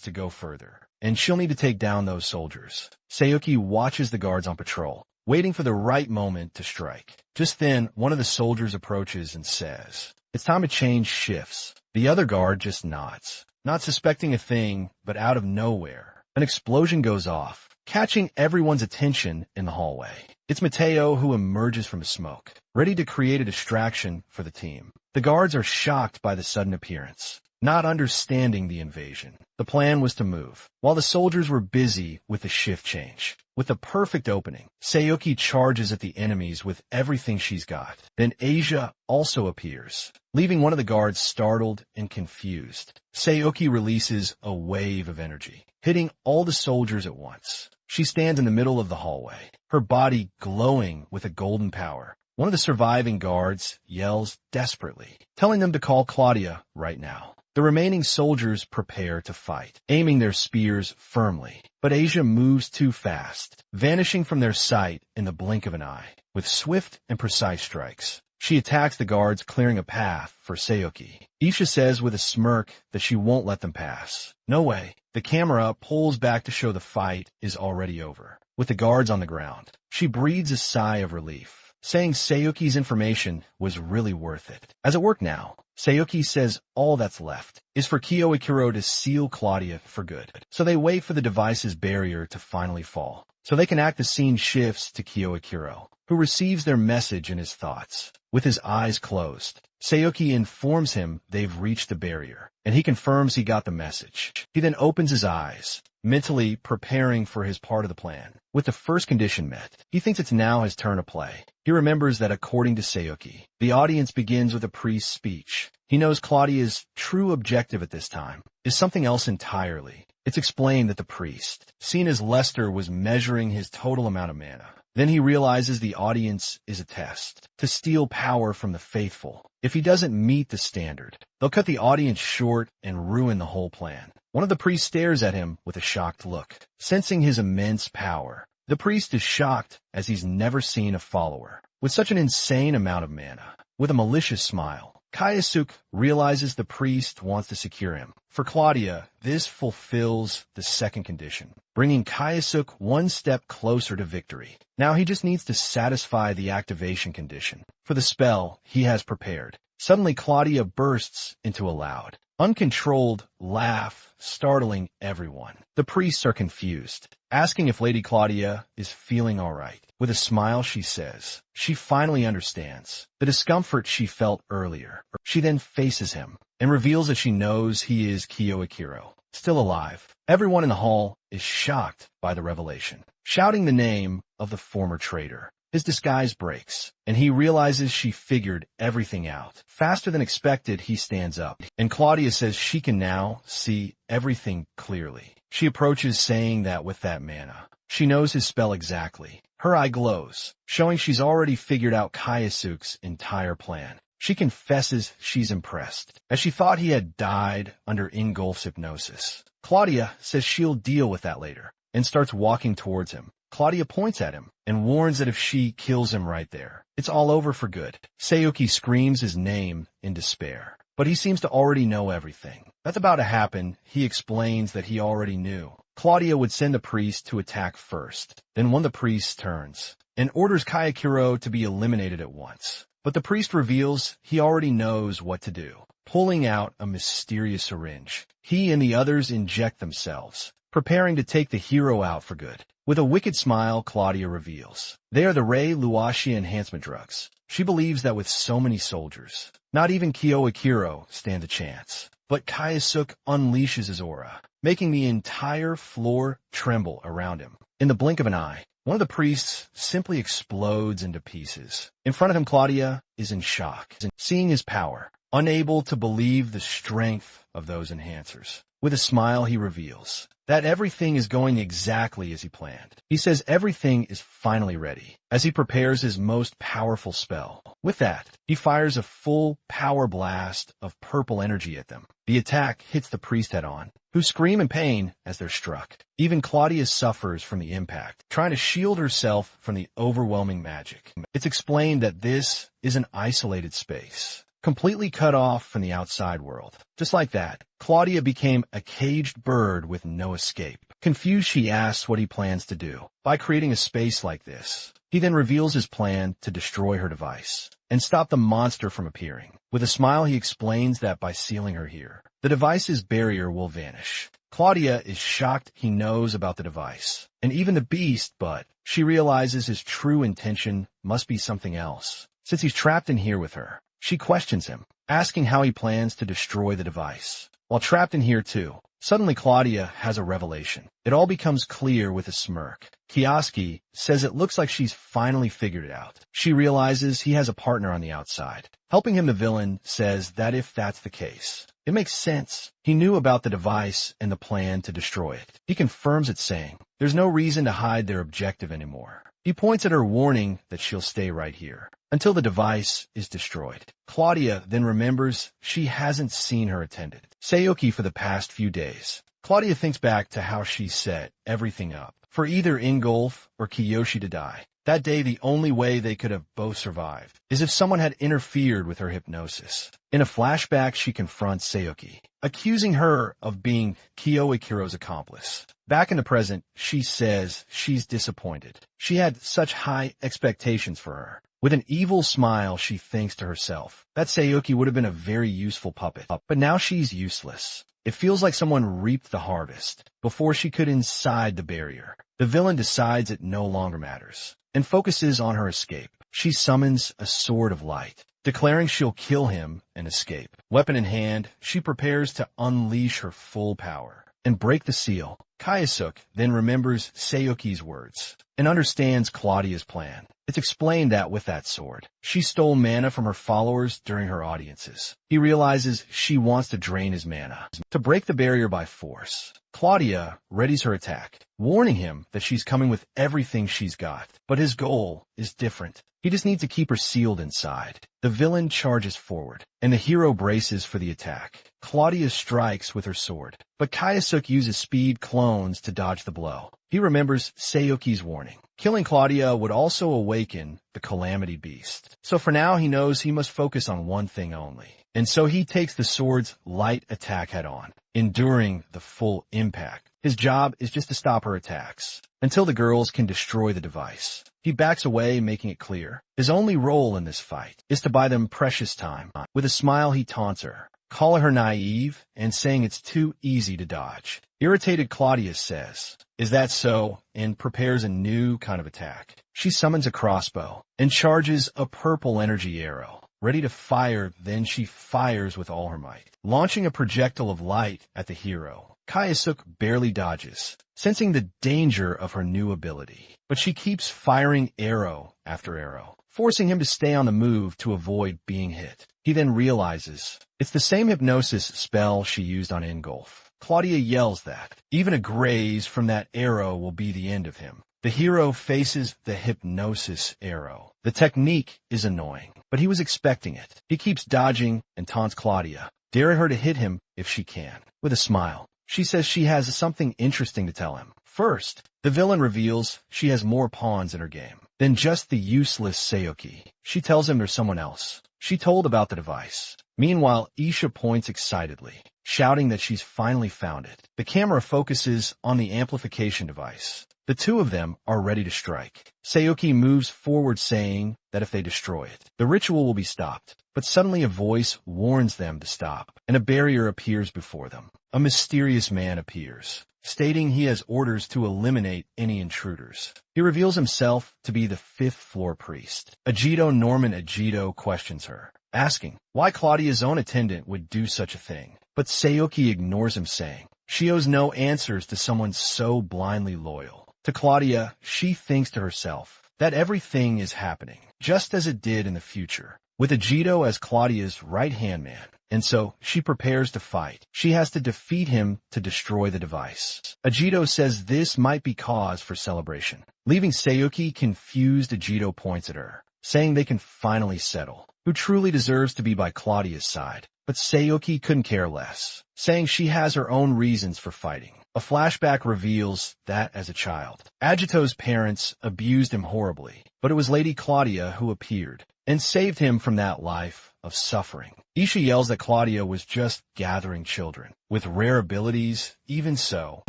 Speaker 1: to go further, and she'll need to take down those soldiers. Saoki watches the guards on patrol, waiting for the right moment to strike. Just then, one of the soldiers approaches and says, "It's time to change shifts." The other guard just nods, not suspecting a thing, but out of nowhere, an explosion goes off, catching everyone's attention in the hallway. It's Mateo who emerges from the smoke, ready to create a distraction for the team. The guards are shocked by the sudden appearance, not understanding the invasion. The plan was to move, while the soldiers were busy with the shift change. With the perfect opening, Saoki charges at the enemies with everything she's got. Then Asia also appears, leaving one of the guards startled and confused. Saoki releases a wave of energy, hitting all the soldiers at once. She stands in the middle of the hallway, her body glowing with a golden power. One of the surviving guards yells desperately, telling them to call Claudia right now. The remaining soldiers prepare to fight, aiming their spears firmly. But Asia moves too fast, vanishing from their sight in the blink of an eye. With swift and precise strikes, she attacks the guards, clearing a path for Sayuki. Isha says with a smirk that she won't let them pass. No way. The camera pulls back to show the fight is already over, with the guards on the ground. She breathes a sigh of relief, saying Sayuki's information was really worth it. As it worked now, Sayuki says all that's left is for Kiyohikuro to seal Claudia for good. So they wait for the device's barrier to finally fall, so they can act. The scene shifts to Kiyohikuro, who receives their message in his thoughts. With his eyes closed, Sayuki informs him they've reached the barrier, and he confirms he got the message. He then opens his eyes, mentally preparing for his part of the plan. With the first condition met, he thinks it's now his turn to play. He remembers that according to Sayuki, the audience begins with a priest's speech. He knows Claudia's true objective at this time is something else entirely. It's explained that the priest, seen as Lester, was measuring his total amount of mana. Then he realizes the audience is a test to steal power from the faithful. If he doesn't meet the standard, they'll cut the audience short and ruin the whole plan. One of the priests stares at him with a shocked look, sensing his immense power. The priest is shocked as he's never seen a follower with such an insane amount of mana. With a malicious smile, Kaisuke realizes the priest wants to secure him. For Claudia, this fulfills the second condition, bringing Kaisuke one step closer to victory. Now he just needs to satisfy the activation condition for the spell he has prepared. Suddenly Claudia bursts into a loud, uncontrolled laugh, startling everyone. The priests are confused, asking if Lady Claudia is feeling all right. With a smile, she says she finally understands the discomfort she felt earlier. She then faces him and reveals that she knows he is Kiyohikuro, still alive. Everyone in the hall is shocked by the revelation, shouting the name of the former traitor. His disguise breaks, and he realizes she figured everything out. Faster than expected, he stands up, and Claudia says she can now see everything clearly. She approaches, saying that with that mana, she knows his spell exactly. Her eye glows, showing she's already figured out Kaisuke's entire plan. She confesses she's impressed, as she thought he had died under Ingolf's hypnosis. Claudia says she'll deal with that later, and starts walking towards him. Claudia points at him and warns that if she kills him right there, it's all over for good. Sayuki screams his name in despair, but he seems to already know everything that's about to happen. He explains that he already knew Claudia would send the priest to attack first. Then one of the priests turns and orders Kaikuro to be eliminated at once. But the priest reveals he already knows what to do, pulling out a mysterious syringe. He and the others inject themselves, preparing to take the hero out for good. With a wicked smile, Claudia reveals they are the Rei Luashia enhancement drugs. She believes that with so many soldiers, not even Kiyohikuro stand a chance. But Kaisuke unleashes his aura, making the entire floor tremble around him. In the blink of an eye, one of the priests simply explodes into pieces. In front of him, Claudia is in shock, seeing his power, unable to believe the strength of those enhancers. With a smile, he reveals that everything is going exactly as he planned. He says everything is finally ready, as he prepares his most powerful spell. With that, he fires a full power blast of purple energy at them. The attack hits the priest head-on, who scream in pain as they're struck. Even Claudia suffers from the impact, trying to shield herself from the overwhelming magic. It's explained that this is an isolated space, completely cut off from the outside world. Just like that, Claudia became a caged bird with no escape. Confused, she asks what he plans to do by creating a space like this. He then reveals his plan to destroy her device and stop the monster from appearing. With a smile, he explains that by sealing her here, the device's barrier will vanish. Claudia is shocked he knows about the device, and even the beast, but she realizes his true intention must be something else, since he's trapped in here with her. She questions him, asking how he plans to destroy the device. While trapped in here too, suddenly Claudia has a revelation. It all becomes clear with a smirk. Kioski says it looks like she's finally figured it out. She realizes he has a partner on the outside. Helping him, the villain says that if that's the case, it makes sense. He knew about the device and the plan to destroy it. He confirms it, saying there's no reason to hide their objective anymore. He points at her, warning that she'll stay right here until the device is destroyed. Claudia then remembers she hasn't seen her attendant, Sayuki, for the past few days. Claudia thinks back to how she set everything up for either Ingolf or Kiyoshi to die. That day, the only way they could have both survived is if someone had interfered with her hypnosis. In a flashback, she confronts Sayuki, accusing her of being Kiyoikiro's accomplice. Back in the present, she says she's disappointed. She had such high expectations for her. With an evil smile, she thinks to herself that Sayuki would have been a very useful puppet, but now she's useless. It feels like someone reaped the harvest before she could inside the barrier. The villain decides it no longer matters and focuses on her escape. She summons a sword of light, declaring she'll kill him and escape. Weapon in hand, she prepares to unleash her full power and break the seal. Kayasuk then remembers Sayuki's words and understands Claudia's plan. It's explained that with that sword, she stole mana from her followers during her audiences. He realizes she wants to drain his mana to break the barrier by force. Claudia readies her attack, warning him that she's coming with everything she's got. But his goal is different. He just needs to keep her sealed inside. The villain charges forward, and the hero braces for the attack. Claudia strikes with her sword, but Kayasuk uses speed clones to dodge the blow. He remembers Sayuki's warning. Killing Claudia would also awaken the Calamity Beast. So for now, he knows he must focus on one thing only. And so he takes the sword's light attack head on, enduring the full impact. His job is just to stop her attacks until the girls can destroy the device. He backs away, making it clear his only role in this fight is to buy them precious time. With a smile, he taunts her, calling her naive and saying it's too easy to dodge. Irritated, Claudia says, "Is that so?" and prepares a new kind of attack. She summons a crossbow and charges a purple energy arrow. Ready to fire, then she fires with all her might, launching a projectile of light at the hero. Kayasuk barely dodges, sensing the danger of her new ability. But she keeps firing arrow after arrow, forcing him to stay on the move to avoid being hit. He then realizes it's the same hypnosis spell she used on Ingolf. Claudia yells that even a graze from that arrow will be the end of him. The hero faces the hypnosis arrow. The technique is annoying, but he was expecting it. He keeps dodging and taunts Claudia, daring her to hit him if she can. With a smile, she says she has something interesting to tell him. First, the villain reveals she has more pawns in her game than just the useless Sayuki. She tells him there's someone else. She told about the device. Meanwhile, Isha points excitedly, shouting that she's finally found it. The camera focuses on the amplification device. The two of them are ready to strike. Sayuki moves forward, saying that if they destroy it, the ritual will be stopped. But suddenly a voice warns them to stop, and a barrier appears before them. A mysterious man appears, stating he has orders to eliminate any intruders. He reveals himself to be the fifth-floor priest. Ajido Norman Ajido questions her, asking why Claudia's own attendant would do such a thing. But Sayuki ignores him, saying she owes no answers to someone so blindly loyal. To Claudia, she thinks to herself that everything is happening just as it did in the future, with Ajido as Claudia's right-hand man. And so she prepares to fight. She has to defeat him to destroy the device. Ajido says this might be cause for celebration. Leaving Sayuki confused, Ajido points at her, saying they can finally settle who truly deserves to be by Claudia's side. But Sayuki couldn't care less, saying she has her own reasons for fighting. A flashback reveals that as a child, Agito's parents abused him horribly, but it was Lady Claudia who appeared and saved him from that life of suffering. Isha yells that Claudia was just gathering children with rare abilities. Even so,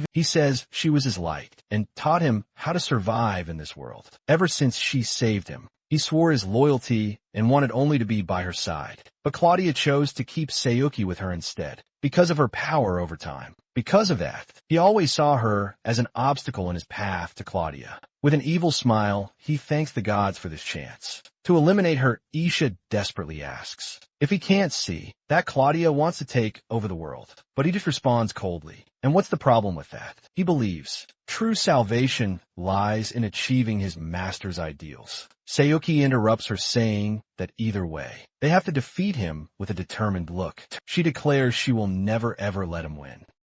Speaker 1: he says she was his light and taught him how to survive in this world. Ever since she saved him, he swore his loyalty and wanted only to be by her side. But Claudia chose to keep Sayuki with her instead, because of her power over time. Because of that, he always saw her as an obstacle in his path to Claudia. With an evil smile, he thanks the gods for this chance. To eliminate her, Isha desperately asks if he can't see that Claudia wants to take over the world. But he just responds coldly. And what's the problem with that? He believes true salvation lies in achieving his master's ideals. Sayuki interrupts her, saying that either way, they have to defeat him with a determined look. She declares she will never ever let him win.